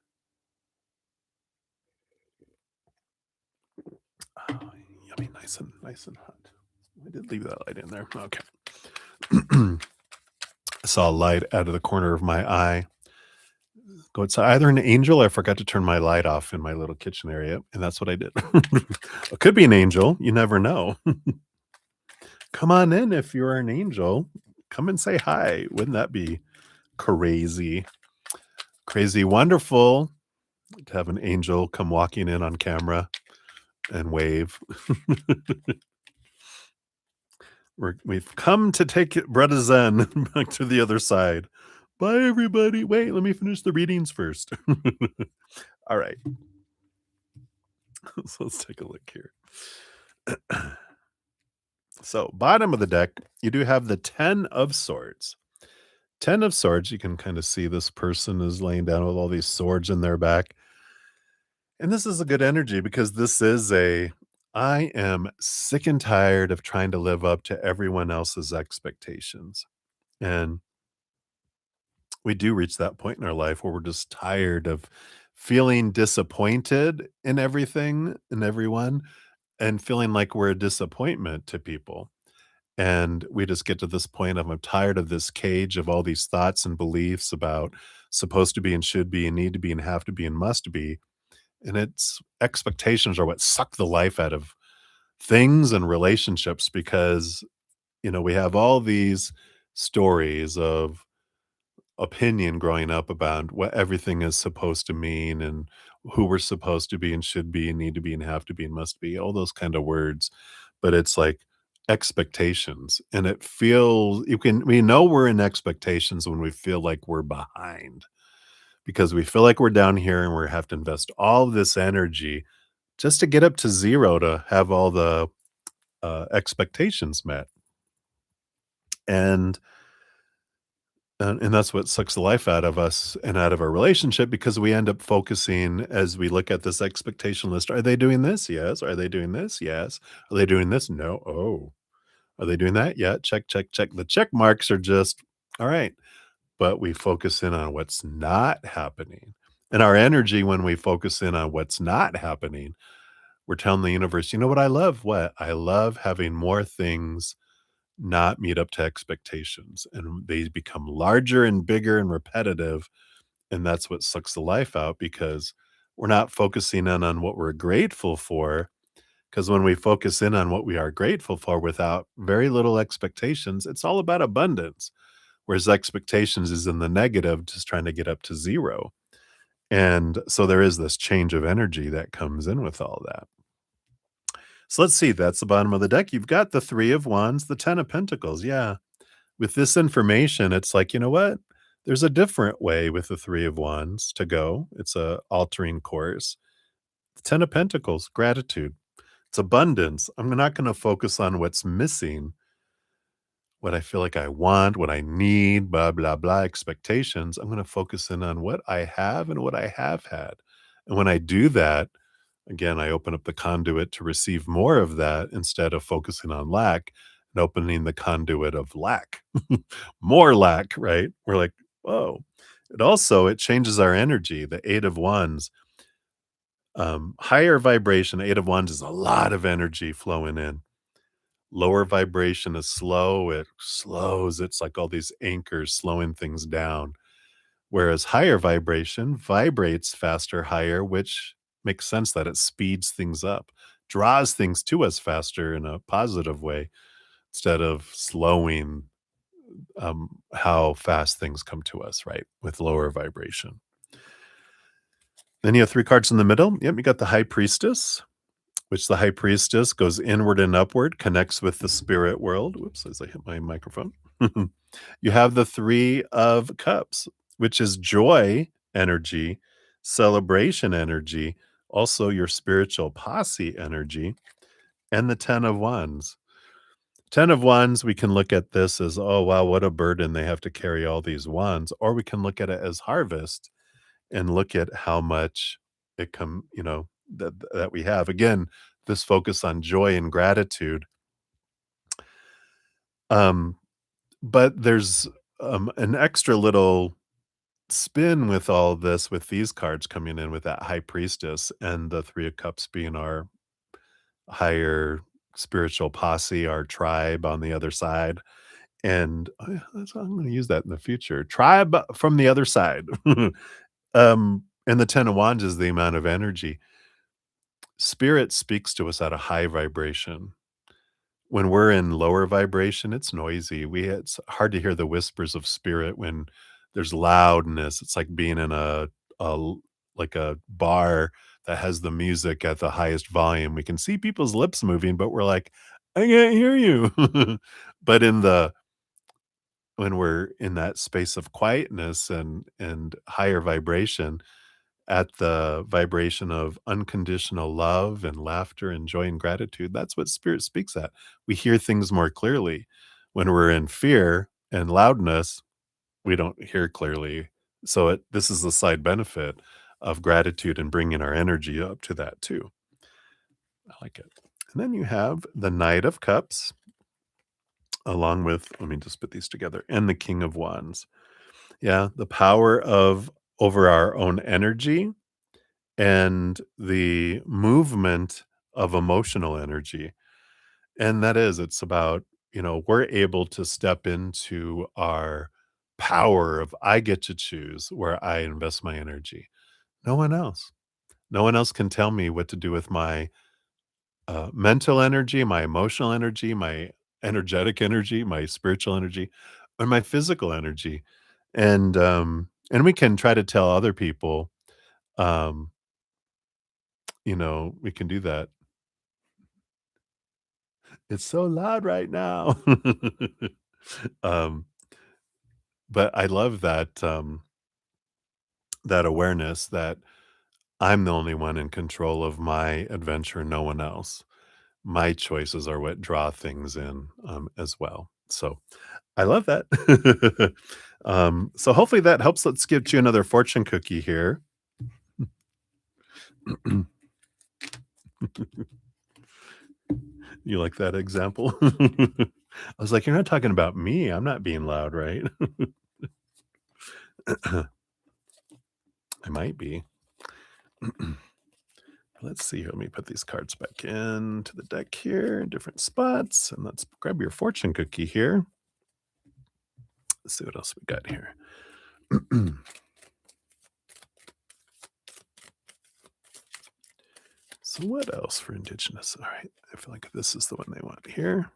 Oh, yummy, nice and hot. I did leave that light in there. Okay. I saw a light out of the corner of my eye. Go outside. Either an angel or I forgot to turn my light off in my little kitchen area, and that's what I did. It could be an angel. You never know. Come on in if you're an angel. Come and say hi. Wouldn't that be crazy? Crazy wonderful to have an angel come walking in on camera and wave. We've come to take Brother Zen back to the other side. Bye, everybody. Wait, let me finish the readings first. All right. So let's take a look here. So, bottom of the deck, you do have the 10 of Swords. 10 of Swords, you can kind of see this person is laying down with all these swords in their back. And this is a good energy because this is I am sick and tired of trying to live up to everyone else's expectations. And we do reach that point in our life where we're just tired of feeling disappointed in everything and everyone and feeling like we're a disappointment to people. And we just get to this point of I'm tired of this cage of all these thoughts and beliefs about supposed to be and should be and need to be and have to be and must be. And it's expectations are what suck the life out of things and relationships because, we have all these stories of opinion growing up about what everything is supposed to mean and who we're supposed to be and should be and need to be and have to be and must be, all those kind of words. But it's like expectations. And it feels we know we're in expectations when we feel like we're behind because we feel like we're down here and we have to invest all of this energy just to get up to zero to have all the expectations met. And and that's what sucks the life out of us and out of our relationship because we end up focusing as we look at this expectation list. Are they doing this? Yes. Are they doing this? Yes. Are they doing this? No. Oh, are they doing that? Yeah. Check, check, check. The check marks are just all right. But we focus in on what's not happening. And our energy, when we focus in on what's not happening, we're telling the universe, you know what I love? What? I love having more things not meet up to expectations, and they become larger and bigger and repetitive, and that's what sucks the life out because we're not focusing in on what we're grateful for. Because when we focus in on what we are grateful for without very little expectations, it's all about abundance. Whereas expectations is in the negative, just trying to get up to zero. And so there is this change of energy that comes in with all that. So let's see, that's the bottom of the deck. You've got the 3 of Wands, the 10 of Pentacles. Yeah. With this information, it's like, you know what? There's a different way with the 3 of Wands to go. It's a altering course. The 10 of Pentacles, gratitude. It's abundance. I'm not going to focus on what's missing, what I feel like I want, what I need, blah, blah, blah, expectations. I'm going to focus in on what I have and what I have had. And when I do that, again, I open up the conduit to receive more of that instead of focusing on lack and opening the conduit of lack. More lack, right? We're like, whoa. It changes our energy. The 8 of Wands, higher vibration, 8 of Wands is a lot of energy flowing in. Lower vibration is slow. It slows. It's like all these anchors slowing things down. Whereas higher vibration vibrates faster, higher, which makes sense that it speeds things up, draws things to us faster in a positive way instead of slowing how fast things come to us, right? With lower vibration. Then you have 3 cards in the middle. Yep, you got the High Priestess, which the High Priestess goes inward and upward, connects with the spirit world. Whoops, as I hit my microphone. You have the 3 of Cups, which is joy energy, celebration energy, also your spiritual posse energy, and the 10 of Wands. 10 of Wands, we can look at this as, oh, wow, what a burden they have to carry all these wands. Or we can look at it as harvest and look at how much that we have. Again, this focus on joy and gratitude. But there's an extra little spin with all this, with these cards coming in with that High Priestess and the 3 of Cups being our higher spiritual posse, our tribe on the other side. And I'm going to use that in the future. Tribe from the other side. And the 10 of Wands is the amount of energy. Spirit speaks to us at a high vibration. When we're in lower vibration, it's noisy. It's hard to hear the whispers of spirit when there's loudness. It's like being in like a bar that has the music at the highest volume. We can see people's lips moving, but we're like, I can't hear you. But when we're in that space of quietness and higher vibration, at the vibration of unconditional love and laughter and joy and gratitude, that's what spirit speaks at. We hear things more clearly. When we're in fear and loudness, we don't hear clearly. So this is the side benefit of gratitude and bringing our energy up to that too. I like it. And then you have the Knight of Cups, along with, let me just put these together, and the King of Wands. Yeah, the power of over our own energy and the movement of emotional energy. And it's about, we're able to step into our power of I get to choose where I invest my energy. No one else. No one else can tell me what to do with my mental energy, my emotional energy, my energetic energy, my spiritual energy, or my physical energy. And we can try to tell other people, um, we can do that. It's so loud right now. um, but I love that awareness that I'm the only one in control of my adventure, no one else. My choices are what draw things in, as well. So I love that. So hopefully that helps. Let's give you another fortune cookie here. You like that example? I was like, you're not talking about me. I'm not being loud, right? I might be. Let's let's see here. Let me put these cards back into the deck here in different spots. And let's grab your fortune cookie here. Let's see what else we got here. So what else for Indigenous? All right. I feel like this is the one they want here.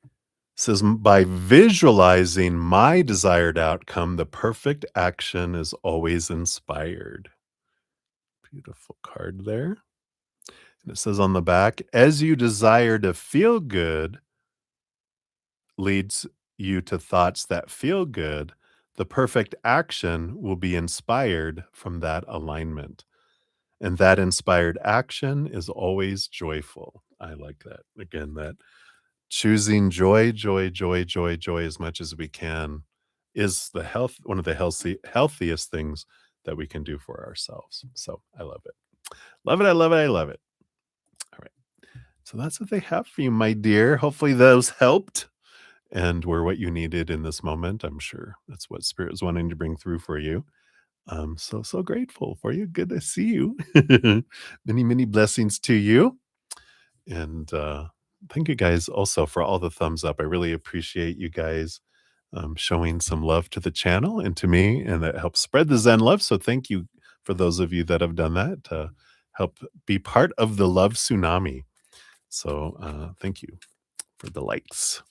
It says, by visualizing my desired outcome, the perfect action is always inspired. Beautiful card there. And it says on the back, as you desire to feel good leads you to thoughts that feel good, the perfect action will be inspired from that alignment. And that inspired action is always joyful. I like that. Again, that choosing joy, joy, joy, joy, joy as much as we can is one of the healthiest things that we can do for ourselves. So I love it. Love it. I love it. I love it. All right. So that's what they have for you, my dear. Hopefully those helped and were what you needed in this moment. I'm sure that's what Spirit is wanting to bring through for you. I'm so grateful for you. Good to see you. Many blessings to you. And thank you guys also for all the thumbs up. I really appreciate you guys showing some love to the channel and to me, and that helps spread the Zen love. So thank you for those of you that have done that to help be part of the love tsunami. So thank you for the likes.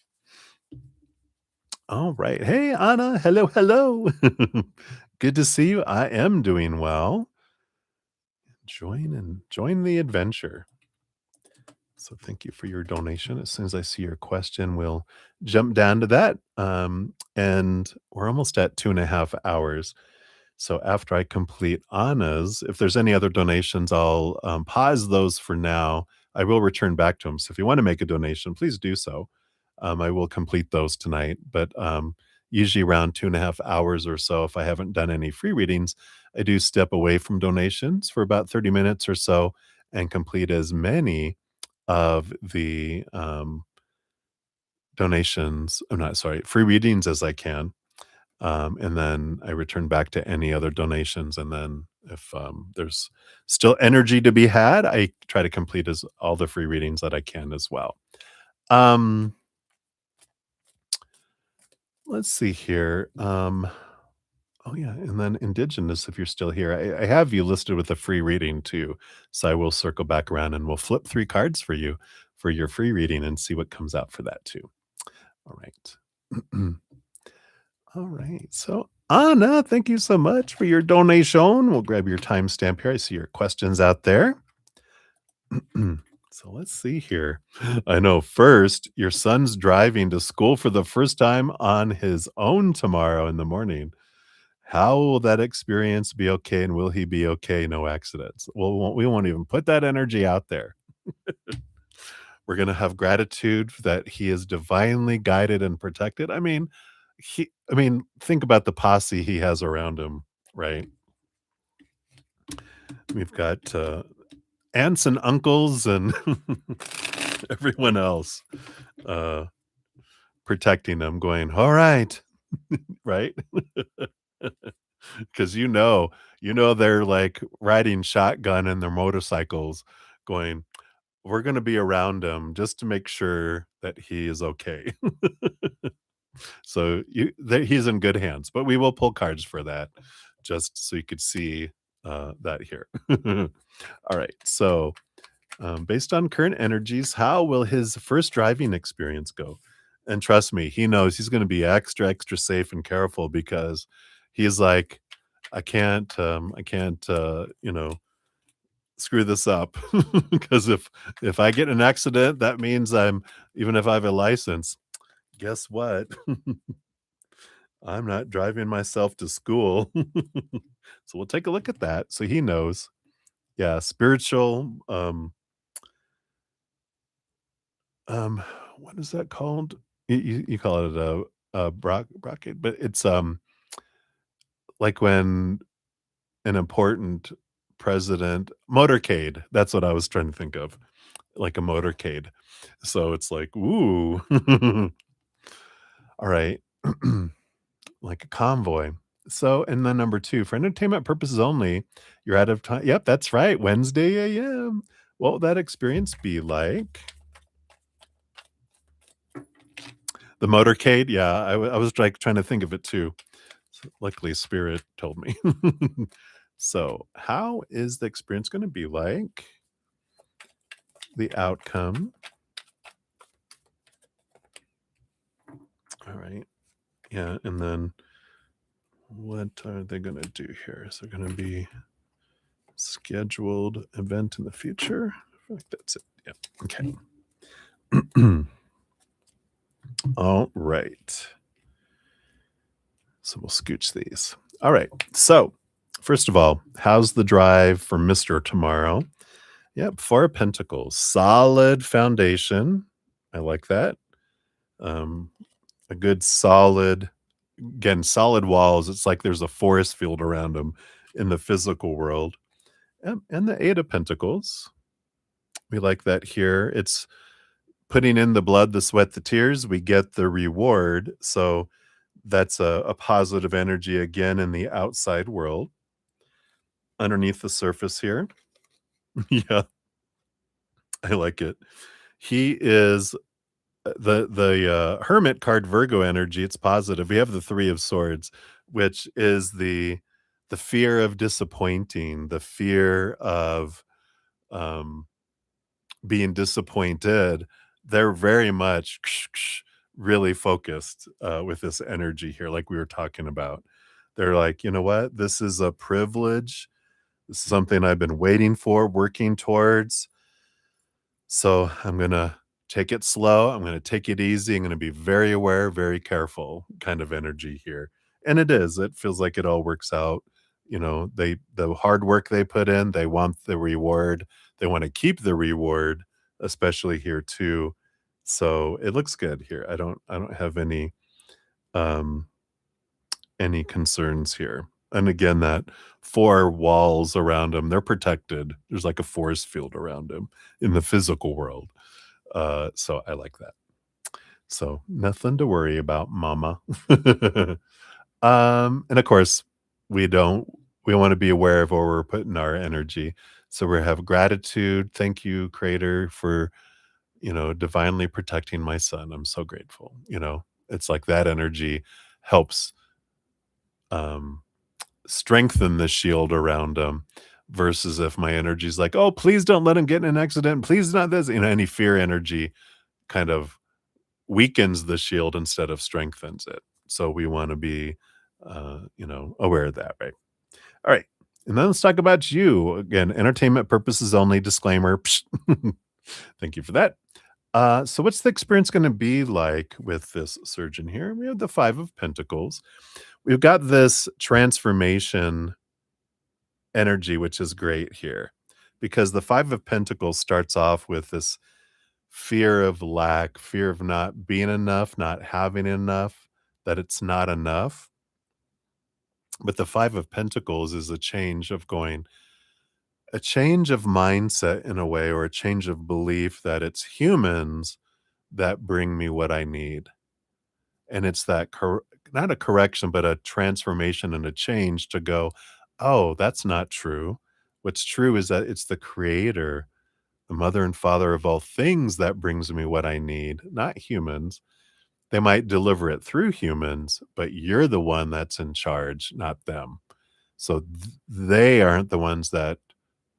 All right. Hey, Anna. Hello, hello. Good to see you. I am doing well. Join the adventure. So thank you for your donation. As soon as I see your question, we'll jump down to that. And we're almost at 2.5 hours. So after I complete Anna's, if there's any other donations, I'll pause those for now. I will return back to them. So if you want to make a donation, please do so. I will complete those tonight. But usually around 2.5 hours or so, if I haven't done any free readings, I do step away from donations for about 30 minutes or so and complete as many of the free readings as I can. And then I return back to any other donations. And then if there's still energy to be had, I try to complete all the free readings that I can as well. Let's see here. Oh yeah, and then Indigenous, if you're still here, I have you listed with a free reading too. So I will circle back around and we'll flip 3 cards for you for your free reading and see what comes out for that too. All right. All right. So Anna, thank you so much for your donation. We'll grab your timestamp here. I see your questions out there. So let's see here. I know first, your son's driving to school for the first time on his own tomorrow in the morning. How will that experience be okay, and will he be okay? No accidents. Well, we won't even put that energy out there. We're going to have gratitude that he is divinely guided and protected. I mean, think about the posse he has around him, right? We've got aunts and uncles and everyone else protecting them, going, all right, right? Because they're like riding shotgun in their motorcycles, going, we're going to be around him just to make sure that he is okay. So he's in good hands, but we will pull cards for that just so you could see that here. All right. So based on current energies, how will his first driving experience go? And trust me, he knows he's going to be extra safe and careful because he's like, I can't, screw this up because if I get in an accident, that means even if I have a license, guess what? I'm not driving myself to school. So we'll take a look at that. So he knows. Yeah, spiritual, what is that called? You call it a brockade, but it's, like when an important president motorcade, that's what I was trying to think of, like a motorcade. So it's like, ooh. All right. Like a convoy. So, and then number 2, for entertainment purposes only, you're out of time. Yep, that's right, Wednesday AM. What will that experience be like? The motorcade? Yeah, I was, like, trying to think of it too. Luckily, Spirit told me. So, how is the experience gonna be like? The outcome. Alright. Yeah, and then what are they gonna do here? Is there gonna be scheduled event in the future? I feel like that's it. Yeah. Okay. All right. So we'll scooch these. All right. So, first of all, how's the drive for Mr. Tomorrow? Yep, 4 of Pentacles. Solid foundation. I like that. Um, a good solid, again, solid walls. It's like there's a forest field around them in the physical world. And the 8 of Pentacles. We like that here. It's putting in the blood, the sweat, the tears. We get the reward. So that's a positive energy again in the outside world. Underneath the surface here. Yeah, I like it. He is the hermit card, Virgo energy. It's positive. We have the 3 of swords, which is the fear of disappointing, the fear of um being disappointed. They're very much really focused with this energy here, like we were talking about. They're like, you know what? This is a privilege. This is something I've been waiting for, working towards. So I'm going to take it slow. I'm going to take it easy. I'm going to be very aware, very careful kind of energy here. And it is. It feels like it all works out. You know, the hard work they put in, they want the reward. They want to keep the reward, especially here too. So it looks good here. I don't have um any concerns here. And again, that 4 walls around them, they're protected. There's like a force field around them in the physical world. So I like that. So nothing to worry about, mama. And of course, we don't we want to be aware of where we're putting our energy. So we have gratitude. Thank you, Creator, for divinely protecting my son. I'm so grateful. It's like that energy helps um strengthen the shield around him versus if my energy is like, oh, please don't let him get in an accident. Please not this. Any fear energy kind of weakens the shield instead of strengthens it. So we want to be, aware of that, right? All right. And then let's talk about you. Again, entertainment purposes only, disclaimer. Psh. Thank you for that. So what's the experience going to be like with this surgeon here? We have the 5 of Pentacles. We've got this transformation energy, which is great here because the 5 of Pentacles starts off with this fear of lack, fear of not being enough, not having enough, that it's not enough. But the 5 of Pentacles is a change of mindset in a way, or a change of belief that it's humans that bring me what I need. And it's that not a correction, but a transformation and a change to go, oh, that's not true. What's true is that it's the creator, the mother and father of all things that brings me what I need, not humans. They might deliver it through humans, but you're the one that's in charge, not them. So they aren't the ones that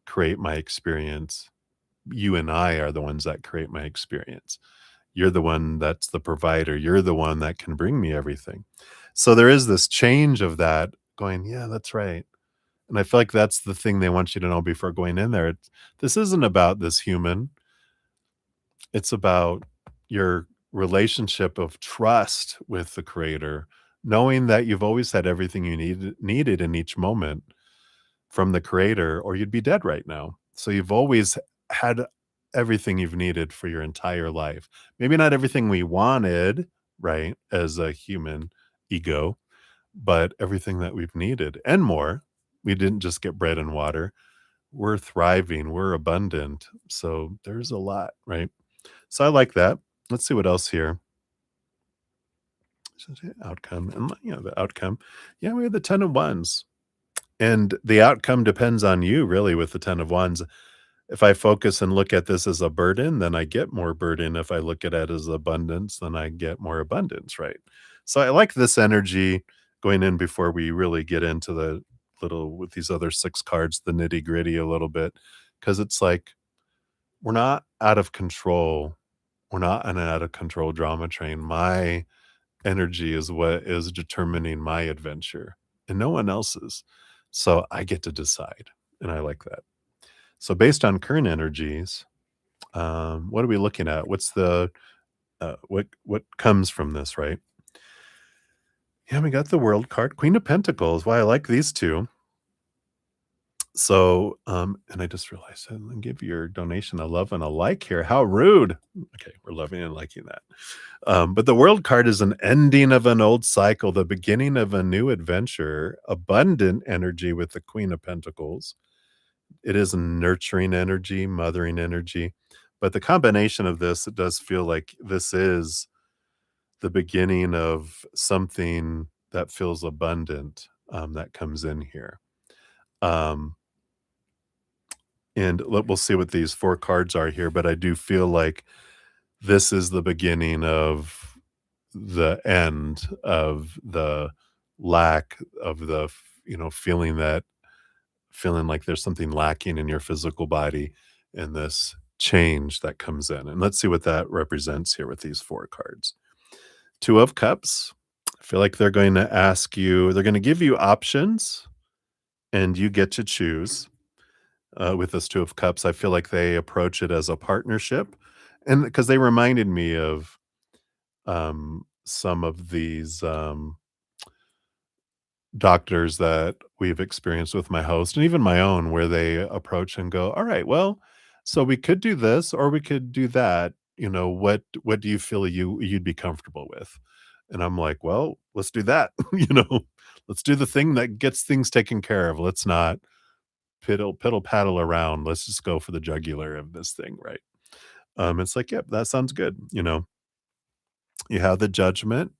create my experience. You and I are the ones that create my experience. You're the one that's the provider. You're the one that can bring me everything. So there is this change of that going, yeah, that's right. And I feel like that's the thing they want you to know before going in there. This isn't about this human. It's about your relationship of trust with the creator, knowing that you've always had everything you needed in each moment from the creator, or you'd be dead right now. So you've always had everything you've needed for your entire life. Maybe not everything we wanted, right, as a human ego, but everything that we've needed and more. We didn't just get bread and water. We're thriving, we're abundant. So there's a lot, right? So I like that. Let's see what else here. outcome, and the outcome. Yeah, we have the 10 of Wands, and the outcome depends on you, really, with the 10 of Wands. If I focus and look at this as a burden, then I get more burden. If I look at it as abundance, then I get more abundance, right? So I like this energy going in before we really get into the little with these other 6 cards, the nitty-gritty a little bit, because it's like we're not out of control. We're not on an out of control drama train. My energy is what is determining my adventure and no one else's. So I get to decide, and I like that. So based on current energies, what are we looking at? What's the what comes from this, right? Yeah, we got the World card, Queen of Pentacles. Why I like these two. So, and I just realized I didn't give your donation a love and a like here. How rude. Okay, we're loving and liking that. But the World card is an ending of an old cycle, the beginning of a new adventure, abundant energy with the Queen of Pentacles. It is a nurturing energy, mothering energy. But the combination of this, it does feel like this is the beginning of something that feels abundant that comes in here. Um, and we'll see what these 4 cards are here, but I do feel like this is the beginning of the end of the lack of feeling like there's something lacking in your physical body and this change that comes in. And let's see what that represents here with these 4 cards. 2 of Cups. I feel like they're going to give you options and you get to choose. With this 2 of Cups, I feel like they approach it as a partnership. And because they reminded me of some of these doctors that we've experienced with my host and even my own, where they approach and go, all right, well, so we could do this or we could do that. What do you feel you'd be comfortable with? And I'm like, well, let's do that. Let's do the thing that gets things taken care of. Let's not piddle paddle around. Let's just go for the jugular of this thing, right? It's like, yep, that sounds good. You have the Judgment.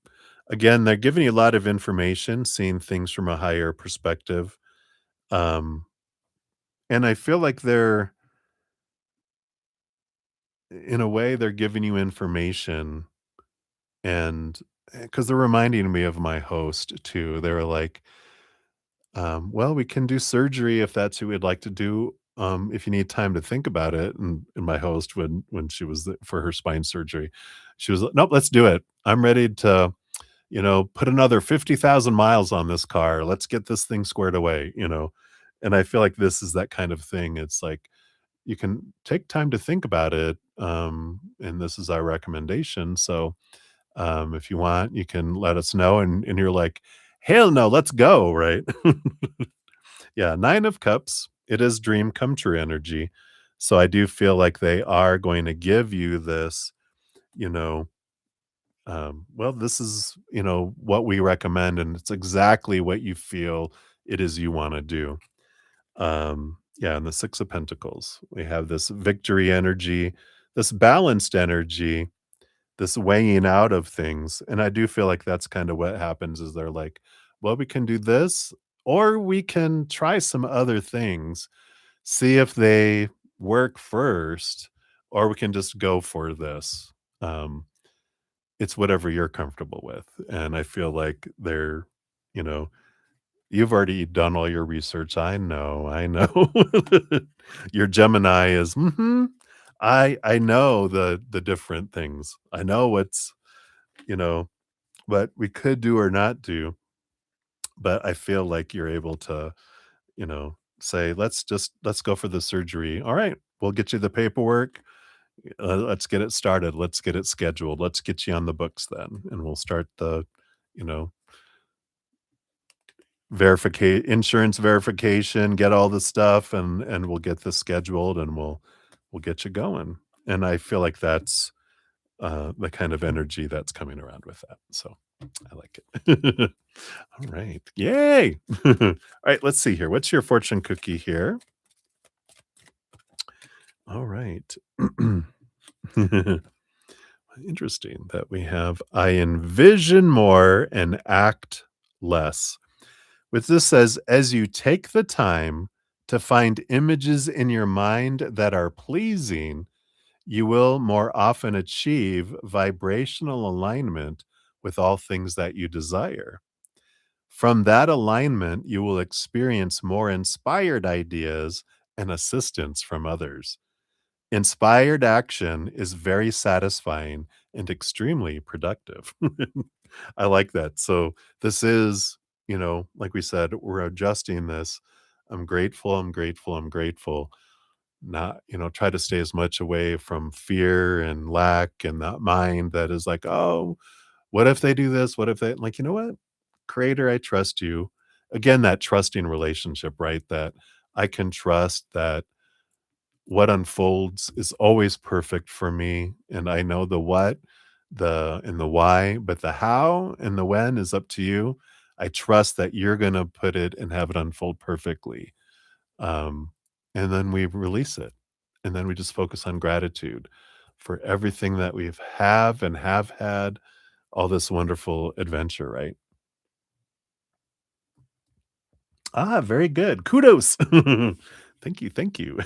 Again, they're giving you a lot of information, seeing things from a higher perspective. Um, and I feel like in a way, they're giving you information and because they're reminding me of my host too. They were like, well, we can do surgery if that's who we'd like to do. If you need time to think about it, and my host when she was for her spine surgery, she was like, nope, let's do it. I'm ready to put another 50,000 miles on this car. Let's get this thing squared away. And I feel like this is that kind of thing. It's like you can take time to think about it. And this is our recommendation. So if you want, you can let us know. And you're like, hell no, let's go. Right. Yeah. 9 of Cups. It is dream come true energy. So I do feel like they are going to give you this, you know, well, this is, what we recommend, and it's exactly what you feel it is you want to do. Yeah, and the 6 of Pentacles, we have this victory energy, this balanced energy, this weighing out of things. And I do feel like that's kind of what happens is they're like, well, we can do this, or we can try some other things, see if they work first, or we can just go for this. It's whatever you're comfortable with, and I feel like you know, you've already done all your research. I know. Your Gemini is, "Mhm, I know the different things. I know you know, what we could do or not do," but I feel like you're able to, say, let's go for the surgery. Alright, we'll get you the paperwork. Let's get it started. Let's get it scheduled. Let's get you on the books then, and we'll start the, you know, insurance verification, get all the stuff, and we'll get this scheduled, and we'll get you going. And I feel like that's the kind of energy that's coming around with that. So I like it. All right. Yay. All right. Let's see here. What's your fortune cookie here? All right. Interesting that we have I envision more and act less. With this says, as you take the time to find images in your mind that are pleasing, you will more often achieve vibrational alignment with all things that you desire. From that alignment, you will experience more inspired ideas and assistance from others. Inspired action is very satisfying and extremely productive. I like that. So, this is, like we said, we're adjusting this. I'm grateful, I'm grateful, I'm grateful. Not, try to stay as much away from fear and lack and that mind that is like, oh, what if they do this? What if they, like, you know what? Creator, I trust you. Again, that trusting relationship, right? That I can trust that what unfolds is always perfect for me, and I know the what, the and the why, but the how and the when is up to you. I trust that you're gonna put it and have it unfold perfectly. Um, and then we release it, and then we just focus on gratitude for everything that we've have and have had, all this wonderful adventure, right? Ah, very good. Kudos. Thank you, thank you.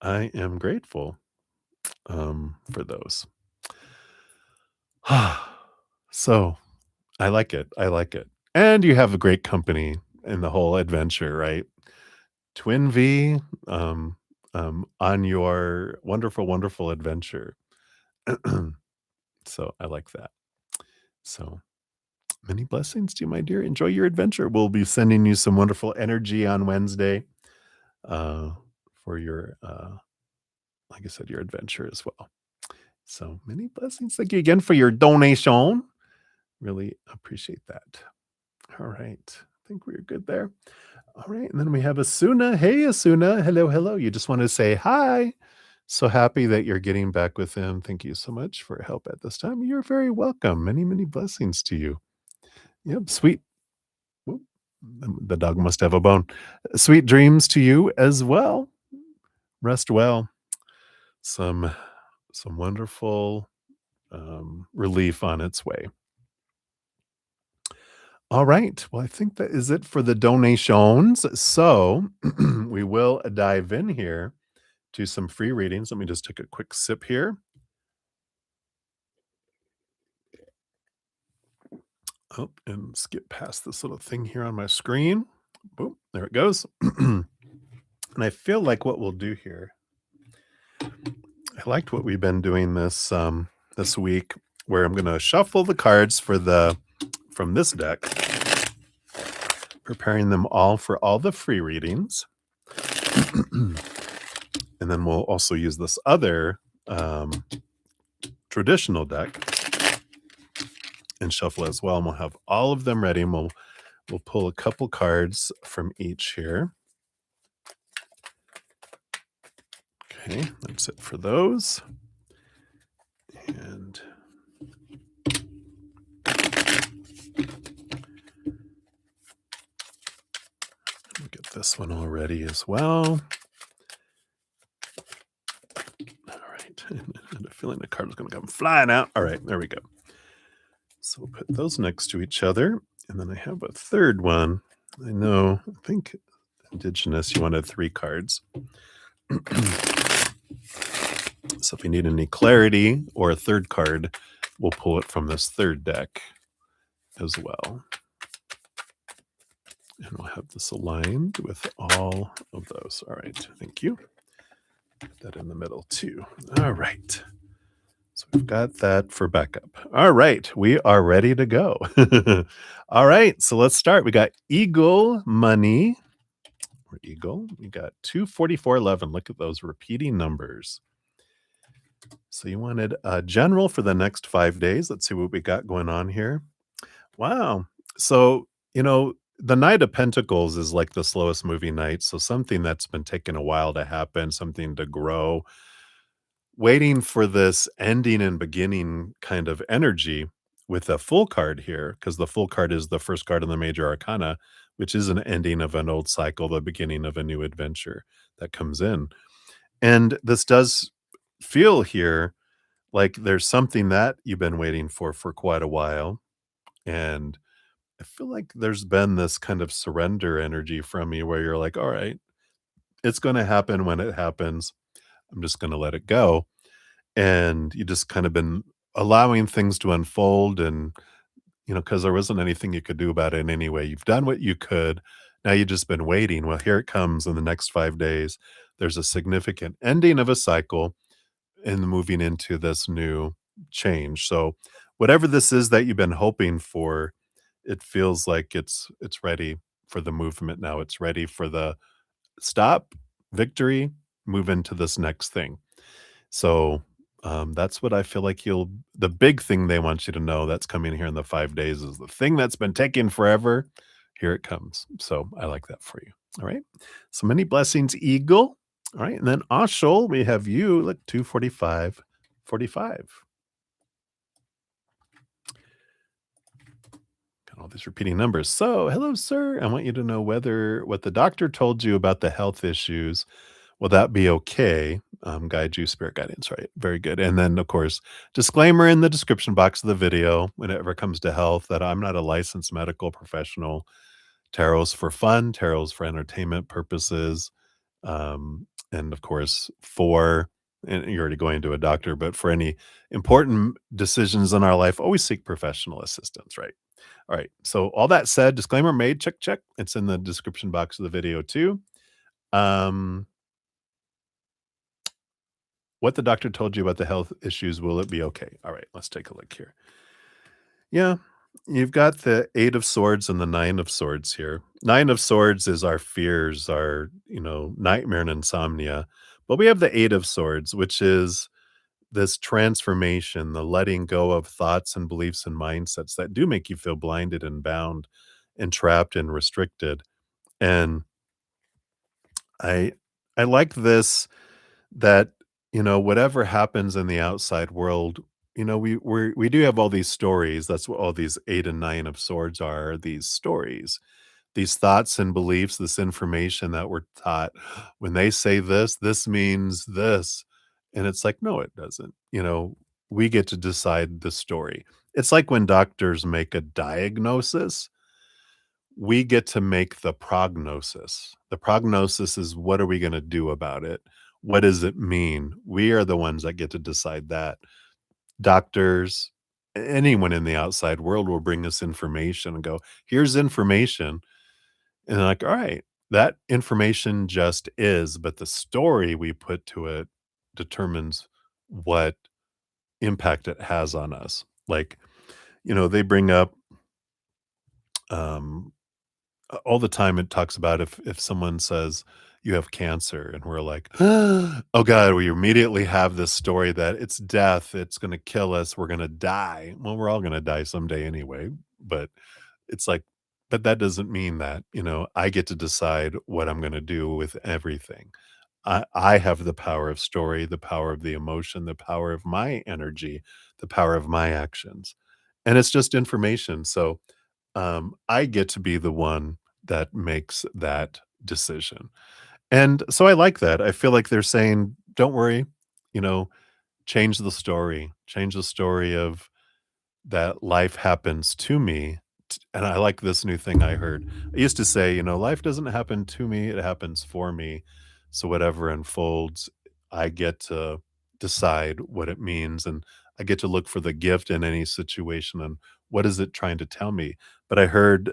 I am grateful, for those. So, I like it, I like it. And you have a great company in the whole adventure, right? Twin V, on your wonderful, wonderful adventure. So, I like that. So, many blessings to you, my dear. Enjoy your adventure. We'll be sending you some wonderful energy on Wednesday, uh, for your, like I said, your adventure as well. So, many blessings. Thank you again for your donation. Really appreciate that. All right. I think we're good there. All right. And then we have Asuna. Hey, Asuna. Hello, hello. You just want to say hi. So happy that you're getting back with him. Thank you so much for help at this time. You're very welcome. Many, many blessings to you. Yep. Sweet. Whoop, the dog must have a bone. Sweet dreams to you as well. Rest well. Some some wonderful relief on its way. All right. Well, I think that is it for the donations. So we will dive in here to some free readings. Let me just take a quick sip here. Oh, and skip past this little thing here on my screen. Boom, there it goes. And I feel like what we'll do here, I liked what we've been doing this week, where I'm gonna shuffle the cards from this deck, preparing them all for all the free readings. And then we'll also use this other traditional deck and shuffle as well. And we'll have all of them ready. And we'll pull a couple cards from each here. Okay, that's it for those. And we'll get this one all ready as well. All right. And I had a feeling the card was going to come flying out. All right, there we go. So we'll put those next to each other. And then I have a third one. I think Indigenous, you wanted 3 cards. So if you need any clarity or a third card, we'll pull it from this third deck as well. And we'll have this aligned with all of those. All right, thank you. Put that in the middle too. All right. So we've got that for backup. All right, we are ready to go. All right, so let's start. We got Eagle Money. Or Eagle. We got 24411. Look at those repeating numbers. So you wanted a general for the next 5 days. Let's see what we got going on here. Wow. So, the Knight of Pentacles is like the slowest moving knight. So something that's been taking a while to happen, something to grow, waiting for this ending and beginning kind of energy with a full card here, because the full card is the first card in the major arcana, which is an ending of an old cycle, the beginning of a new adventure that comes in. And this does feel here like there's something that you've been waiting for quite a while, and I feel like there's been this kind of surrender energy from you where you're like, "All right, it's gonna happen when it happens. I'm just gonna let it go." And you just kind of been allowing things to unfold and, because there wasn't anything you could do about it anyway. You've done what you could. Now you've just been waiting. Well, here it comes in the next 5 days. There's a significant ending of a cycle and moving into this new change. So, whatever this is that you've been hoping for, it feels like it's ready for the movement now. It's ready for the stop, victory, move into this next thing. So, that's what I feel like you'll the big thing they want you to know that's coming here in the 5 days is the thing that's been taking forever, here it comes. So, I like that for you. All right. So many blessings, Eagle. All right. And then Ashol, we have you, look, 245:45. Got all these repeating numbers. So, hello, sir. I want you to know whether what the doctor told you about the health issues, will that be okay? Guide you, spirit guidance, right? Very good. And then, of course, disclaimer in the description box of the video whenever it comes to health that I'm not a licensed medical professional. Tarot's for fun, tarot's for entertainment purposes. And of course, and you're already going to a doctor, but for any important decisions in our life, always seek professional assistance, right? All right. So all that said, disclaimer made, check, check. It's in the description box of the video too. Um, what the doctor told you about the health issues, will it be okay? All right, let's take a look here. Yeah, you've got the 8 of swords and the 9 of swords here. 9 of swords is our fears, our, nightmare and insomnia. But we have the 8 of swords, which is this transformation, the letting go of thoughts and beliefs and mindsets that do make you feel blinded and bound and trapped and restricted. And I I like this that, whatever happens in the outside world, we do have all these stories. That's what all these 8 and 9 of swords are, these stories, these thoughts and beliefs, this information that we're taught. When they say this, this means this. And it's like, no, it doesn't. We get to decide the story. It's like when doctors make a diagnosis, we get to make the prognosis. The prognosis is what are we going to do about it? What does it mean? We are the ones that get to decide that. Doctors, anyone in the outside world will bring us information and go, here's information. And they're like, all right, that information just is, but the story we put to it determines what impact it has on us. Like, they bring up um all the time it talks about if someone says you have cancer and we're like, oh god, we immediately have this story that it's death, it's going to kill us, we're going to die. Well, we're all going to die someday anyway, but it's like, but that doesn't mean that, I get to decide what I'm going to do with everything. I have the power of story, the power of the emotion, the power of my energy, the power of my actions, and it's just information. So I get to be the one that makes that decision. And so I like that. I feel like they're saying, don't worry, you know, change the story of that life happens to me. And I like this new thing I heard. I used to say, life doesn't happen to me, it happens for me. So whatever unfolds, I get to decide what it means and I get to look for the gift in any situation and what is it trying to tell me. But I heard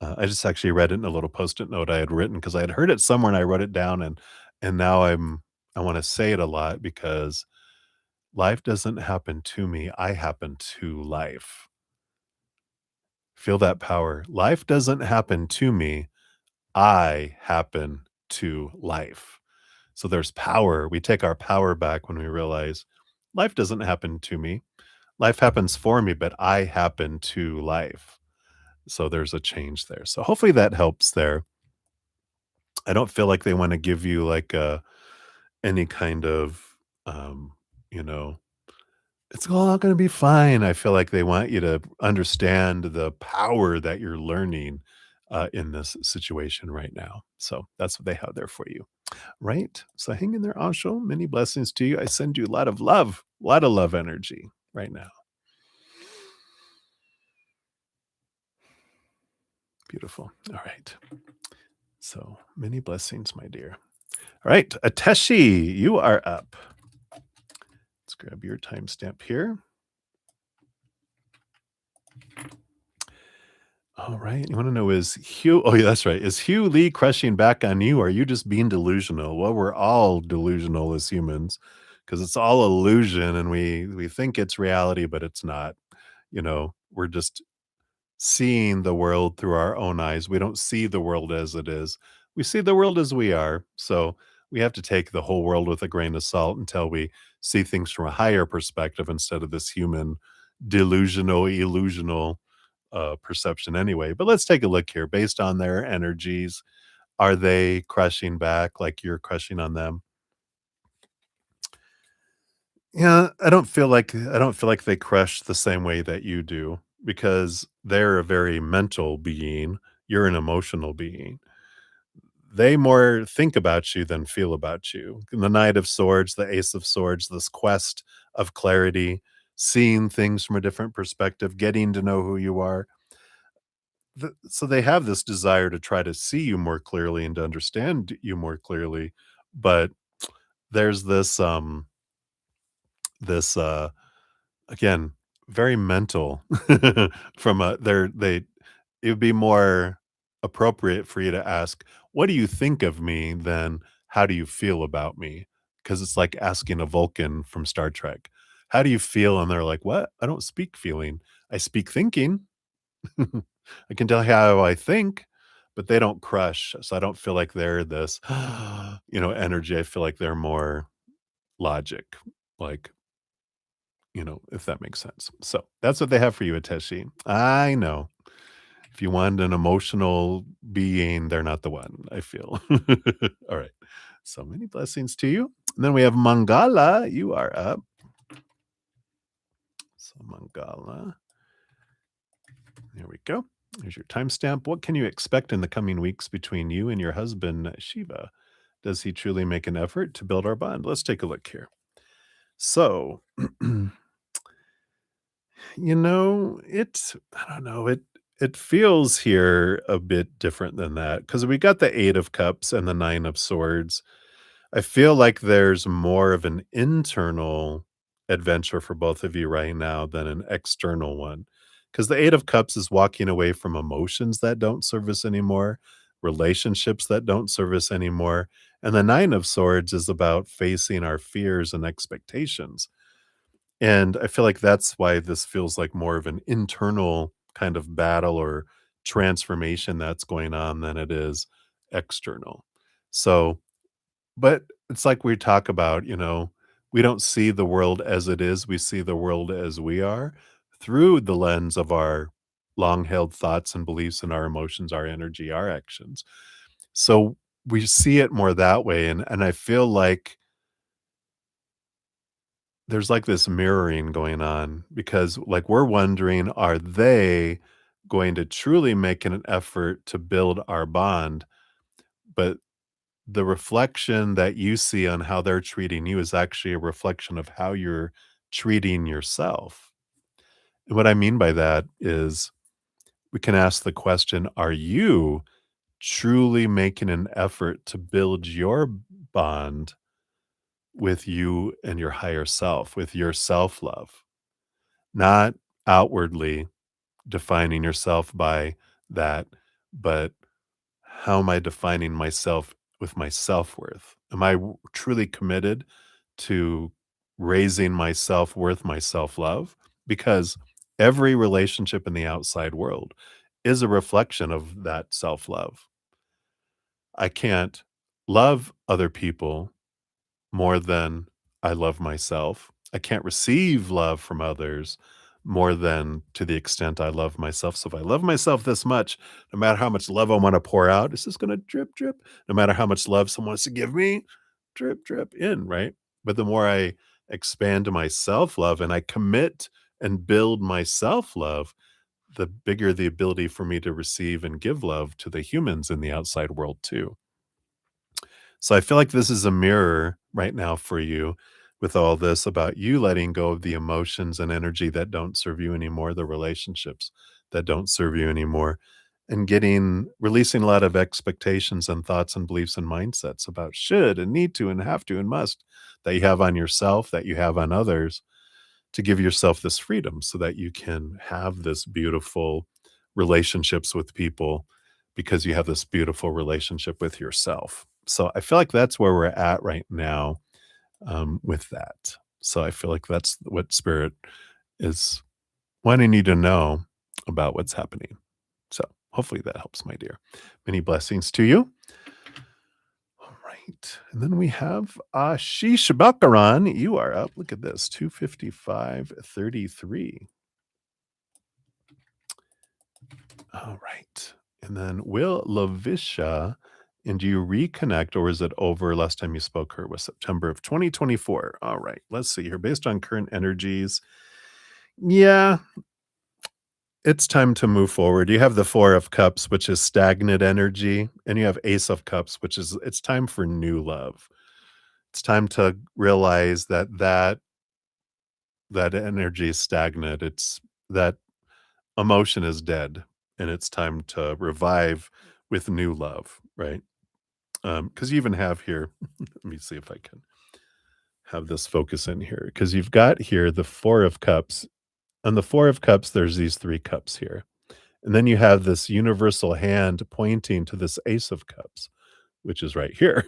I just actually read it in a little post-it note I had written because I had heard it somewhere and I wrote it down and now I want to say it a lot because life doesn't happen to me, I happen to life. Feel that power. Life doesn't happen to me, I happen to life. So there's power. We take our power back when we realize life doesn't happen to me. Life happens for me, but I happen to life. So there's a change there. So hopefully that helps there. I don't feel like they want to give you like any kind of um, you know, it's all gonna be fine. I feel like they want you to understand the power that you're learning, in this situation right now. So that's what they have there for you. Right? So hang in there, Anshul. Many blessings to you. I send you a lot of love energy right now. Beautiful. All right. So many blessings, my dear. All right. Ateshi, you are up. Let's grab your timestamp here. All right. You want to know is Hugh? Oh, yeah, that's right. Is Hugh Lee crushing back on you? Or are you just being delusional? Well, we're all delusional as humans because it's all illusion and we think it's reality, but it's not. We're just seeing the world through our own eyes. We don't see the world as it is. We see the world as we are. So we have to take the whole world with a grain of salt until we see things from a higher perspective instead of this human delusional, illusional perception anyway. But let's take a look here. Based on their energies, are they crushing back like you're crushing on them? Yeah, I don't feel like they crush the same way that you do because they're a very mental being. You're an emotional being. They more think about you than feel about you. The Knight of Swords, the Ace of Swords, this quest of clarity, seeing things from a different perspective, getting to know who you are. So they have this desire to try to see you more clearly and to understand you more clearly, but there's this again, very mental from a they it would be more appropriate for you to ask, "What do you think of me?" than, "How do you feel about me?" Because it's like asking a Vulcan from Star Trek, "How do you feel?" And they're like, "What? I don't speak feeling. I speak thinking." I can tell how I think, but they don't crush, so I don't feel like they're this, energy. I feel like they're more logic, like, if that makes sense. So that's what they have for you, Ateshi. I know. If you want an emotional being, they're not the one, I feel. All right. So many blessings to you. And then we have Mangala. You are up. So Mangala. There we go. Here's your timestamp. What can you expect in the coming weeks between you and your husband, Shiva? Does he truly make an effort to build our bond? Let's take a look here. So, I don't know, it feels here a bit different than that because we got the 8 of Cups and the 9 of Swords. I feel like there's more of an internal adventure for both of you right now than an external one. Because the 8 of Cups is walking away from emotions that don't serve us anymore, relationships that don't serve us anymore, and the 9 of Swords is about facing our fears and expectations. And I feel like that's why this feels like more of an internal kind of battle or transformation that's going on than it is external. So, but it's like we talk about, we don't see the world as it is, we see the world as we are through the lens of our long held thoughts and beliefs and our emotions, our energy, our actions. So we see it more that way. And I feel like there's like this mirroring going on because like we're wondering, are they going to truly make an effort to build our bond? But the reflection that you see on how they're treating you is actually a reflection of how you're treating yourself. And what I mean by that is we can ask the question, are you truly making an effort to build your bond with you and your higher self, with your self love? Not outwardly defining yourself by that, but how am I defining myself with my self-worth? Am I truly committed to raising my self-worth, my self-love? Because every relationship in the outside world is a reflection of that self-love. I can't love other people more than I love myself. I can't receive love from others more than to the extent I love myself. So if I love myself this much, no matter how much love I want to pour out, it's just going to drip, drip. No matter how much love someone wants to give me, drip, drip in, right? But the more I expand my self love and I commit and build my self love, the bigger the ability for me to receive and give love to the humans in the outside world too. So I feel like this is a mirror right now for you with all this about you letting go of the emotions and energy that don't serve you anymore, the relationships that don't serve you anymore, and releasing a lot of expectations and thoughts and beliefs and mindsets about should and need to and have to and must that you have on yourself, that you have on others, to give yourself this freedom so that you can have this beautiful relationships with people because you have this beautiful relationship with yourself. So I feel like that's where we're at right now with that. So I feel like that's what spirit is wanting you to know about what's happening. So hopefully that helps, my dear. Many blessings to you. All right. And then we have Ashish Bakaran. You are up. Look at this 255.33. All right. And then Will Lavisha, and do you reconnect or is it over? Last time you spoke her was September of 2024. All right. Let's see here. Based on current energies, yeah, it's time to move forward. You have the Four of Cups, which is stagnant energy, and you have Ace of Cups, which is it's time for new love. It's time to realize that energy is stagnant. It's that emotion is dead, and it's time to revive with new love, right? Because you even have here, let me see if I can have this focus in here. Because you've got here the Four of Cups. On the Four of Cups, there's these three cups here. And then you have this universal hand pointing to this Ace of Cups, which is right here.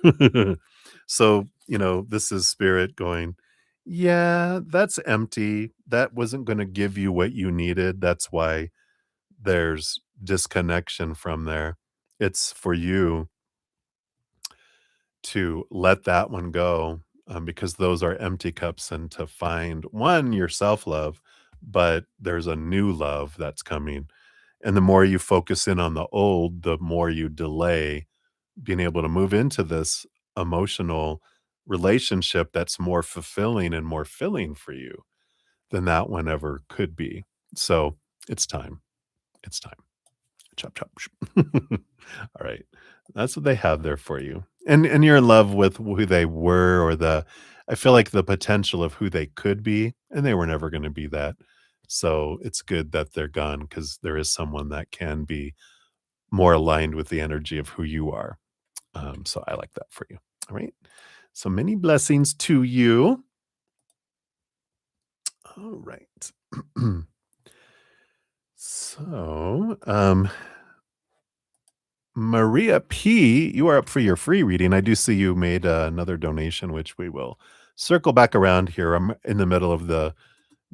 So, this is spirit going, yeah, that's empty. That wasn't going to give you what you needed. That's why there's disconnection from there. It's for you to let that one go, because those are empty cups, and to find one, your self love, but there's a new love that's coming. And the more you focus in on the old, the more you delay being able to move into this emotional relationship that's more fulfilling and more filling for you than that one ever could be. So it's time. It's time. Chop chop. All right. That's what they have there for you. And you're in love with who they were, or I feel like the potential of who they could be, and they were never going to be that. So it's good that they're gone because there is someone that can be more aligned with the energy of who you are. So I like that for you. All right. So many blessings to you. All right. So, Maria P, you are up for your free reading. I do see you made another donation, which we will circle back around here. I'm in the middle of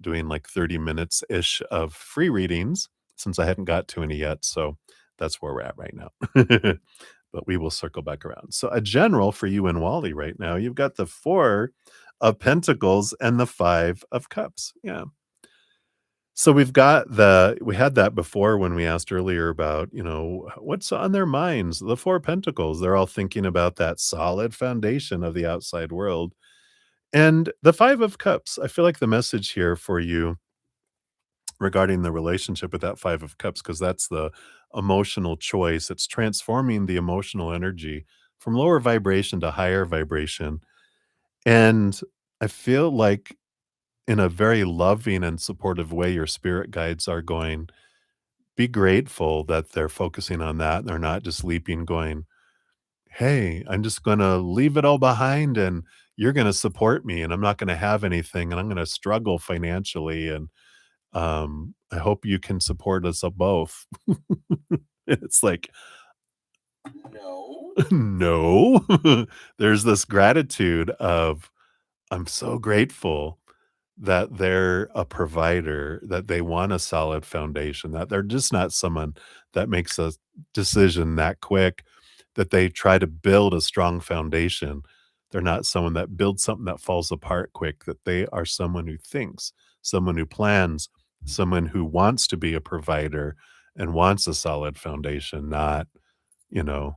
doing like 30 minutes ish of free readings since I hadn't got to any yet. So that's where we're at right now. But we will circle back around. So a general for you and Wally right now, you've got the Four of Pentacles and the Five of Cups. Yeah. So we had that before when we asked earlier about, what's on their minds, the Four Pentacles. They're all thinking about that solid foundation of the outside world. And the Five of Cups, I feel like the message here for you regarding the relationship with that Five of Cups, because that's the emotional choice. It's transforming the emotional energy from lower vibration to higher vibration. And I feel like in a very loving and supportive way, your spirit guides are going, be grateful that they're focusing on that. They're not just leaping, going, hey, I'm just going to leave it all behind and you're going to support me and I'm not going to have anything and I'm going to struggle financially. And I hope you can support us both. It's like, No. no, there's this gratitude of, I'm so grateful that they're a provider, that they want a solid foundation, that they're just not someone that makes a decision that quick, that they try to build a strong foundation. They're not someone that builds something that falls apart quick, that they are someone who thinks, someone who plans, someone who wants to be a provider and wants a solid foundation, not, you know,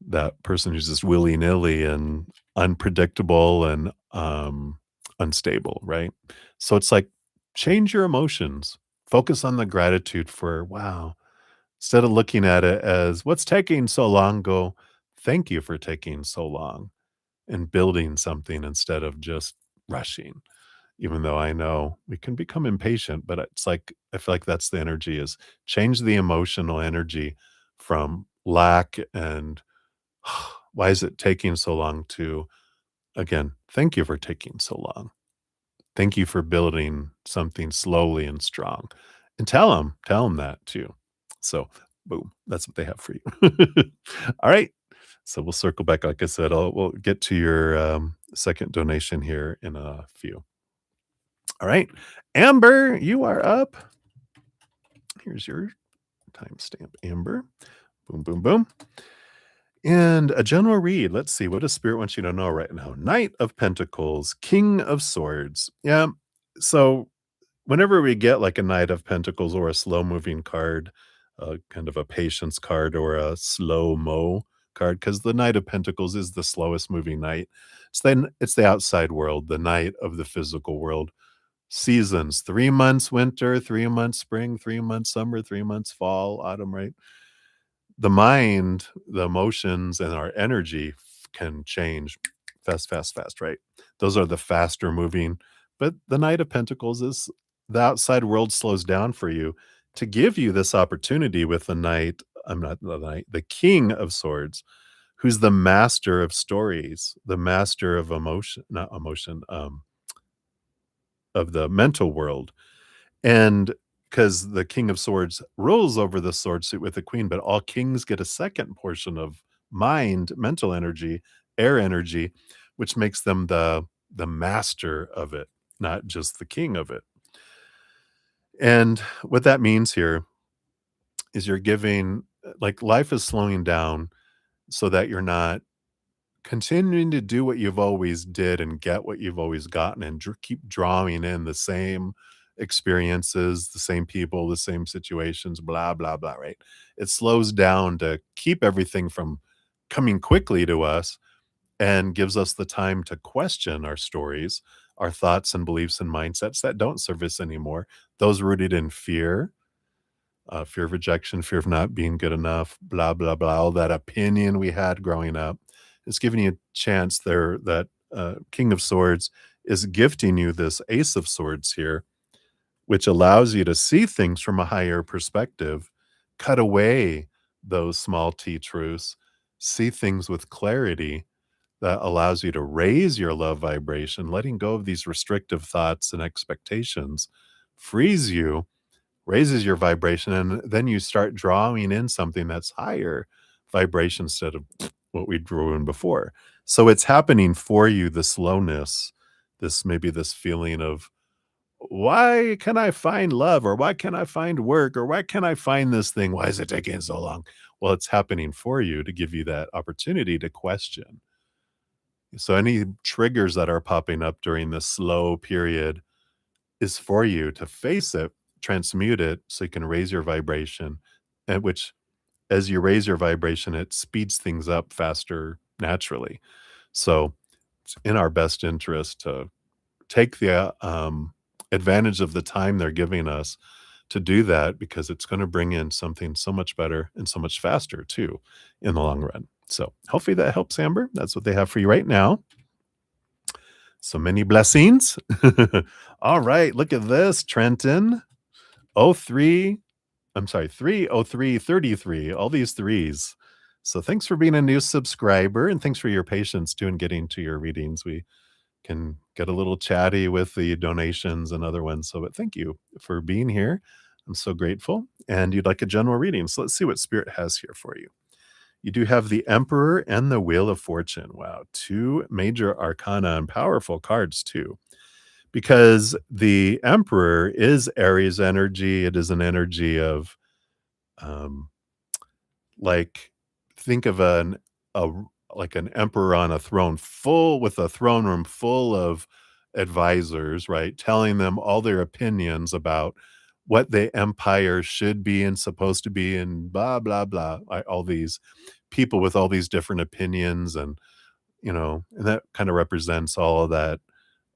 that person who's just willy-nilly and unpredictable and unstable, right? So it's like, change your emotions. Focus on the gratitude for, wow. Instead of looking at it as what's taking so long, go, thank you for taking so long and building something instead of just rushing. Even though I know we can become impatient, but it's like I feel like that's the energy is change the emotional energy from lack and why is it taking so long to again, thank you for taking so long. Thank you for building something slowly and strong. And tell them that too. So, boom, that's what they have for you. All right. So we'll circle back. Like I said, we'll get to your second donation here in a few. All right. Amber, you are up. Here's your timestamp, Amber. Boom, boom, boom. And a general read. Let's see. What does Spirit want you to know right now? Knight of Pentacles, King of Swords. Yeah. So whenever we get like a Knight of Pentacles or a slow moving card, kind of a patience card or a slow mo card, because the Knight of Pentacles is the slowest moving knight. It's the outside world, the knight of the physical world. Seasons, 3 months winter, 3 months spring, 3 months summer, 3 months fall, autumn, right? The mind, the emotions, and our energy can change fast, fast, fast, right? Those are the faster moving. But the Knight of Pentacles is the outside world slows down for you to give you this opportunity with the Knight. I'm not the Knight, the King of Swords, who's the master of stories, the master of emotion, not emotion, of the mental world. And because the King of Swords rules over the sword suit with the queen, but all kings get a second portion of mind, mental energy, air energy, which makes them the master of it, not just the king of it. And what that means here is you're giving like life is slowing down so that you're not continuing to do what you've always did and get what you've always gotten and keep drawing in the same experiences, the same people, the same situations, blah, blah, blah, right? It slows down to keep everything from coming quickly to us and gives us the time to question our stories, our thoughts and beliefs and mindsets that don't serve us anymore, those rooted in fear, fear of rejection, fear of not being good enough, blah, blah, blah, all that opinion we had growing up. It's giving you a chance there that King of Swords is gifting you this Ace of Swords here, which allows you to see things from a higher perspective, cut away those small t truths, see things with clarity that allows you to raise your love vibration, letting go of these restrictive thoughts and expectations, frees you, raises your vibration, and then you start drawing in something that's higher vibration instead of what we drew in before. So it's happening for you, the slowness, this feeling of why can I find love or why can I find work or why can I find this thing? Why is it taking so long? Well, it's happening for you to give you that opportunity to question. So any triggers that are popping up during this slow period is for you to face it, transmute it so you can raise your vibration, and which as you raise your vibration, it speeds things up faster naturally. So it's in our best interest to take the advantage of the time they're giving us to do that because it's going to bring in something so much better and so much faster too in the long run. So hopefully that helps, Amber. That's what they have for you right now. So many blessings. All right, look at this, Trenton. Oh three. I'm sorry, 30333, all these threes. So thanks for being a new subscriber and thanks for your patience too in getting to your readings. We can get a little chatty with the donations and other ones. So, but thank you for being here. I'm so grateful. And you'd like a general reading. So let's see what Spirit has here for you. You do have the Emperor and the Wheel of Fortune. Wow, two major arcana and powerful cards too. Because the Emperor is Aries energy. It is an energy of um, like think of a like an emperor on a throne full with a throne room full of advisors, right? Telling them all their opinions about what the empire should be and supposed to be and blah blah blah. All these people with all these different opinions and and that kind of represents all of that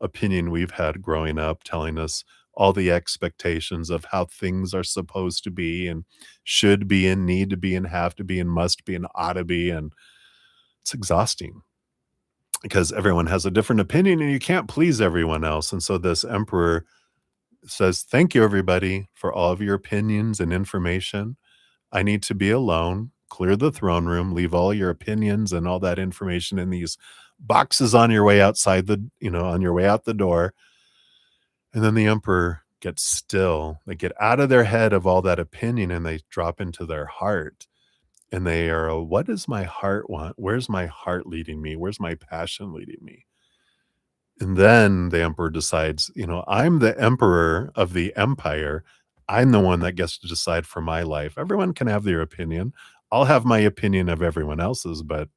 opinion we've had growing up telling us all the expectations of how things are supposed to be and should be and need to be and have to be and must be and ought to be and It's exhausting because everyone has a different opinion and you can't please everyone else. And so this emperor says, "Thank you, everybody, for all of your opinions and information. I need to be alone. Clear the throne room, leave all your opinions and all that information in these boxes on your way outside on your way out the door." And then the emperor gets still. They get out of their head of all that opinion and they drop into their heart. And they are, what does my heart want? Where's my heart leading me? Where's my passion leading me? And then the emperor decides, I'm the emperor of the empire. I'm the one that gets to decide for my life. Everyone can have their opinion. I'll have my opinion of everyone else's, but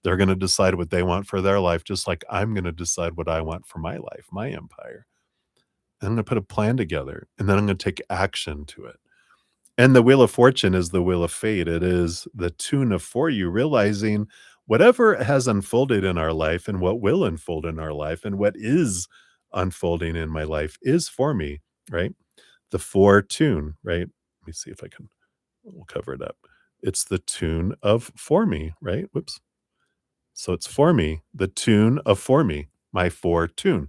they're going to decide what they want for their life, just like I'm going to decide what I want for my life, my empire. And I'm going to put a plan together and then I'm going to take action to it. And the Wheel of Fortune is the Wheel of Fate. It is the tune of for you, realizing whatever has unfolded in our life and what will unfold in our life and what is unfolding in my life is for me, right? The four tune, right? Let me see if I can, we'll cover it up. It's the tune of for me, right? Whoops. So it's for me, the tune of for me, my four tune.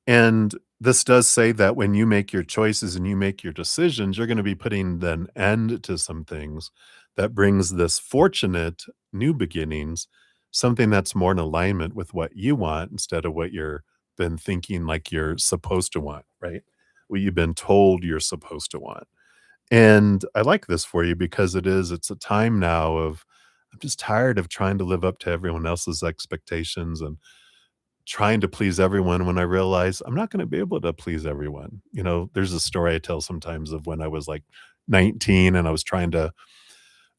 And this does say that when you make your choices and you make your decisions, you're going to be putting an end to some things that brings this fortunate new beginnings, something that's more in alignment with what you want instead of what you're been thinking like you're supposed to want, right? What you've been told you're supposed to want. And I like this for you because it's a time now of I'm just tired of trying to live up to everyone else's expectations and trying to please everyone when I realize I'm not gonna be able to please everyone. There's a story I tell sometimes of when I was, like, 19 and I was trying to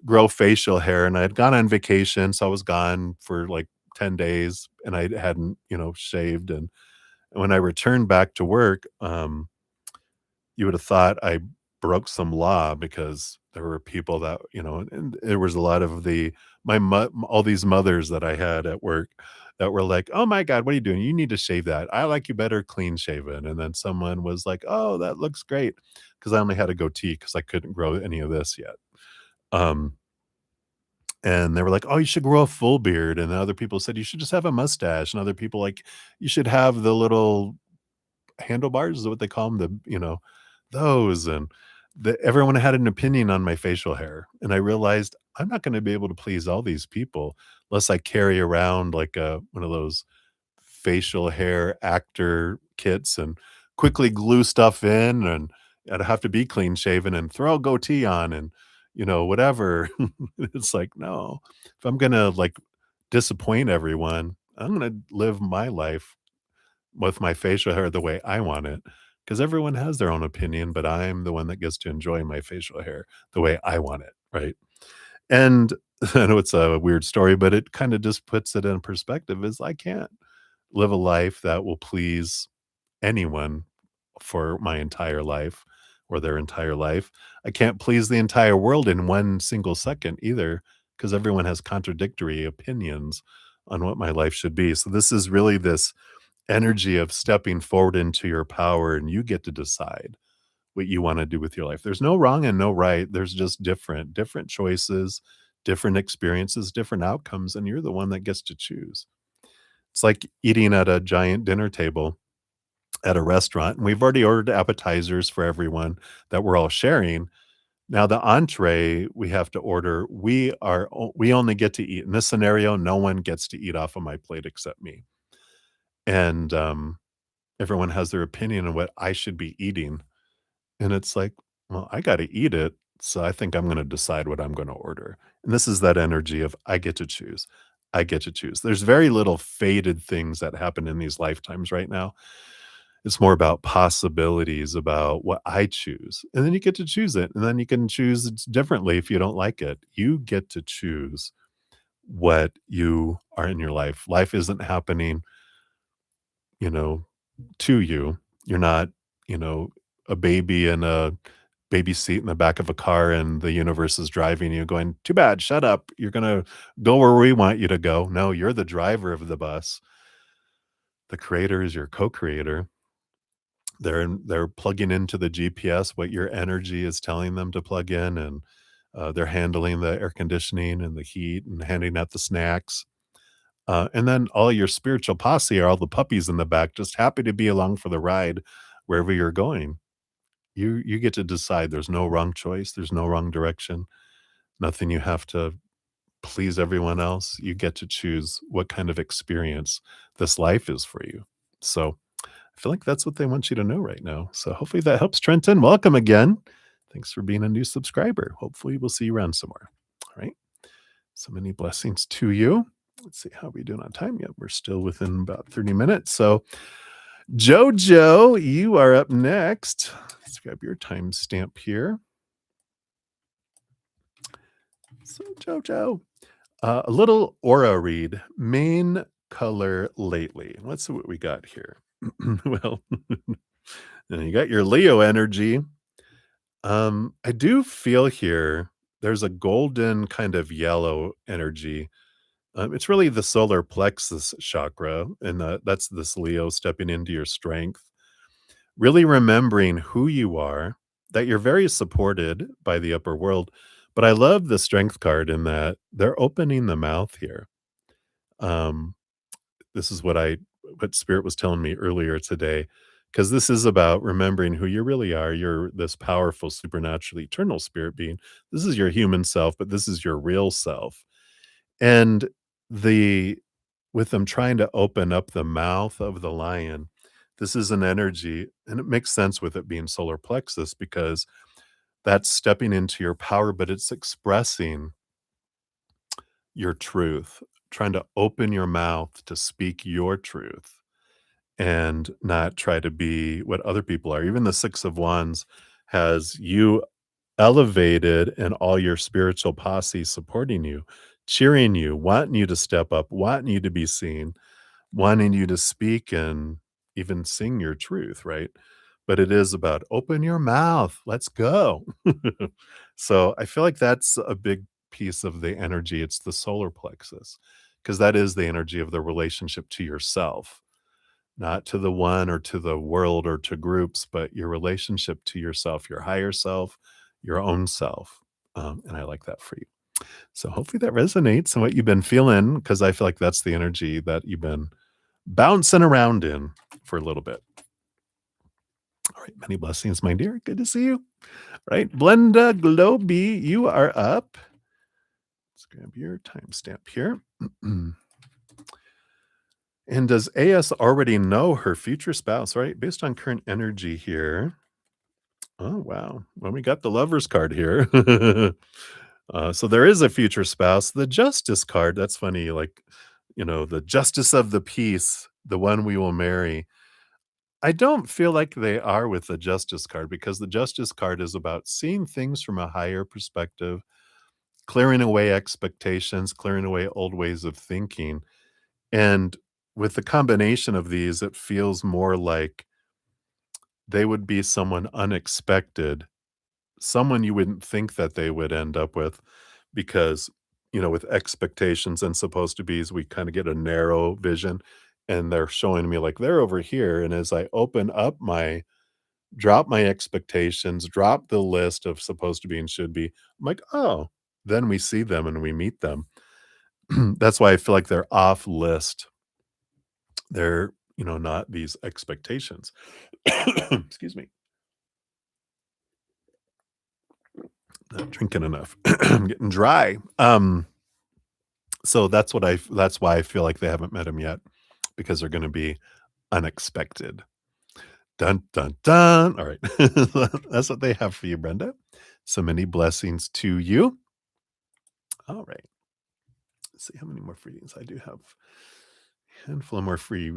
grow facial hair, and I had gone on vacation, so I was gone for, like, 10 days, and I hadn't, shaved, and when I returned back to work, you would have thought I broke some law because there were people that, and there was a lot of all these mothers that I had at work that were like, "Oh my god, what are you doing? You need to shave that. I like you better clean shaven." And then someone was like, "Oh, that looks great," because I only had a goatee because I couldn't grow any of this yet. Um, and they were like, "Oh, you should grow a full beard." And then other people said, "You should just have a mustache." And other people like, "You should have the little handlebars," is what they call them, those, and everyone had an opinion on my facial hair, and I realized I'm not gonna be able to please all these people unless I carry around, like, one of those facial hair actor kits and quickly glue stuff in, and I'd have to be clean shaven and throw a goatee on and, whatever. It's like, no. If I'm gonna, like, disappoint everyone, I'm gonna live my life with my facial hair the way I want it, because everyone has their own opinion, but I'm the one that gets to enjoy my facial hair the way I want it, right? And I know it's a weird story, but it kinda just puts it in perspective is I can't live a life that will please anyone for my entire life or their entire life. I can't please the entire world in 1 single second either, because everyone has contradictory opinions on what my life should be. So this is really this energy of stepping forward into your power and you get to decide what you want to do with your life. There's no wrong and no right. There's just different choices, different experiences, different outcomes, and you're the one that gets to choose. It's like eating at a giant dinner table at a restaurant, and we've already ordered appetizers for everyone that we're all sharing. Now the entree we have to order, we only get to eat. In this scenario, no one gets to eat off of my plate except me. And everyone has their opinion on what I should be eating, and it's like, "Well, I gotta eat it, so I think I'm gonna decide what I'm gonna order." And this is that energy of I get to choose. I get to choose. There's very little fated things that happen in these lifetimes right now. It's more about possibilities, about what I choose, and then you get to choose it, and then you can choose it differently if you don't like it. You get to choose what you are in your life. Life isn't happening, you know, to you. You're not, a baby in a baby seat in the back of a car and the universe is driving you going, "Too bad, shut up. You're gonna go where we want you to go." No, you're the driver of the bus. The creator is your co-creator. They're plugging into the GPS what your energy is telling them to plug in, and They're handling the air conditioning and the heat and handing out the snacks. And then all your spiritual posse are all the puppies in the back, just happy to be along for the ride wherever you're going. You get to decide. There's no wrong choice. There's no wrong direction. Nothing you have to please everyone else. You get to choose what kind of experience this life is for you. So I feel like that's what they want you to know right now. So hopefully that helps, Trenton. Welcome again. Thanks for being a new subscriber. Hopefully we'll see you around somewhere. All right. So many blessings to you. Let's see how we doing on time. Yep, we're still within about 30 minutes. So Jojo, you are up next. Let's grab your timestamp here. So Jojo, a little aura read. Main color lately. Let's see what we got here. Well, you got your Leo energy. I do feel here there's a golden kind of yellow energy. It's really the solar plexus chakra, and that's this Leo stepping into your strength, really remembering who you are, that you're very supported by the upper world. But I love the strength card in that they're opening the mouth here. Um, this is what Spirit was telling me earlier today, because this is about remembering who you really are. You're this powerful, supernatural, eternal spirit being. This is your human self, but this is your real self. And the with them trying to open up the mouth of the lion, this is an energy, and it makes sense with it being solar plexus because that's stepping into your power, but it's expressing your truth, trying to open your mouth to speak your truth and not try to be what other people are. Even the Six of Wands has you elevated and all your spiritual posse supporting you, cheering you, wanting you to step up, wanting you to be seen, wanting you to speak and even sing your truth, right? But it is about open your mouth, let's go. So I feel like that's a big piece of the energy. It's the solar plexus, because that is the energy of the relationship to yourself, not to the one or to the world or to groups, but your relationship to yourself, your higher self, your own self. And I like that for you. So hopefully that resonates and what you've been feeling, because I feel like that's the energy that you've been bouncing around in for a little bit. All right, many blessings, my dear. Good to see you. Right, Blenda Globy, you are up. Let's grab your timestamp here. And does AS already know her future spouse, right? Based on current energy here. Oh, wow. Well, we got the Lover's card here. So there is a future spouse. The Justice card, that's funny. Like, the Justice of the Peace, the one we will marry. I don't feel like they are with the Justice card, because the Justice card is about seeing things from a higher perspective, clearing away expectations, clearing away old ways of thinking. And with the combination of these, it feels more like they would be someone unexpected, someone you wouldn't think that they would end up with, because, with expectations and supposed to be's, we kind of get a narrow vision, and they're showing me like they're over here. And as I open up drop my expectations, drop the list of supposed to be and should be, I'm like, oh, then we see them and we meet them. That's why I feel like they're off list. They're, not these expectations. Excuse me. Not drinking enough. I'm getting dry. So that's why I feel like they haven't met him yet, because they're gonna be unexpected. Dun dun dun. All right. That's what they have for you, Brenda. So many blessings to you. All right. Let's see how many more free readings I do have. Handful of more free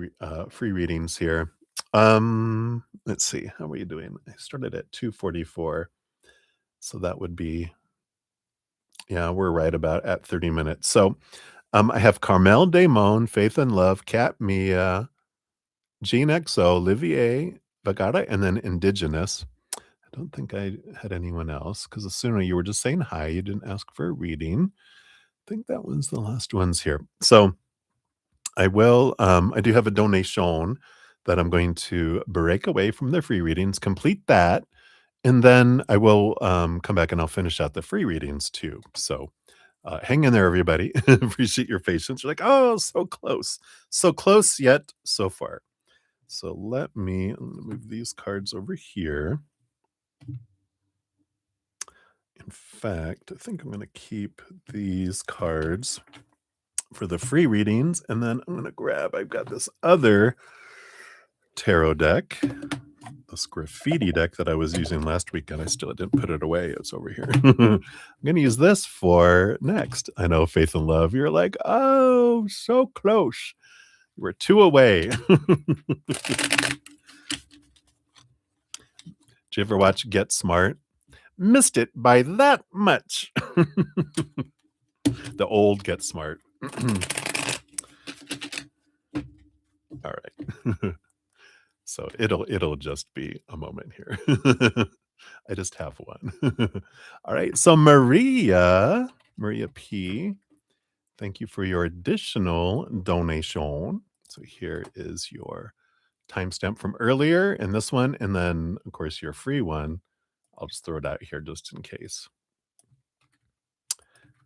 readings here. Let's see. How are you doing? I started at 2:44. So that would be, yeah, we're right about at 30 minutes. So I have Carmel Damon, Faith and Love, Kat Mia, Jean XO, Olivier Bagata, and then Indigenous. I don't think I had anyone else, because the sooner you were just saying hi, you didn't ask for a reading. I think that was the last ones here. So I do have a donation that I'm going to break away from the free readings, complete that, And then I will come back and I'll finish out the free readings too. So hang in there, everybody. Appreciate your patience. You're like, oh, so close yet so far. So let me move these cards over here. In fact, I think I'm going to keep these cards for the free readings, and then I'm going to I've got this other tarot deck, this graffiti deck that I was using last week, and I still didn't put it away. It's over here. I'm going to use this for next. I know, Faith and Love, you're like, oh, so close. We're 2 away. Did you ever watch Get Smart? Missed it by that much. The old Get Smart. All right. So it'll just be a moment here. I just have one. All right. So Maria P, thank you for your additional donation. So here is your timestamp from earlier and this one, and then of course your free one. I'll just throw it out here just in case.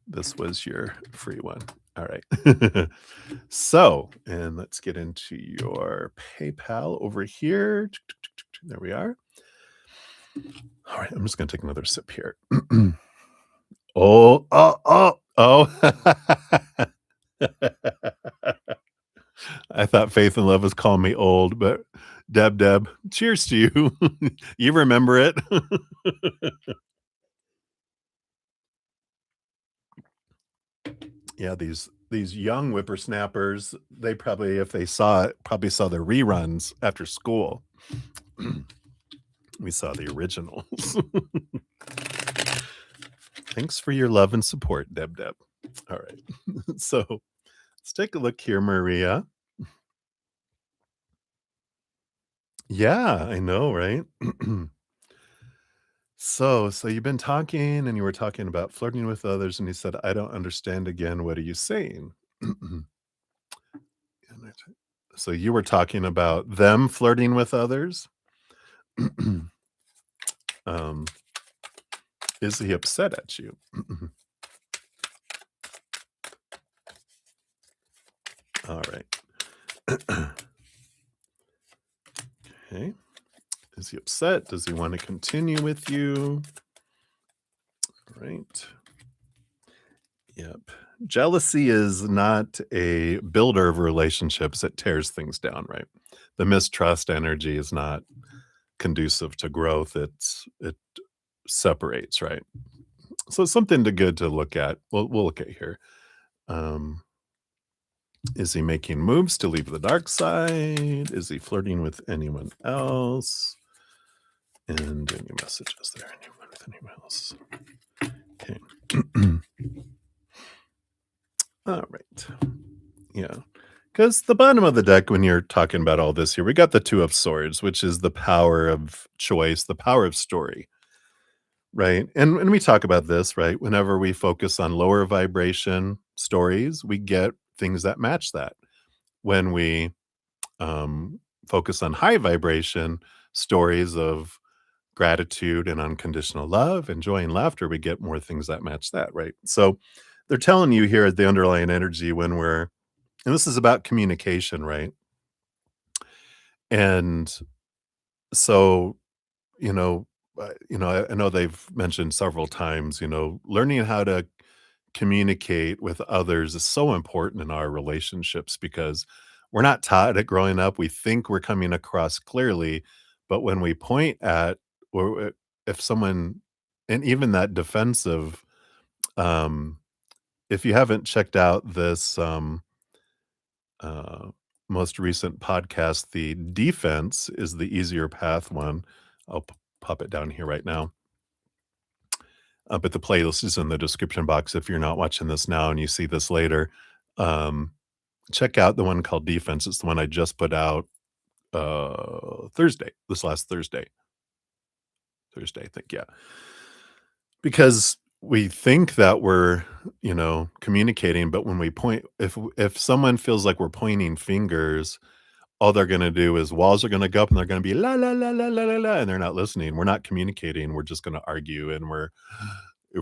This was your free one. All right. So, and let's get into your PayPal over here. There we are. All right. I'm just going to take another sip here. Oh. I thought Faith and Love was calling me old, but Deb, cheers to you. You remember it. Yeah, these young whippersnappers, they probably, if they saw it, probably saw the reruns after school. We saw the originals. Thanks for your love and support, Deb. All right. So let's take a look here, Maria. Yeah, I know, right? So you've been talking and you were talking about flirting with others, and you said, I don't understand again. What are you saying? So you were talking about them flirting with others. Is he upset at you? All right. Okay. Is he upset? Does he want to continue with you? All right. Yep. Jealousy is not a builder of relationships. It tears things down, right? The mistrust energy is not conducive to growth. It separates, right? So it's something good to look at. We'll look at here. Is he making moves to leave the dark side? Is he flirting with anyone else? And any messages there? Anyone with anyone else? Okay. All right. Yeah. Because the bottom of the deck, when you're talking about all this here, we got the 2 of Swords, which is the power of choice, the power of story, right? And we talk about this, right? Whenever we focus on lower vibration stories, we get things that match that. When we focus on high vibration stories of gratitude and unconditional love and joy and laughter, we get more things that match that, right? So they're telling you here at the underlying energy when and this is about communication, right? And so, I know they've mentioned several times, learning how to communicate with others is so important in our relationships because we're not taught it growing up. We think we're coming across clearly, but when we point at, or if someone, and even that defensive, um, if you haven't checked out this most recent podcast, the defense is the easier path one. I'll pop it down here right now. But the playlist is in the description box. If you're not watching this now and you see this later, check out the one called Defense. It's the one I just put out Thursday, this last Thursday, I think, yeah. Because we think that we're, communicating, but when we point, if someone feels like we're pointing fingers, all they're gonna do is walls are gonna go up and they're gonna be la la la la la la la, and they're not listening. We're not communicating. We're just gonna argue and we're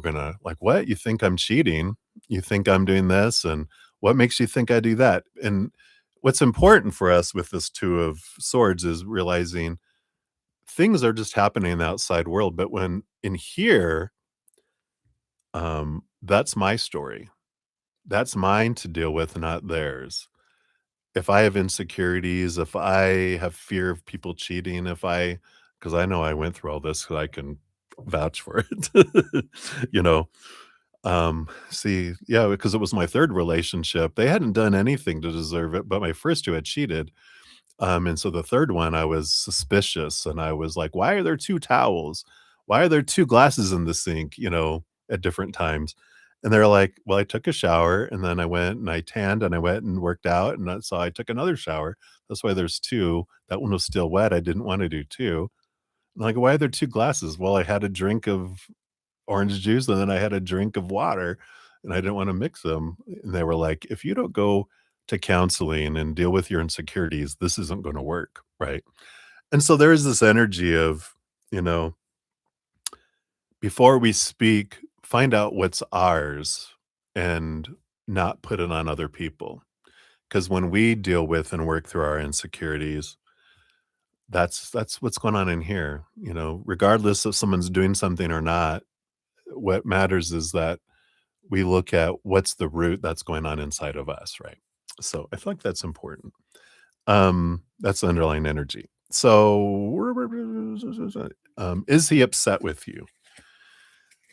gonna like, what? You think I'm cheating? You think I'm doing this? And what makes you think I do that? And what's important for us with this Two of Swords is realizing things are just happening in the outside world. But when in here, that's my story. That's mine to deal with, not theirs. If I have insecurities, if I have fear of people cheating, if I, because I know I went through all this, 'cause I can vouch for it, you know, see, yeah, because it was my 3rd relationship. They hadn't done anything to deserve it, but my first 2 had cheated. And so the 3rd one, I was suspicious, and I was like, "Why are there 2 towels? Why are there 2 glasses in the sink?" At different times. And they're like, "Well, I took a shower, and then I went and I tanned, and I went and worked out, and so I took another shower. That's why there's 2. That one was still wet. I didn't wanna do 2." I'm like, "Why are there 2 glasses?" "Well, I had a drink of orange juice, and then I had a drink of water, and I didn't wanna mix them." And they were like, "If you don't go to counseling and deal with your insecurities, this isn't gonna work," right? And so there is this energy of, you know, before we speak, find out what's ours and not put it on other people. Because when we deal with and work through our insecurities, that's what's going on in here, regardless if someone's doing something or not. What matters is that we look at what's the root that's going on inside of us, right? So I feel like that's important. That's the underlying energy. So, is he upset with you?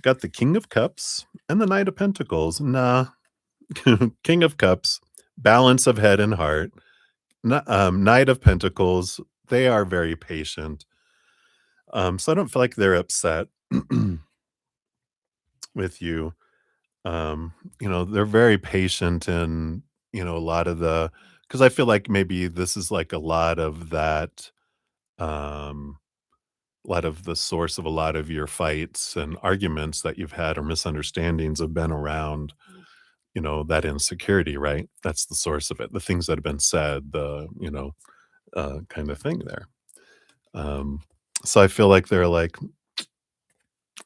Got the King of Cups and the Knight of Pentacles. Nah, King of Cups, balance of head and heart. Knight of Pentacles, they are very patient. So I don't feel like they're upset with you. They're very patient and, a lot of because I feel like maybe this is like a lot of that, um, a lot of the source of a lot of your fights and arguments that you've had or misunderstandings have been around, that insecurity, right? That's the source of it. The things that have been said, kind of thing there. Um, so I feel like they're like,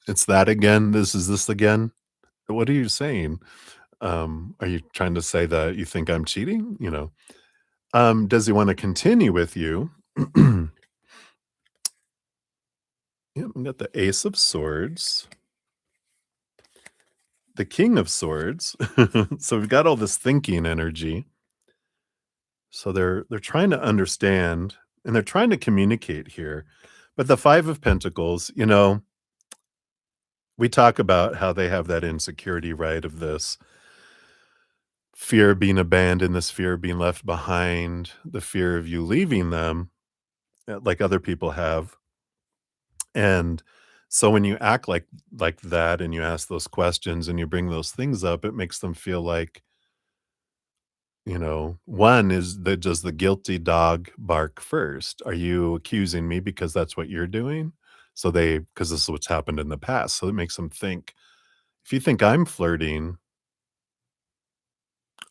it's that again. This is this again. What are you saying? Are you trying to say that you think I'm cheating? Does he want to continue with you? Yep, we got the Ace of Swords, the King of Swords. So we've got all this thinking energy. So they're trying to understand and they're trying to communicate here. But the 5 of Pentacles, we talk about how they have that insecurity, right? Of this fear of being abandoned, this fear of being left behind, the fear of you leaving them, like other people have. And so when you act like that and you ask those questions and you bring those things up, it makes them feel like, one is that, does the guilty dog bark first? Are you accusing me because that's what you're doing? Because this is what's happened in the past. So it makes them think, if you think I'm flirting,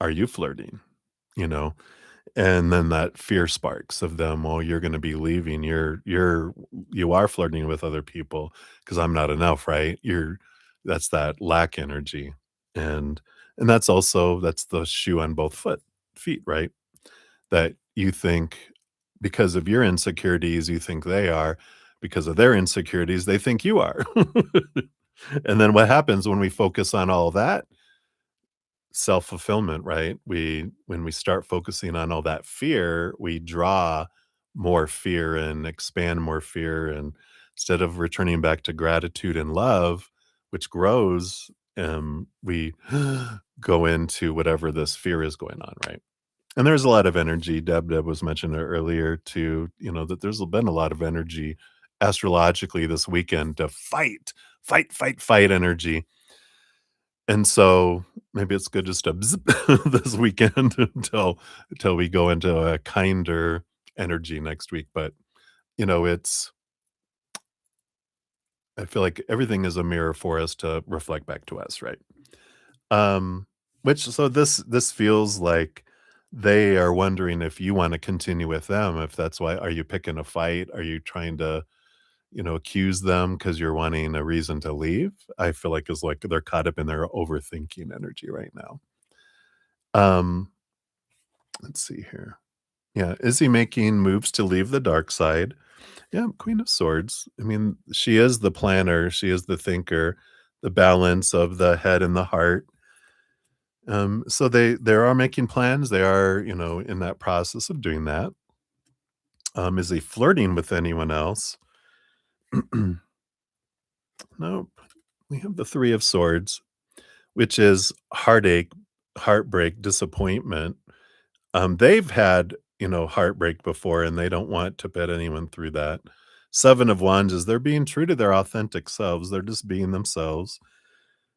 are you flirting? You know? And then that fear sparks of them, "Well, you're gonna be leaving. You are flirting with other people because 'cause I'm not enough, right?" That's that lack energy. And that's the shoe on both feet, right? That you think because of your insecurities, you think they are. Because of their insecurities, they think you are. And then what happens when we focus on all that? Self-fulfillment, right? When we start focusing on all that fear, we draw more fear and expand more fear, and instead of returning back to gratitude and love, which grows, we go into whatever this fear is going on, right? And there's a lot of energy. Deb was mentioning it earlier too, that there's been a lot of energy astrologically this weekend to fight energy. And so maybe it's good just to zip this weekend until we go into a kinder energy next week. But it's I feel like everything is a mirror for us to reflect back to us, right? Um, which so this feels like they are wondering if you wanna continue with them, if that's why are you picking a fight? Are you trying to, accuse them because 'cause you're wanting a reason to leave? I feel like it's like they're caught up in their overthinking energy right now. Um, let's see here. Yeah, is he making moves to leave the dark side? Yeah, Queen of Swords. I mean, she is the planner, she is the thinker, the balance of the head and the heart. So they are making plans, they are, in that process of doing that. Is he flirting with anyone else? Nope. We have the 3 of Swords, which is heartache, heartbreak, disappointment. They've had, heartbreak before, and they don't want to put anyone through that. 7 of Wands is they're being true to their authentic selves. They're just being themselves.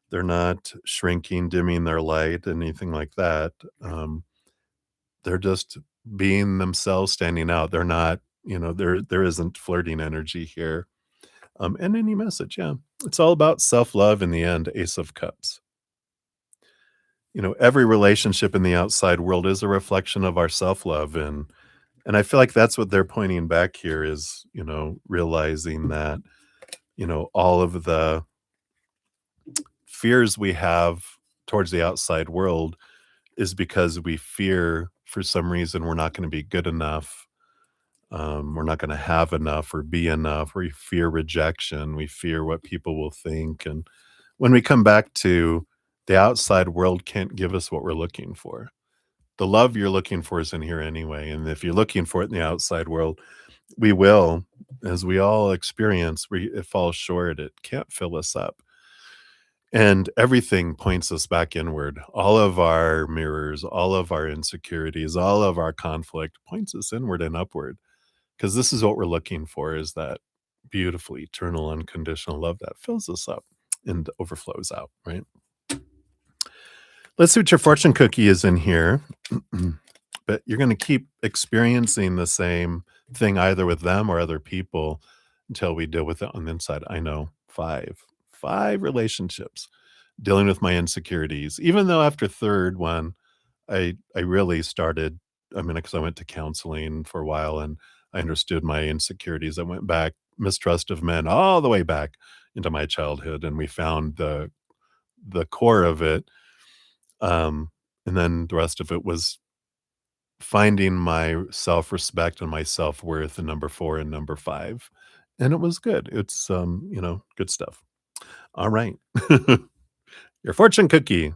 They're not shrinking, dimming their light, anything like that. They're just being themselves, standing out. They're not, there isn't flirting energy here. And any message, yeah. It's all about self-love in the end, Ace of Cups. Every relationship in the outside world is a reflection of our self-love, and I feel like that's what they're pointing back here is, realizing that, all of the fears we have towards the outside world is because we fear for some reason we're not gonna be good enough, we're not gonna have enough or be enough, we fear rejection, we fear what people will think, and when we come back to the outside world can't give us what we're looking for. The love you're looking for is in here anyway, and if you're looking for it in the outside world, we will, as we all experience, it falls short, it can't fill us up, and everything points us back inward. All of our mirrors, all of our insecurities, all of our conflict points us inward and upward, because this is what we're looking for, is that beautiful, eternal, unconditional love that fills us up and overflows out, right? Let's see what your fortune cookie is in here. But you're gonna keep experiencing the same thing either with them or other people until we deal with it on the inside. I know 5 relationships dealing with my insecurities. Even though after 3rd one, I really started, I mean, because I went to counseling for a while and I understood my insecurities. I went back, mistrust of men all the way back into my childhood, and we found the core of it. Um, and then the rest of it was finding my self-respect and my self-worth in number 4 and number 5, and it was good. It's, good stuff. Alright. Your fortune cookie.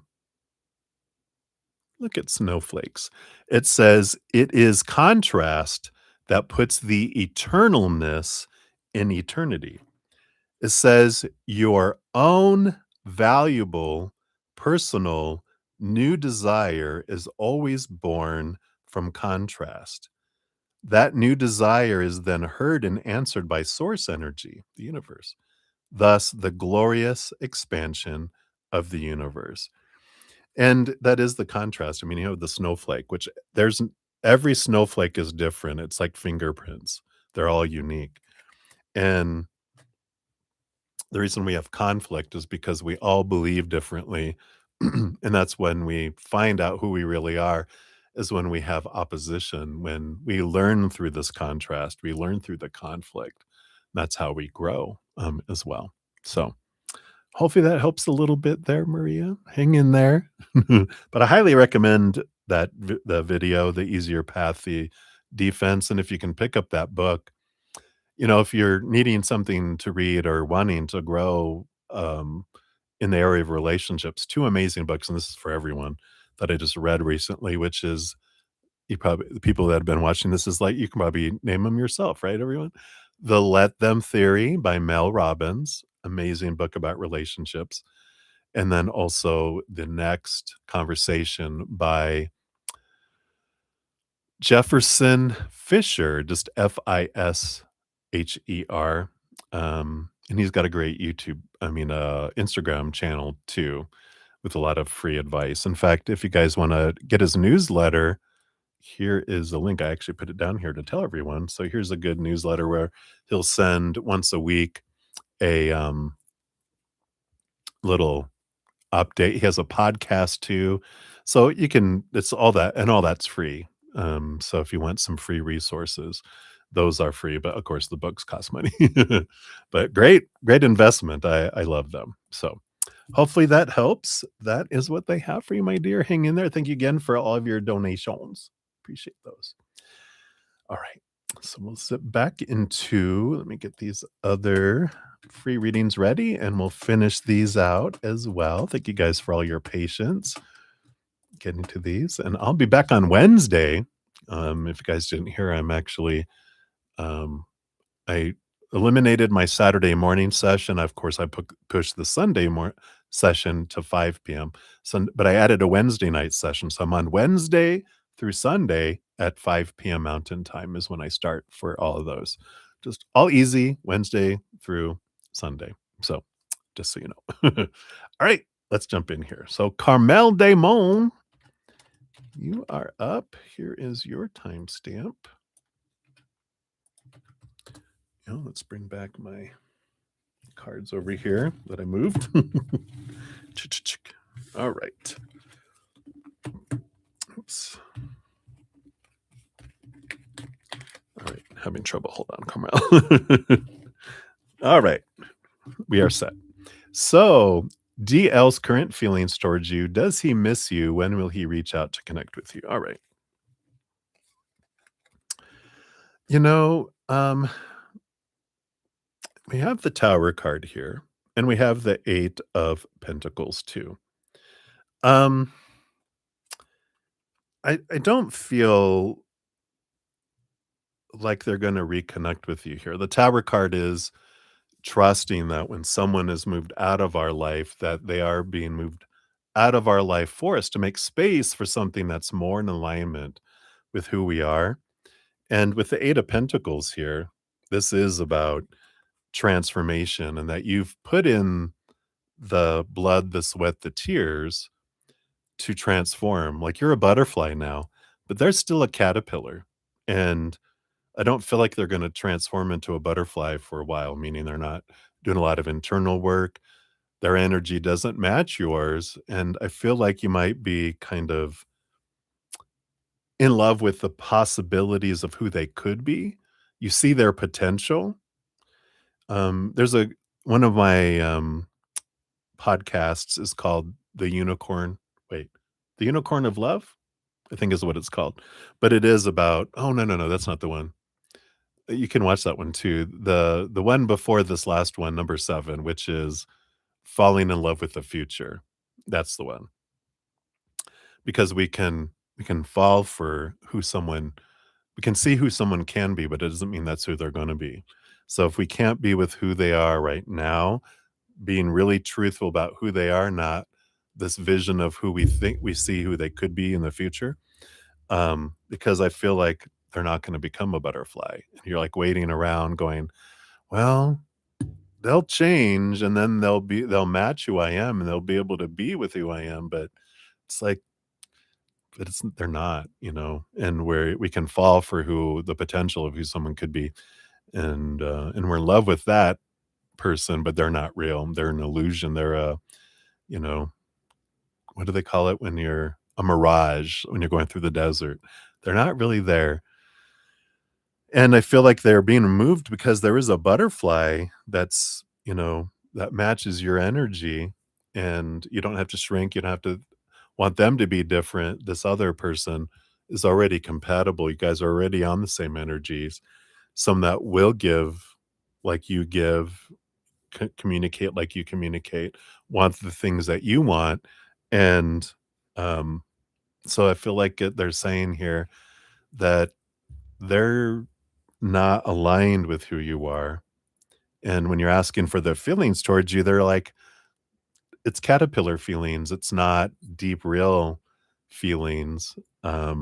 Look at snowflakes. It says, "It is contrast that puts the eternalness in eternity." It says, "Your own valuable, personal, new desire is always born from contrast. That new desire is then heard and answered by source energy, the universe, thus the glorious expansion of the universe." And that is the contrast. I mean, you have the snowflake, which every snowflake is different. It's like fingerprints. They're all unique. And the reason we have conflict is because we all believe differently. And that's when we find out who we really are, is when we have opposition, when we learn through this contrast, we learn through the conflict. That's how we grow as well. So hopefully that helps a little bit there, Maria. Hang in there. But I highly recommend that the video, The Easier Path, the defense. And if you can pick up that book, if you're needing something to read or wanting to grow in the area of relationships, 2 amazing books, and this is for everyone, that I just read recently, which is you probably the people that have been watching this is like you can probably name them yourself, right, everyone? The Let Them Theory by Mel Robbins, amazing book about relationships, and then also The Next Conversation by Jefferson Fisher, just Fisher, and he's got a great Instagram channel too, with a lot of free advice. In fact, if you guys wanna get his newsletter, here is a link. I actually put it down here to tell everyone. So here's a good newsletter where he'll send once a week a, little update. He has a podcast too. So you can it's all that and all that's free. So if you want some free resources, those are free, but of course the books cost money. But great investment. I love them. So hopefully that helps. That is what they have for you, my dear. Hang in there. Thank you again for all of your donations. Appreciate those. All right. So we'll sit back into, let me get these other free readings ready and we'll finish these out as well. Thank you guys for all your patience getting to these. And I'll be back on Wednesday. If you guys didn't hear, I'm actually um, I eliminated my Saturday morning session. Of course, I pushed the Sunday session to 5 p.m. But I added a Wednesday night session. So I'm on Wednesday through Sunday at 5 p.m. Mountain Time is when I start for all of those. Just all easy, Wednesday through Sunday. So just so you know. All right, let's jump in here. So Carmel Damon, you are up. Here is your timestamp. Let's bring back my cards over here that I moved. All right. Oops. All right. Having trouble. Hold on, Carmel. All right. We are set. So, DL's current feelings towards you. Does he miss you? When will he reach out to connect with you? All right. We have the Tower card here, and we have the 8 of Pentacles too. I don't feel like they're going to reconnect with you here. The Tower card is trusting that when someone is moved out of our life, that they are being moved out of our life for us to make space for something that's more in alignment with who we are. And with the 8 of Pentacles here, this is about transformation and that you've put in the blood, the sweat, the tears to transform. Like you're a butterfly now, but there's still a caterpillar. And I don't feel like they're going to transform into a butterfly for a while, meaning they're not doing a lot of internal work. Their energy doesn't match yours. And I feel like you might be kind of in love with the possibilities of who they could be. You see their potential. There's one of my podcasts is called The Unicorn. Wait, The Unicorn of Love, I think is what it's called. But it is about, oh, no, that's not the one. You can watch that one too. The one before this last one, number 7, which is falling in love with the future. That's the one. Because we can fall for we can see who someone can be, but it doesn't mean that's who they're going to be. So if we can't be with who they are right now, being really truthful about who they are, not this vision of who we think we see who they could be in the future, because I feel like they're not going to become a butterfly. You're like waiting around going, well, they'll change and then they'll match who I am and they'll be able to be with who I am. But it's like, they're not, and where we can fall for who the potential of who someone could be. And we're in love with that person, but they're not real. They're an illusion. They're you know, what do they call it when you're a mirage, when you're going through the desert? They're not really there. And I feel like they're being removed because there is a butterfly that matches your energy, and you don't have to shrink. You don't have to want them to be different. This other person is already compatible. You guys are already on the same energies. Some that will give like you give, communicate like you communicate, want the things that you want. And so I feel like they're saying here that they're not aligned with who you are. And when you're asking for their feelings towards you, they're like, it's caterpillar feelings. It's not deep, real feelings. I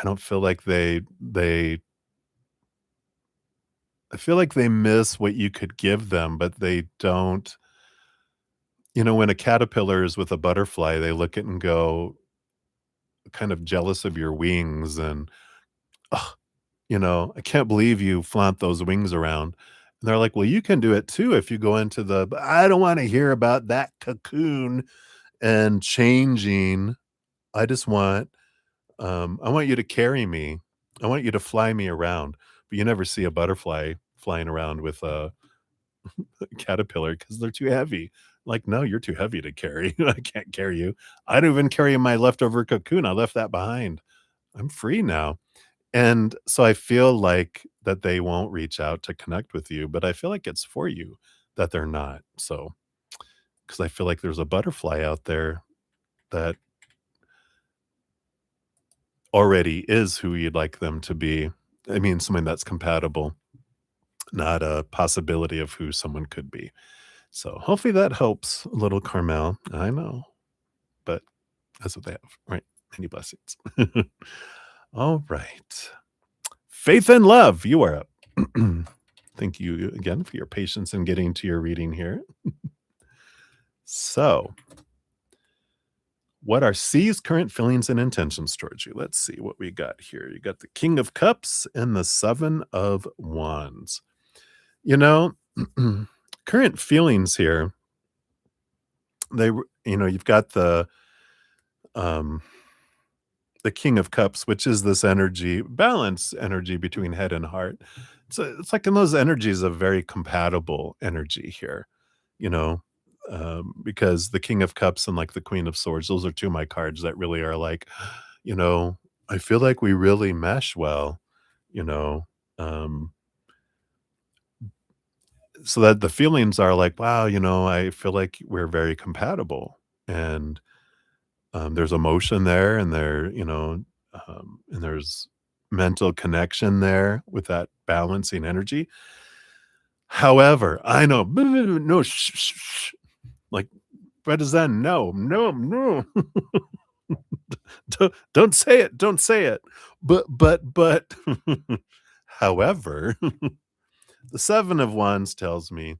don't feel like I feel like they miss what you could give them, but they don't. When a caterpillar is with a butterfly, they look at it and go, kind of jealous of your wings and, "Ugh, I can't believe you flaunt those wings around." And they're like, "Well, you can do it too if you go into the, I don't wanna hear about that cocoon." and changing. I just want, I want you to carry me. I want you to fly me around, but you never see a butterfly flying around with a caterpillar because 'cause they're too heavy. Like, "No, you're too heavy to carry. I can't carry you. I don't even carry my leftover cocoon. I left that behind. I'm free now." And so I feel like that they won't reach out to connect with you, but I feel like it's for you that they're not. So, because I feel like there's a butterfly out there that already is who you'd like them to be. I mean, someone that's compatible, not a possibility of who someone could be. So hopefully that helps a little, Carmel. I know, but that's what they have, right? Many blessings. All right. Faith and love, you are up. Thank you again for your patience in getting to your reading here. So, what are C's current feelings and intentions towards you? Let's see what we got here. You got the King of Cups and the Seven of Wands. You know, current feelings here, you've got um the King of Cups, which is this energy, balance energy between head and heart. So it's like in those energies of very compatible energy here, you know, because the King of Cups and like the Queen of Swords, those are two of my cards that really are like, you know, I feel like we really mesh well, you know. Um, so that the feelings are like, wow, I feel like we're very compatible. And there's emotion there, and and there's mental connection there with that balancing energy. However, I know, no, shh, shh, shh. Like, what is that? No, no, no. Don't say it. Don't say it. But, however, the Seven of Wands tells me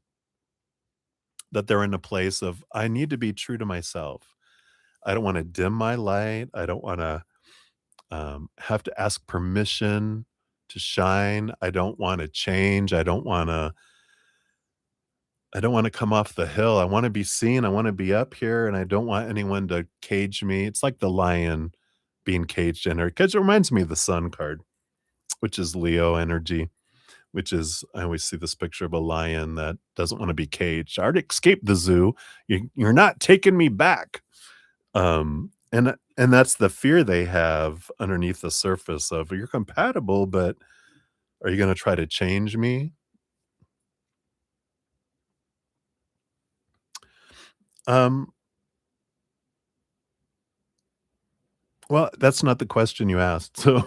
that they're in a place of, I need to be true to myself. I don't want to dim my light. I don't want to have to ask permission to shine. I don't want to change. I don't want to come off the hill. I want to be seen. I want to be up here, and I don't want anyone to cage me. It's like the lion being caged in her, because it reminds me of the sun card, which is Leo energy, which is, I always see this picture of a lion that doesn't want to be caged. I already escaped the zoo. You're not taking me back. And that's the fear they have underneath the surface of, you're compatible, but are you gonna try to change me? Um, well, that's not the question you asked, so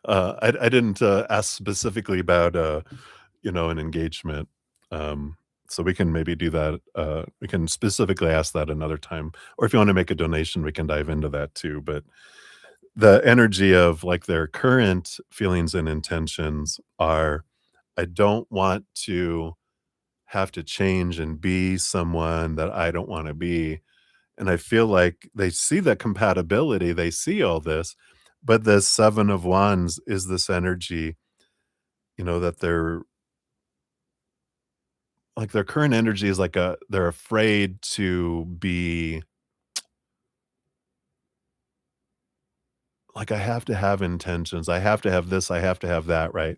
I didn't, ask specifically about, an engagement, so we can maybe do that, we can specifically ask that another time, or if you wanna make a donation, we can dive into that too, but the energy of, like, their current feelings and intentions are, I don't want to have to change and be someone that I don't wanna be, and I feel like they see the compatibility, they see all this, but the Seven of Wands is this energy, that their current energy is like they're afraid to be like, "I have to have intentions, I have to have this, I have to have that," right?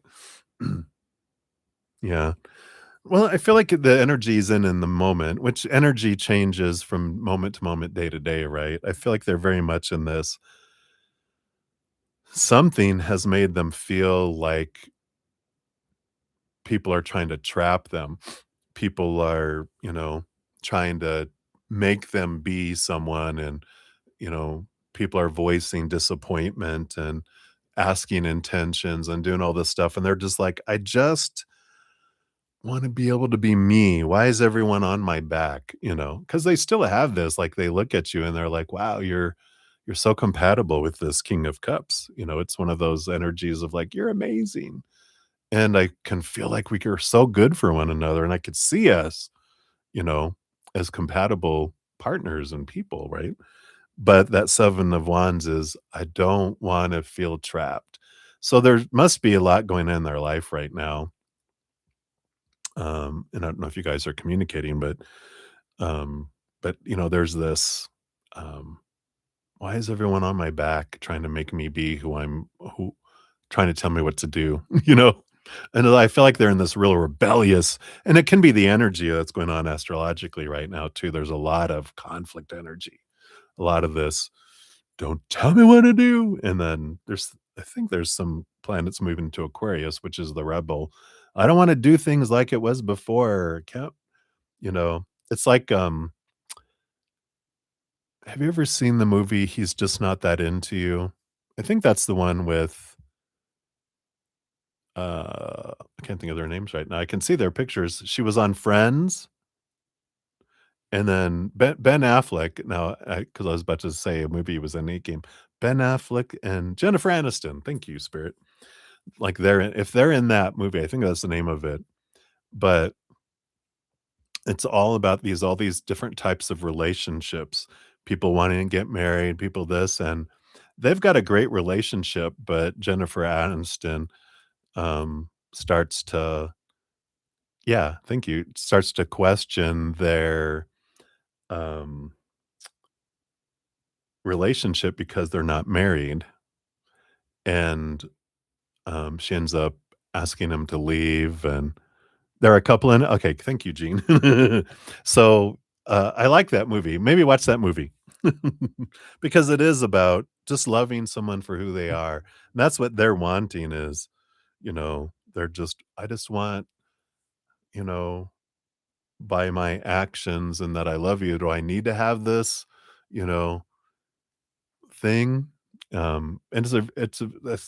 Yeah. Well, I feel like the energy is in the moment, which energy changes from moment to moment, day to day, right? I feel like they're very much in this. Something has made them feel like people are trying to trap them. People are, trying to make them be someone, and, you know, people are voicing disappointment and asking intentions and doing all this stuff. And they're just like, I just want to be able to be me. Why is everyone on my back? Because they still have this, like they look at you and they're like, wow, you're so compatible with this King of Cups. It's one of those energies of like, you're amazing. And I can feel like we are so good for one another. And I could see us, you know, as compatible partners and people, right? But that Seven of Wands is, I don't want to feel trapped. So there must be a lot going on in their life right now. And I don't know if you guys are communicating, um, but there's this, um, why is everyone on my back trying to make me be who trying to tell me what to do, you know? And I feel like they're in this real rebellious, and it can be the energy that's going on astrologically right now too. There's a lot of conflict energy, a lot of this, "Don't tell me what to do," and then I think there's some planets moving to Aquarius, which is the rebel. I don't wanna do things like it was before, can't you know? It's like, have you ever seen the movie He's Just Not That Into You? I think that's the one with, I can't think of their names right now. I can see their pictures. She was on Friends, and then Ben Affleck. Now, because I was about to say a movie was an 8 Game. Ben Affleck and Jennifer Aniston. Thank you, Spirit. Like if they're in that movie, I think that's the name of it. But it's all about all these different types of relationships. People wanting to get married, people this, and they've got a great relationship, but Jennifer Aniston starts to, yeah, thank you, starts to question their um relationship because they're not married, and she ends up asking him to leave, and there are a couple in, okay, thank you, Gene. So I like that movie. Maybe watch that movie. Because it is about just loving someone for who they are. And that's what they're wanting is, they're just, I just want, you know, by my actions and that I love you, do I need to have this, you know, thing? And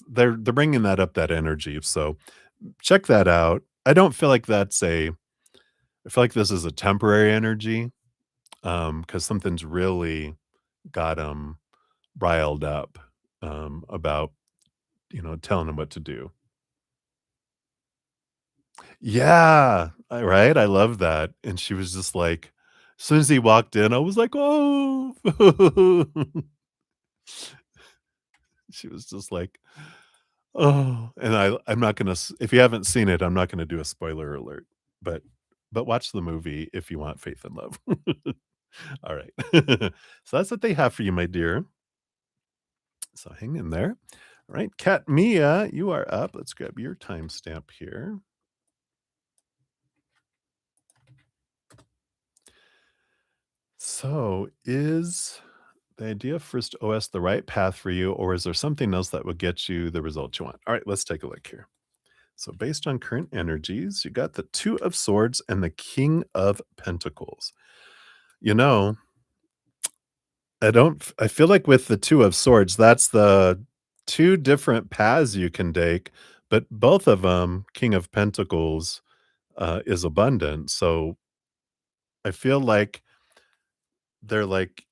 they're bringing that up, that energy. So check that out. I don't feel like I feel like this is a temporary energy, because something's really got them riled up, about, telling him what to do. Yeah, right? I love that, and she was just like, as soon as he walked in, I was like, "Oh." She was just like, "Oh," and I'm not gonna if you haven't seen it, I'm not gonna do a spoiler alert, but watch the movie if you want faith and love. All right. So that's what they have for you, my dear. So hang in there. All right, Kat Mia, you are up. Let's grab your timestamp here. So, is the idea of First OS the right path for you, or is there something else that will get you the results you want? All right, let's take a look here. So, based on current energies, you got the Two of Swords and the King of Pentacles. You know, I feel like with the Two of Swords, that's the two different paths you can take, but both of them, King of Pentacles, is abundant. So, I feel like they're like,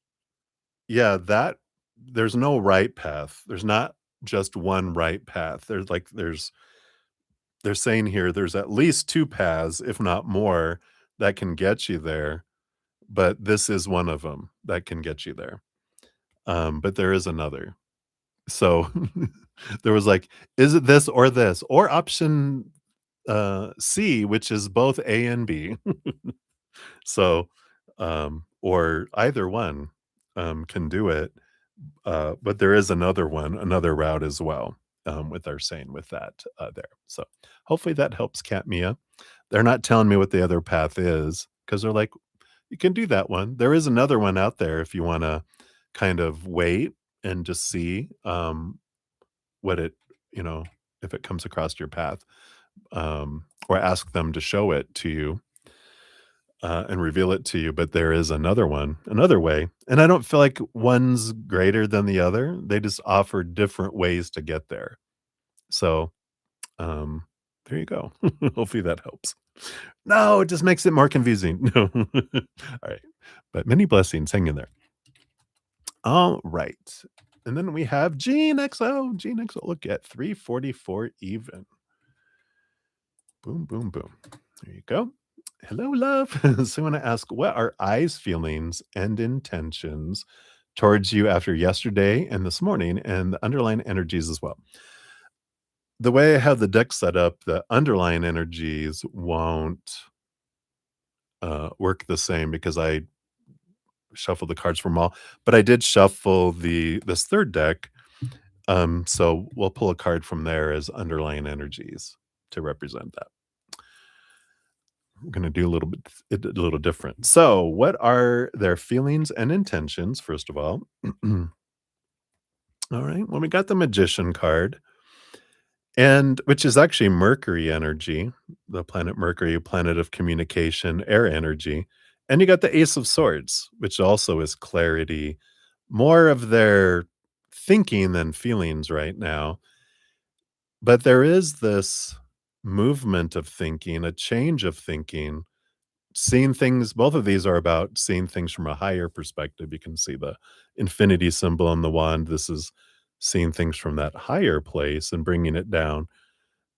yeah, that there's no right path. There's not just one right path. They're saying here there's at least 2 paths, if not more, that can get you there, but this is one of them that can get you there. But there is another. So, there was like, is it this or this? Or option, C, which is both A and B. So, or either one, can do it. But there is another one, another route as well, with our saying with that, there. So hopefully that helps, Cat Mia. They're not telling me what the other path is because they're like, you can do that one. There is another one out there if you want to kind of wait and just see, what it, you know, if it comes across your path, or ask them to show it to you, and reveal it to you, but there is another one, another way, and I don't feel like one's greater than the other, they just offer different ways to get there. So, um, there you go. Hopefully that helps. No, it just makes it more confusing. No. Alright, but many blessings, hang in there. Alright, and then we have Gene XO. Gene XO, look at 344 even. Boom, boom, boom. There you go. Hello, love. So I want to ask, what are I's feelings and intentions towards you after yesterday and this morning, and the underlying energies as well? The way I have the deck set up, the underlying energies won't work the same because I shuffle the cards from all, but I did shuffle this 3rd deck, so we'll pull a card from there as underlying energies to represent that. We're gonna do a little bit a little different. So, what are their feelings and intentions, first of all? All right, well, we got the Magician card, and which is actually Mercury energy, the planet Mercury, a planet of communication, air energy, and you got the Ace of Swords, which also is clarity, more of their thinking than feelings right now, but there is this movement of thinking, a change of thinking, seeing things. Both of these are about seeing things from a higher perspective. You can see the infinity symbol on the wand. This is seeing things from that higher place and bringing it down,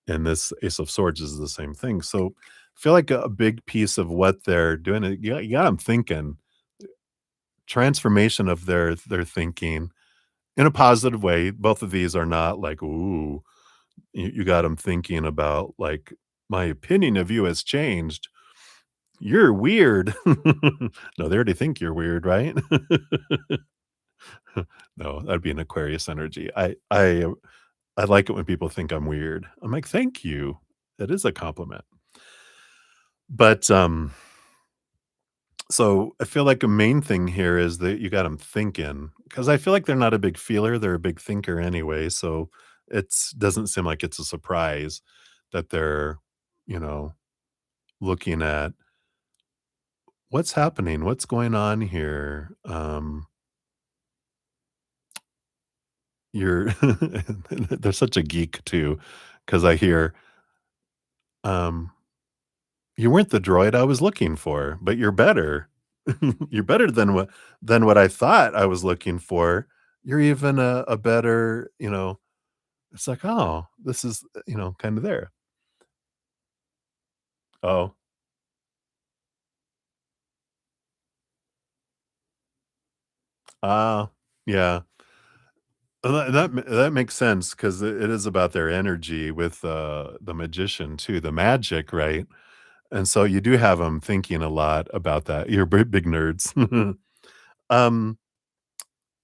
and this Ace of Swords is the same thing. So, I feel like a big piece of what they're doing, you got 'em thinking, transformation of their thinking in a positive way. Both of these are not like, "Ooh," you got them thinking about, like, "My opinion of you has changed. You're weird." No, they already think you're weird, right? No, that'd be an Aquarius energy. I like it when people think I'm weird. I'm like, "Thank you." That is a compliment. But, so I feel like a main thing here is that you got them thinking, because I feel like they're not a big feeler, they're a big thinker anyway, so it's doesn't seem like it's a surprise that they're, you know, looking at what's happening, what's going on here. You're they're such a geek too, because I hear, um, "You weren't the droid I was looking for, but you're better. You're better than what I thought I was looking for. You're even a better," it's like, "Oh, this is, kinda there." Oh, ah, yeah. That makes sense 'cause it is about their energy with, the magician too, the magic, right? And so you do have them thinking a lot about that. You're big nerds. Um,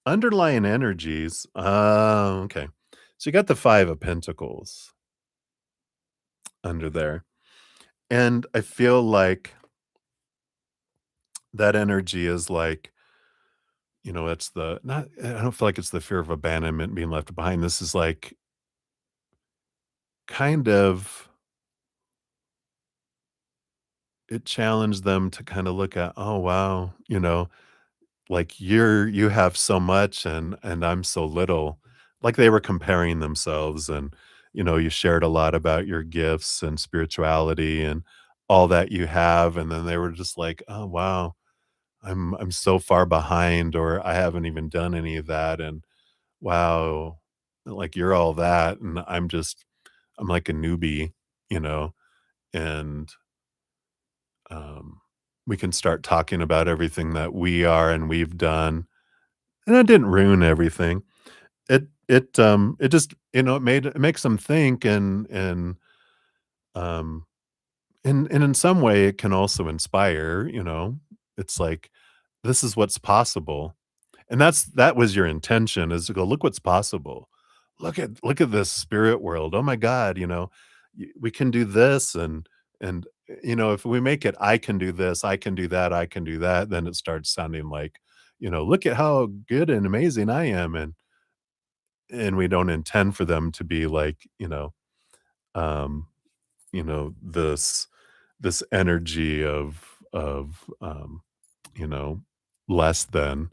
underlying energies, okay. So you got the 5 of Pentacles under there, and I feel like that energy is like, it's the not I don't feel like it's the fear of abandonment, being left behind. This is like kind of it challenged them to kinda look at, "Oh, wow," like, you have so much and I'm so little. Like, they were comparing themselves and, you shared a lot about your gifts and spirituality and all that you have, and then they were just like, "Oh, wow. I'm so far behind," or, "I haven't even done any of that," and, "Wow, like, you're all that, and I'm like a newbie," you know, and, um, we can start talking about everything that we are and we've done, and it didn't ruin everything. It just, it makes them think um, and in some way, it can also inspire, It's like, "This is what's possible." And that was your intention, is to go, "Look what's possible. Look at this spirit world. Oh my god," "We can do this," and, if we make it, "I can do this, I can do that, I can do that," then it starts sounding like, "Look at how good and amazing I am," and we don't intend for them to be like, um, this energy of, you know, less than.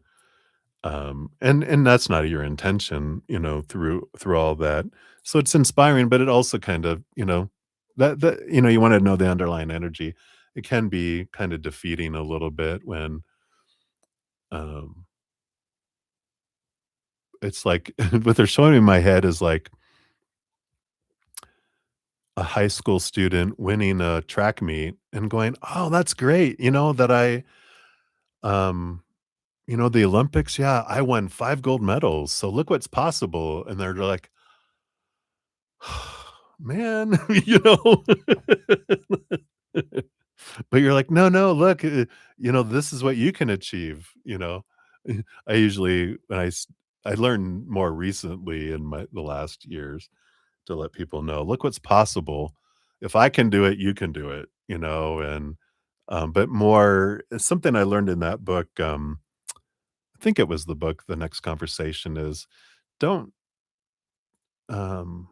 And that's not your intention, through all that. So it's inspiring, but it also kind of, you want to know the underlying energy. It can be kind of defeating a little bit when um it's like what they're showing in my head is like a high school student winning a track meet and going, "Oh, that's great, that um the Olympics, yeah, I won 5 gold medals, so look what's possible." And they're like, "Man," you know? But you're like, "No, no, look, this is what you can achieve," you know? I usually when I learned more recently in the last years to let people know, "Look what's possible. If I can do it, you can do it," and, but more it's something I learned in that book, I think it was the book, The Next Conversation is don't, um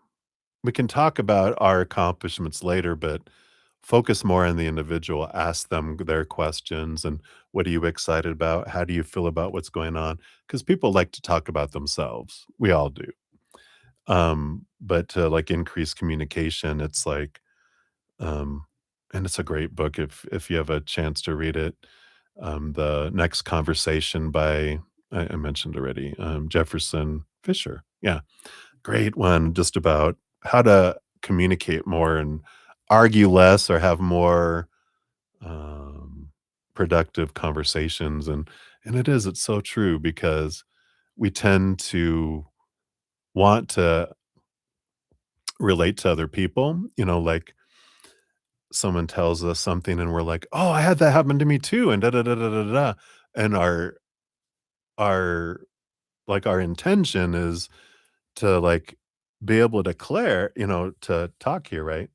we can talk about our accomplishments later, but focus more on the individual. Ask them their questions and what are you excited about? How do you feel about what's going on? Because people like to talk about themselves. We all do. But to like increase communication, it's like, um, and it's a great book if you have a chance to read it. The Next Conversation by I mentioned already, Jefferson Fisher. Yeah, great one just about how to communicate more and argue less or have more, um, productive conversations, and it's so true because we tend to want to relate to other people, like someone tells us something and we're like, "Oh, I had that happen to me too," and da da da da da da, and our our intention is to, like, be able to to talk here, right?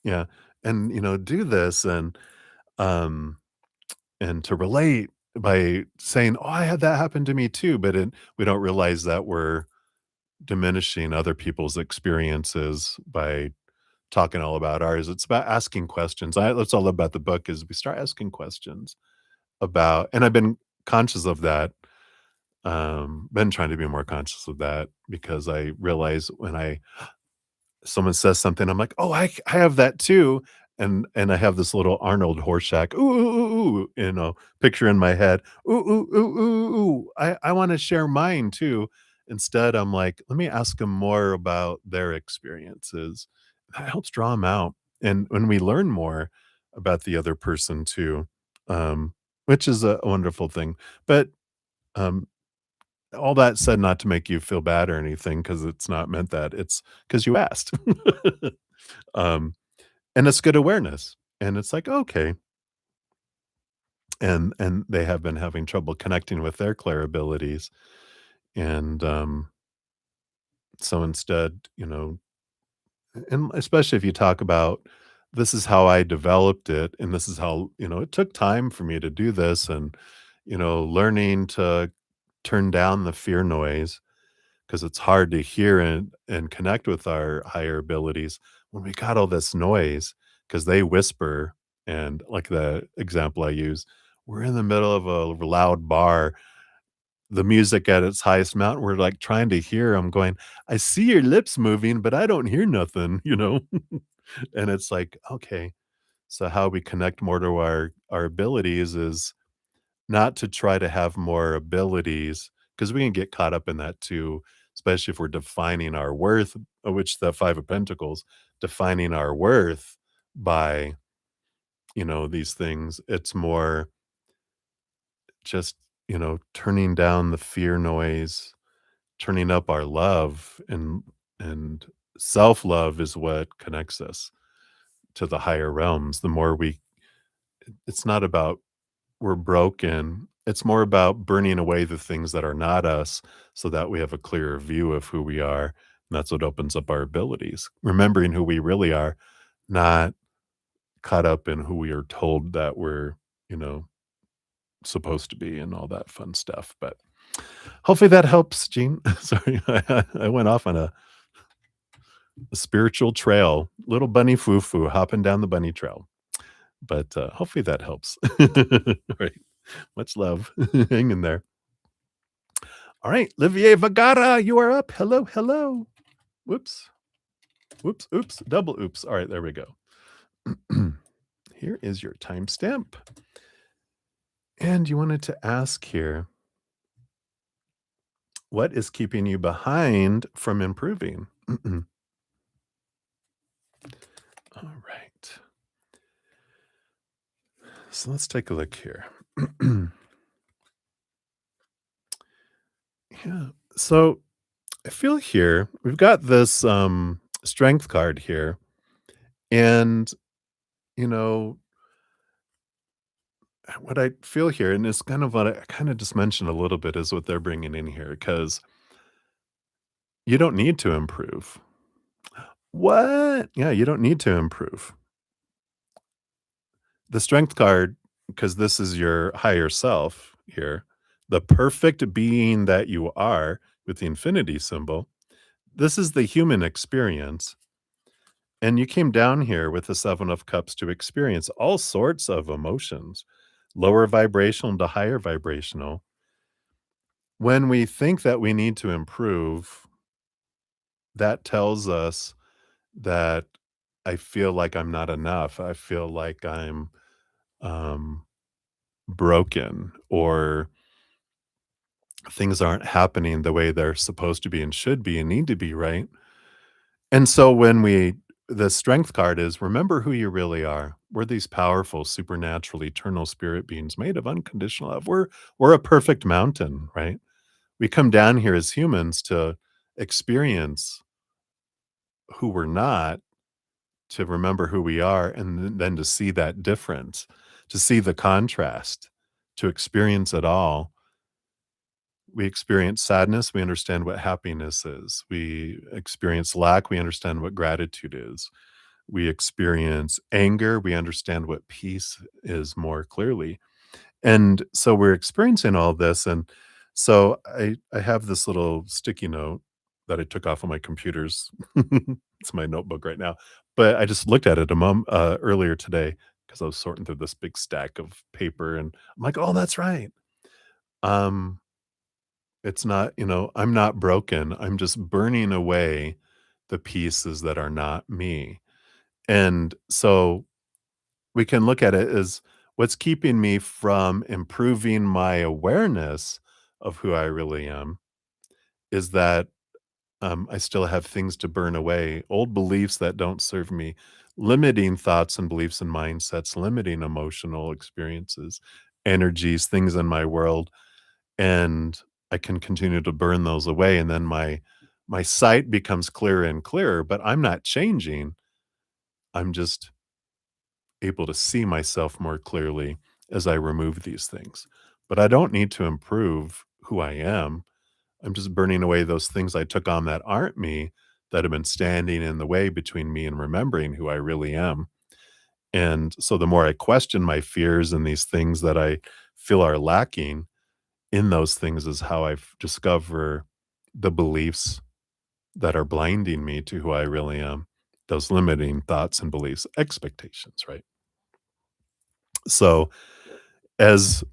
Yeah, and, do this um, and to relate by saying, "Oh, I had that happen to me too," but we don't realize that we're diminishing other people's experiences by talking all about ours. It's about asking questions. That's all about the book is we start asking questions about and I've been conscious of that, been trying to be more conscious of that because I realize when someone says something, I'm like, "Oh, I have that too," and I have this little Arnold Horshack, "Ooh, ooh, ooh, ooh," picture in my head, "Ooh, ooh, ooh, ooh, ooh, I wanna share mine too." Instead, I'm like, "Let me ask them more about their experiences." That helps draw them out, and when we learn more about the other person too, um, which is a wonderful thing, but, um, all that said, not to make you feel bad or anything, because it's not meant that, it's because you asked. Um, and it's good awareness, and it's like, "Okay," and they have been having trouble connecting with their clair abilities, and, so instead, and especially if you talk about, "This is how I developed it, and this is how" "it took time for me to do this," and, learning to turn down the fear noise 'cause it's hard to hear and connect with our higher abilities when we got all this noise, because they whisper, and like the example I use, we're in the middle of a loud bar, the music at its highest amount, we're, like, trying to hear. I'm going, "I see your lips moving, but I don't hear nothing," you know? And it's like, "Okay, so how we connect more to our abilities is not to try to have more abilities, because we can get caught up in that too, especially if we're defining our worth, which the 5 of Pentacles, defining our worth by, these things. It's more just, turning down the fear noise, turning up our love, and self-love is what connects us to the higher realms. The more it's not about we're broken. It's more about burning away the things that are not us so that we have a clearer view of who we are. And that's what opens up our abilities. Remembering who we really are, not caught up in who we are told that we're, you know, supposed to be and all that fun stuff. But hopefully that helps, Gene. Sorry, I went off on a spiritual trail, little bunny foo foo hopping down the bunny trail. But hopefully that helps. Right. Much love. Hang in there. All right, Olivier Vagara, you are up. Hello, hello. Whoops, whoops, oops, double oops. All right, there we go. Here is your timestamp. And you wanted to ask here, what is keeping you behind from improving? All right. So let's take a look here. Yeah. So I feel here we've got this strength card here. And, you know, what I feel here, and it's kind of what I kind of just mentioned a little bit, is what they're bringing in here, because you don't need to improve. What? Yeah, you don't need to improve. The strength card, because this is your higher self here, the perfect being that you are with the infinity symbol. This is the human experience. And you came down here with the Seven of Cups to experience all sorts of emotions, lower vibrational to higher vibrational. When we think that we need to improve, that tells us that I feel like I'm not enough. I feel like I'm um, broken, or things aren't happening the way they're supposed to be and should be and need to be, right? And so the strength card is, remember who you really are. We're these powerful, supernatural, eternal spirit beings made of unconditional love. We're a perfect mountain, right? We come down here as humans to experience who we're not, to remember who we are, and then to see that difference, to see the contrast, to experience it all. We experience sadness, we understand what happiness is. We experience lack, we understand what gratitude is. We experience anger, we understand what peace is more clearly. And so we're experiencing all this, and so I have this little sticky note that I took off of my computers. It's my notebook right now, but I just looked at it earlier today because I was sorting through this big stack of paper, and I'm like, "Oh, that's right." Um, it's not, I'm not broken. I'm just burning away the pieces that are not me. And so we can look at it as, what's keeping me from improving my awareness of who I really am is that I still have things to burn away, old beliefs that don't serve me, limiting thoughts and beliefs and mindsets, limiting emotional experiences, energies, things in my world, and I can continue to burn those away, and then my sight becomes clearer and clearer, but I'm not changing. I'm just able to see myself more clearly as I remove these things. But I don't need to improve who I am. I'm just burning away those things I took on that aren't me, that have been standing in the way between me and remembering who I really am. And so the more I question my fears and these things that I feel are lacking, in those things is how I discover the beliefs that are blinding me to who I really am. Those limiting thoughts and beliefs, expectations, right? So as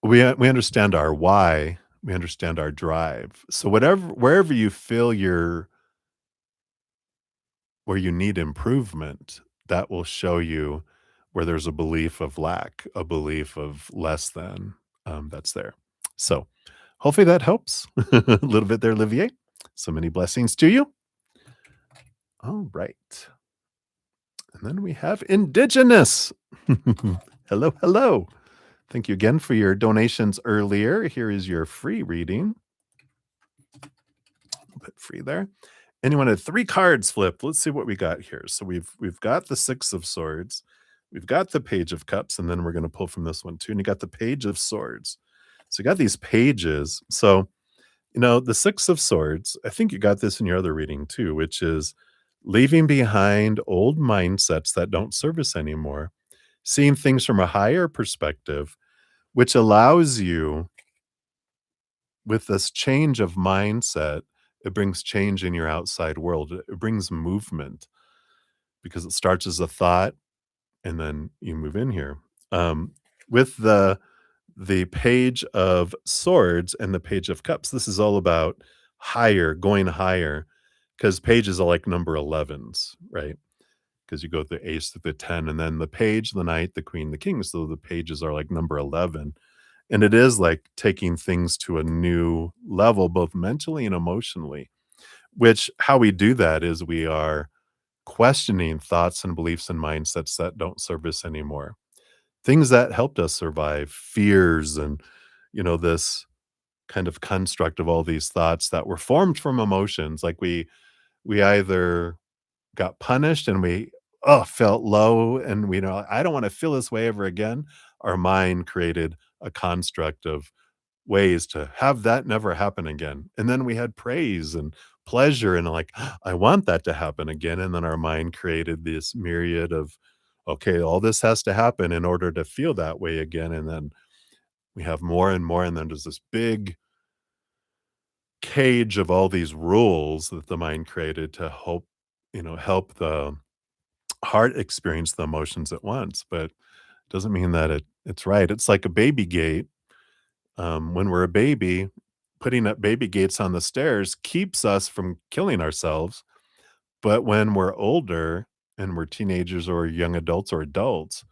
we understand our why, we understand our drive. So wherever you feel where you need improvement, that will show you where there's a belief of lack, a belief of less than, that's there. So hopefully that helps a little bit there, Olivier. So many blessings to you. All right. And then we have Indigenous. Hello, hello. Thank you again for your donations earlier. Here is your free reading. Put free there. Anyone had 3 cards flipped. Let's see what we got here. So we've got the 6 of swords. We've got the page of cups, and then we're going to pull from this one too. And you got the page of swords. So you got these pages. So, the 6 of swords, I think you got this in your other reading too, which is leaving behind old mindsets that don't serve us anymore, seeing things from a higher perspective, which allows you, with this change of mindset, it brings change in your outside world. It brings movement because it starts as a thought and then you move in here. With the page of swords and the page of cups, this is all about higher, going higher, because pages are like number 11s, right? Because you go the ace to the 10, and then the page, the knight, the queen, the king. So the pages are like number 11. And it is like taking things to a new level, both mentally and emotionally, which how we do that is we are questioning thoughts and beliefs and mindsets that don't serve us anymore. Things that helped us survive, fears, and, this kind of construct of all these thoughts that were formed from emotions. Like we either got punished and we felt low and I don't want to feel this way ever again, our mind created a construct of ways to have that never happen again. And then we had praise and pleasure and like, I want that to happen again. And then our mind created this myriad of, okay, all this has to happen in order to feel that way again. And then we have more and more. And then there's this big cage of all these rules that the mind created to help the heart experience the emotions at once. But doesn't mean that it's right. It's like a baby gate. When we're a baby, putting up baby gates on the stairs keeps us from killing ourselves. But when we're older and we're teenagers or young adults or adults,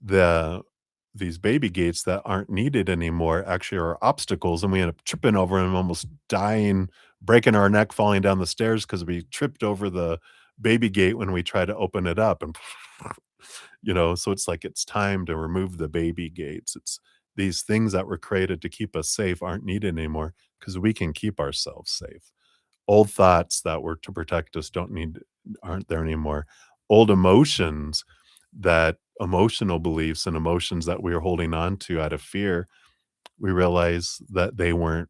the these baby gates that aren't needed anymore actually are obstacles, and we end up tripping over them, almost dying, breaking our neck, falling down the stairs because we tripped over the baby gate when we try to open it up, and so it's like it's time to remove the baby gates. It's these things that were created to keep us safe aren't needed anymore because we can keep ourselves safe. Old thoughts that were to protect us aren't there anymore. Old emotions, that emotional beliefs and emotions that we were holding on to out of fear, we realize that they weren't,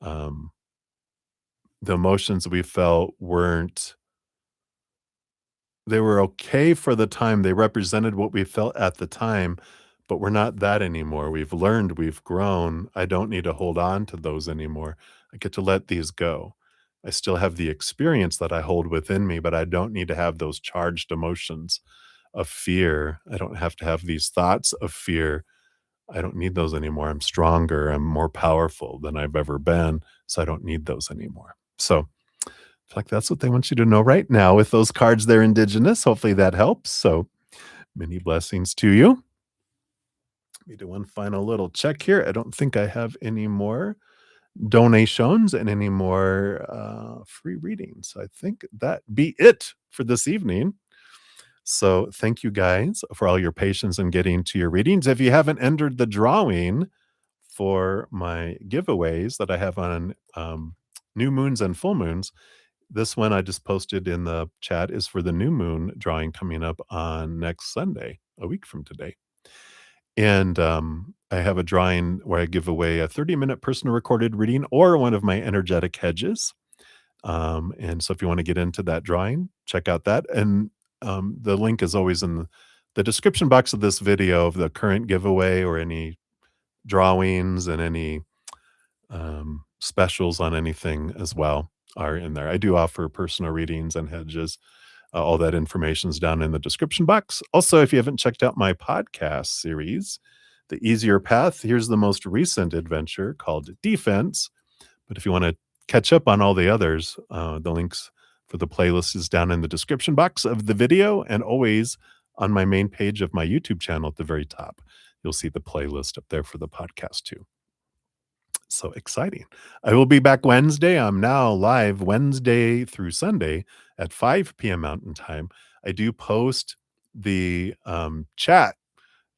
um, the emotions we felt weren't, they were okay for the time. They represented what we felt at the time, but we're not that anymore. We've learned, we've grown. I don't need to hold on to those anymore. I get to let these go. I still have the experience that I hold within me, but I don't need to have those charged emotions of fear. I don't have to have these thoughts of fear. I don't need those anymore. I'm stronger. I'm more powerful than I've ever been. So I don't need those anymore. So I feel like that's what they want you to know right now with those cards. They're indigenous. Hopefully that helps. So many blessings to you. Let me do one final little check here. I don't think I have any more donations and any more free readings. I think that be it for this evening. So thank you guys for all your patience in getting to your readings. If you haven't entered the drawing for my giveaways that I have on new moons and full moons, this one I just posted in the chat is for the new moon drawing coming up on next Sunday, a week from today. And I have a drawing where I give away a 30-minute personal recorded reading or one of my energetic hedges. And so if you want to get into that drawing, check out that. And the link is always in the description box of this video of the current giveaway or any drawings and any specials on anything as well are in there. I do offer personal readings and hedges. All that information is down in the description box. Also, if you haven't checked out my podcast series, The Easier Path, here's the most recent adventure called Defense. But if you want to catch up on all the others, the links for the playlist is down in the description box of the video and always on my main page of my YouTube channel at the very top. You'll see the playlist up there for the podcast too. So exciting. I will be back Wednesday. I'm now live Wednesday through Sunday at 5 p.m. Mountain Time. I do post the chat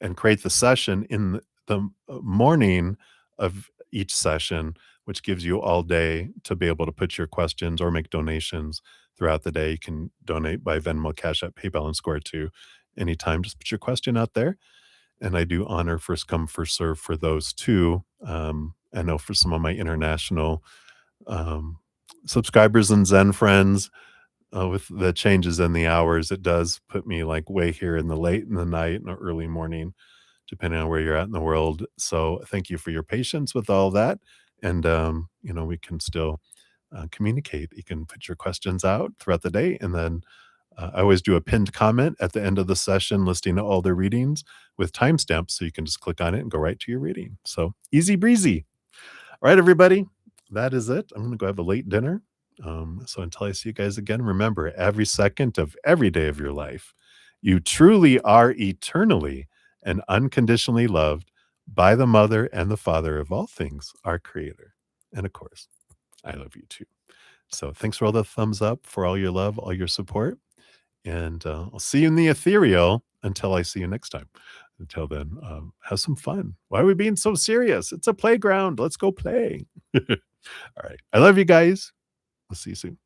and create the session in the morning of each session, which gives you all day to be able to put your questions or make donations throughout the day. You can donate by Venmo, Cash App, PayPal, and Square too. Anytime, just put your question out there. And I do honor first come, first serve for those too. I know for some of my international subscribers and Zen friends, with the changes in the hours, it does put me like way here in the late in the night and early morning, depending on where you're at in the world. So thank you for your patience with all that. And, we can still communicate. You can put your questions out throughout the day. And then I always do a pinned comment at the end of the session listing all the readings with timestamps. So you can just click on it and go right to your reading. So easy breezy. All right, everybody, that is it. I'm going to go have a late dinner. So until I see you guys again, remember every second of every day of your life, you truly are eternally and unconditionally loved by the mother and the father of all things, our creator. And of course, I love you too. So thanks for all the thumbs up, for all your love, all your support. And I'll see you in the ethereal until I see you next time. Until then, have some fun. Why are we being so serious? It's a playground. Let's go play. All right. I love you guys. I'll see you soon.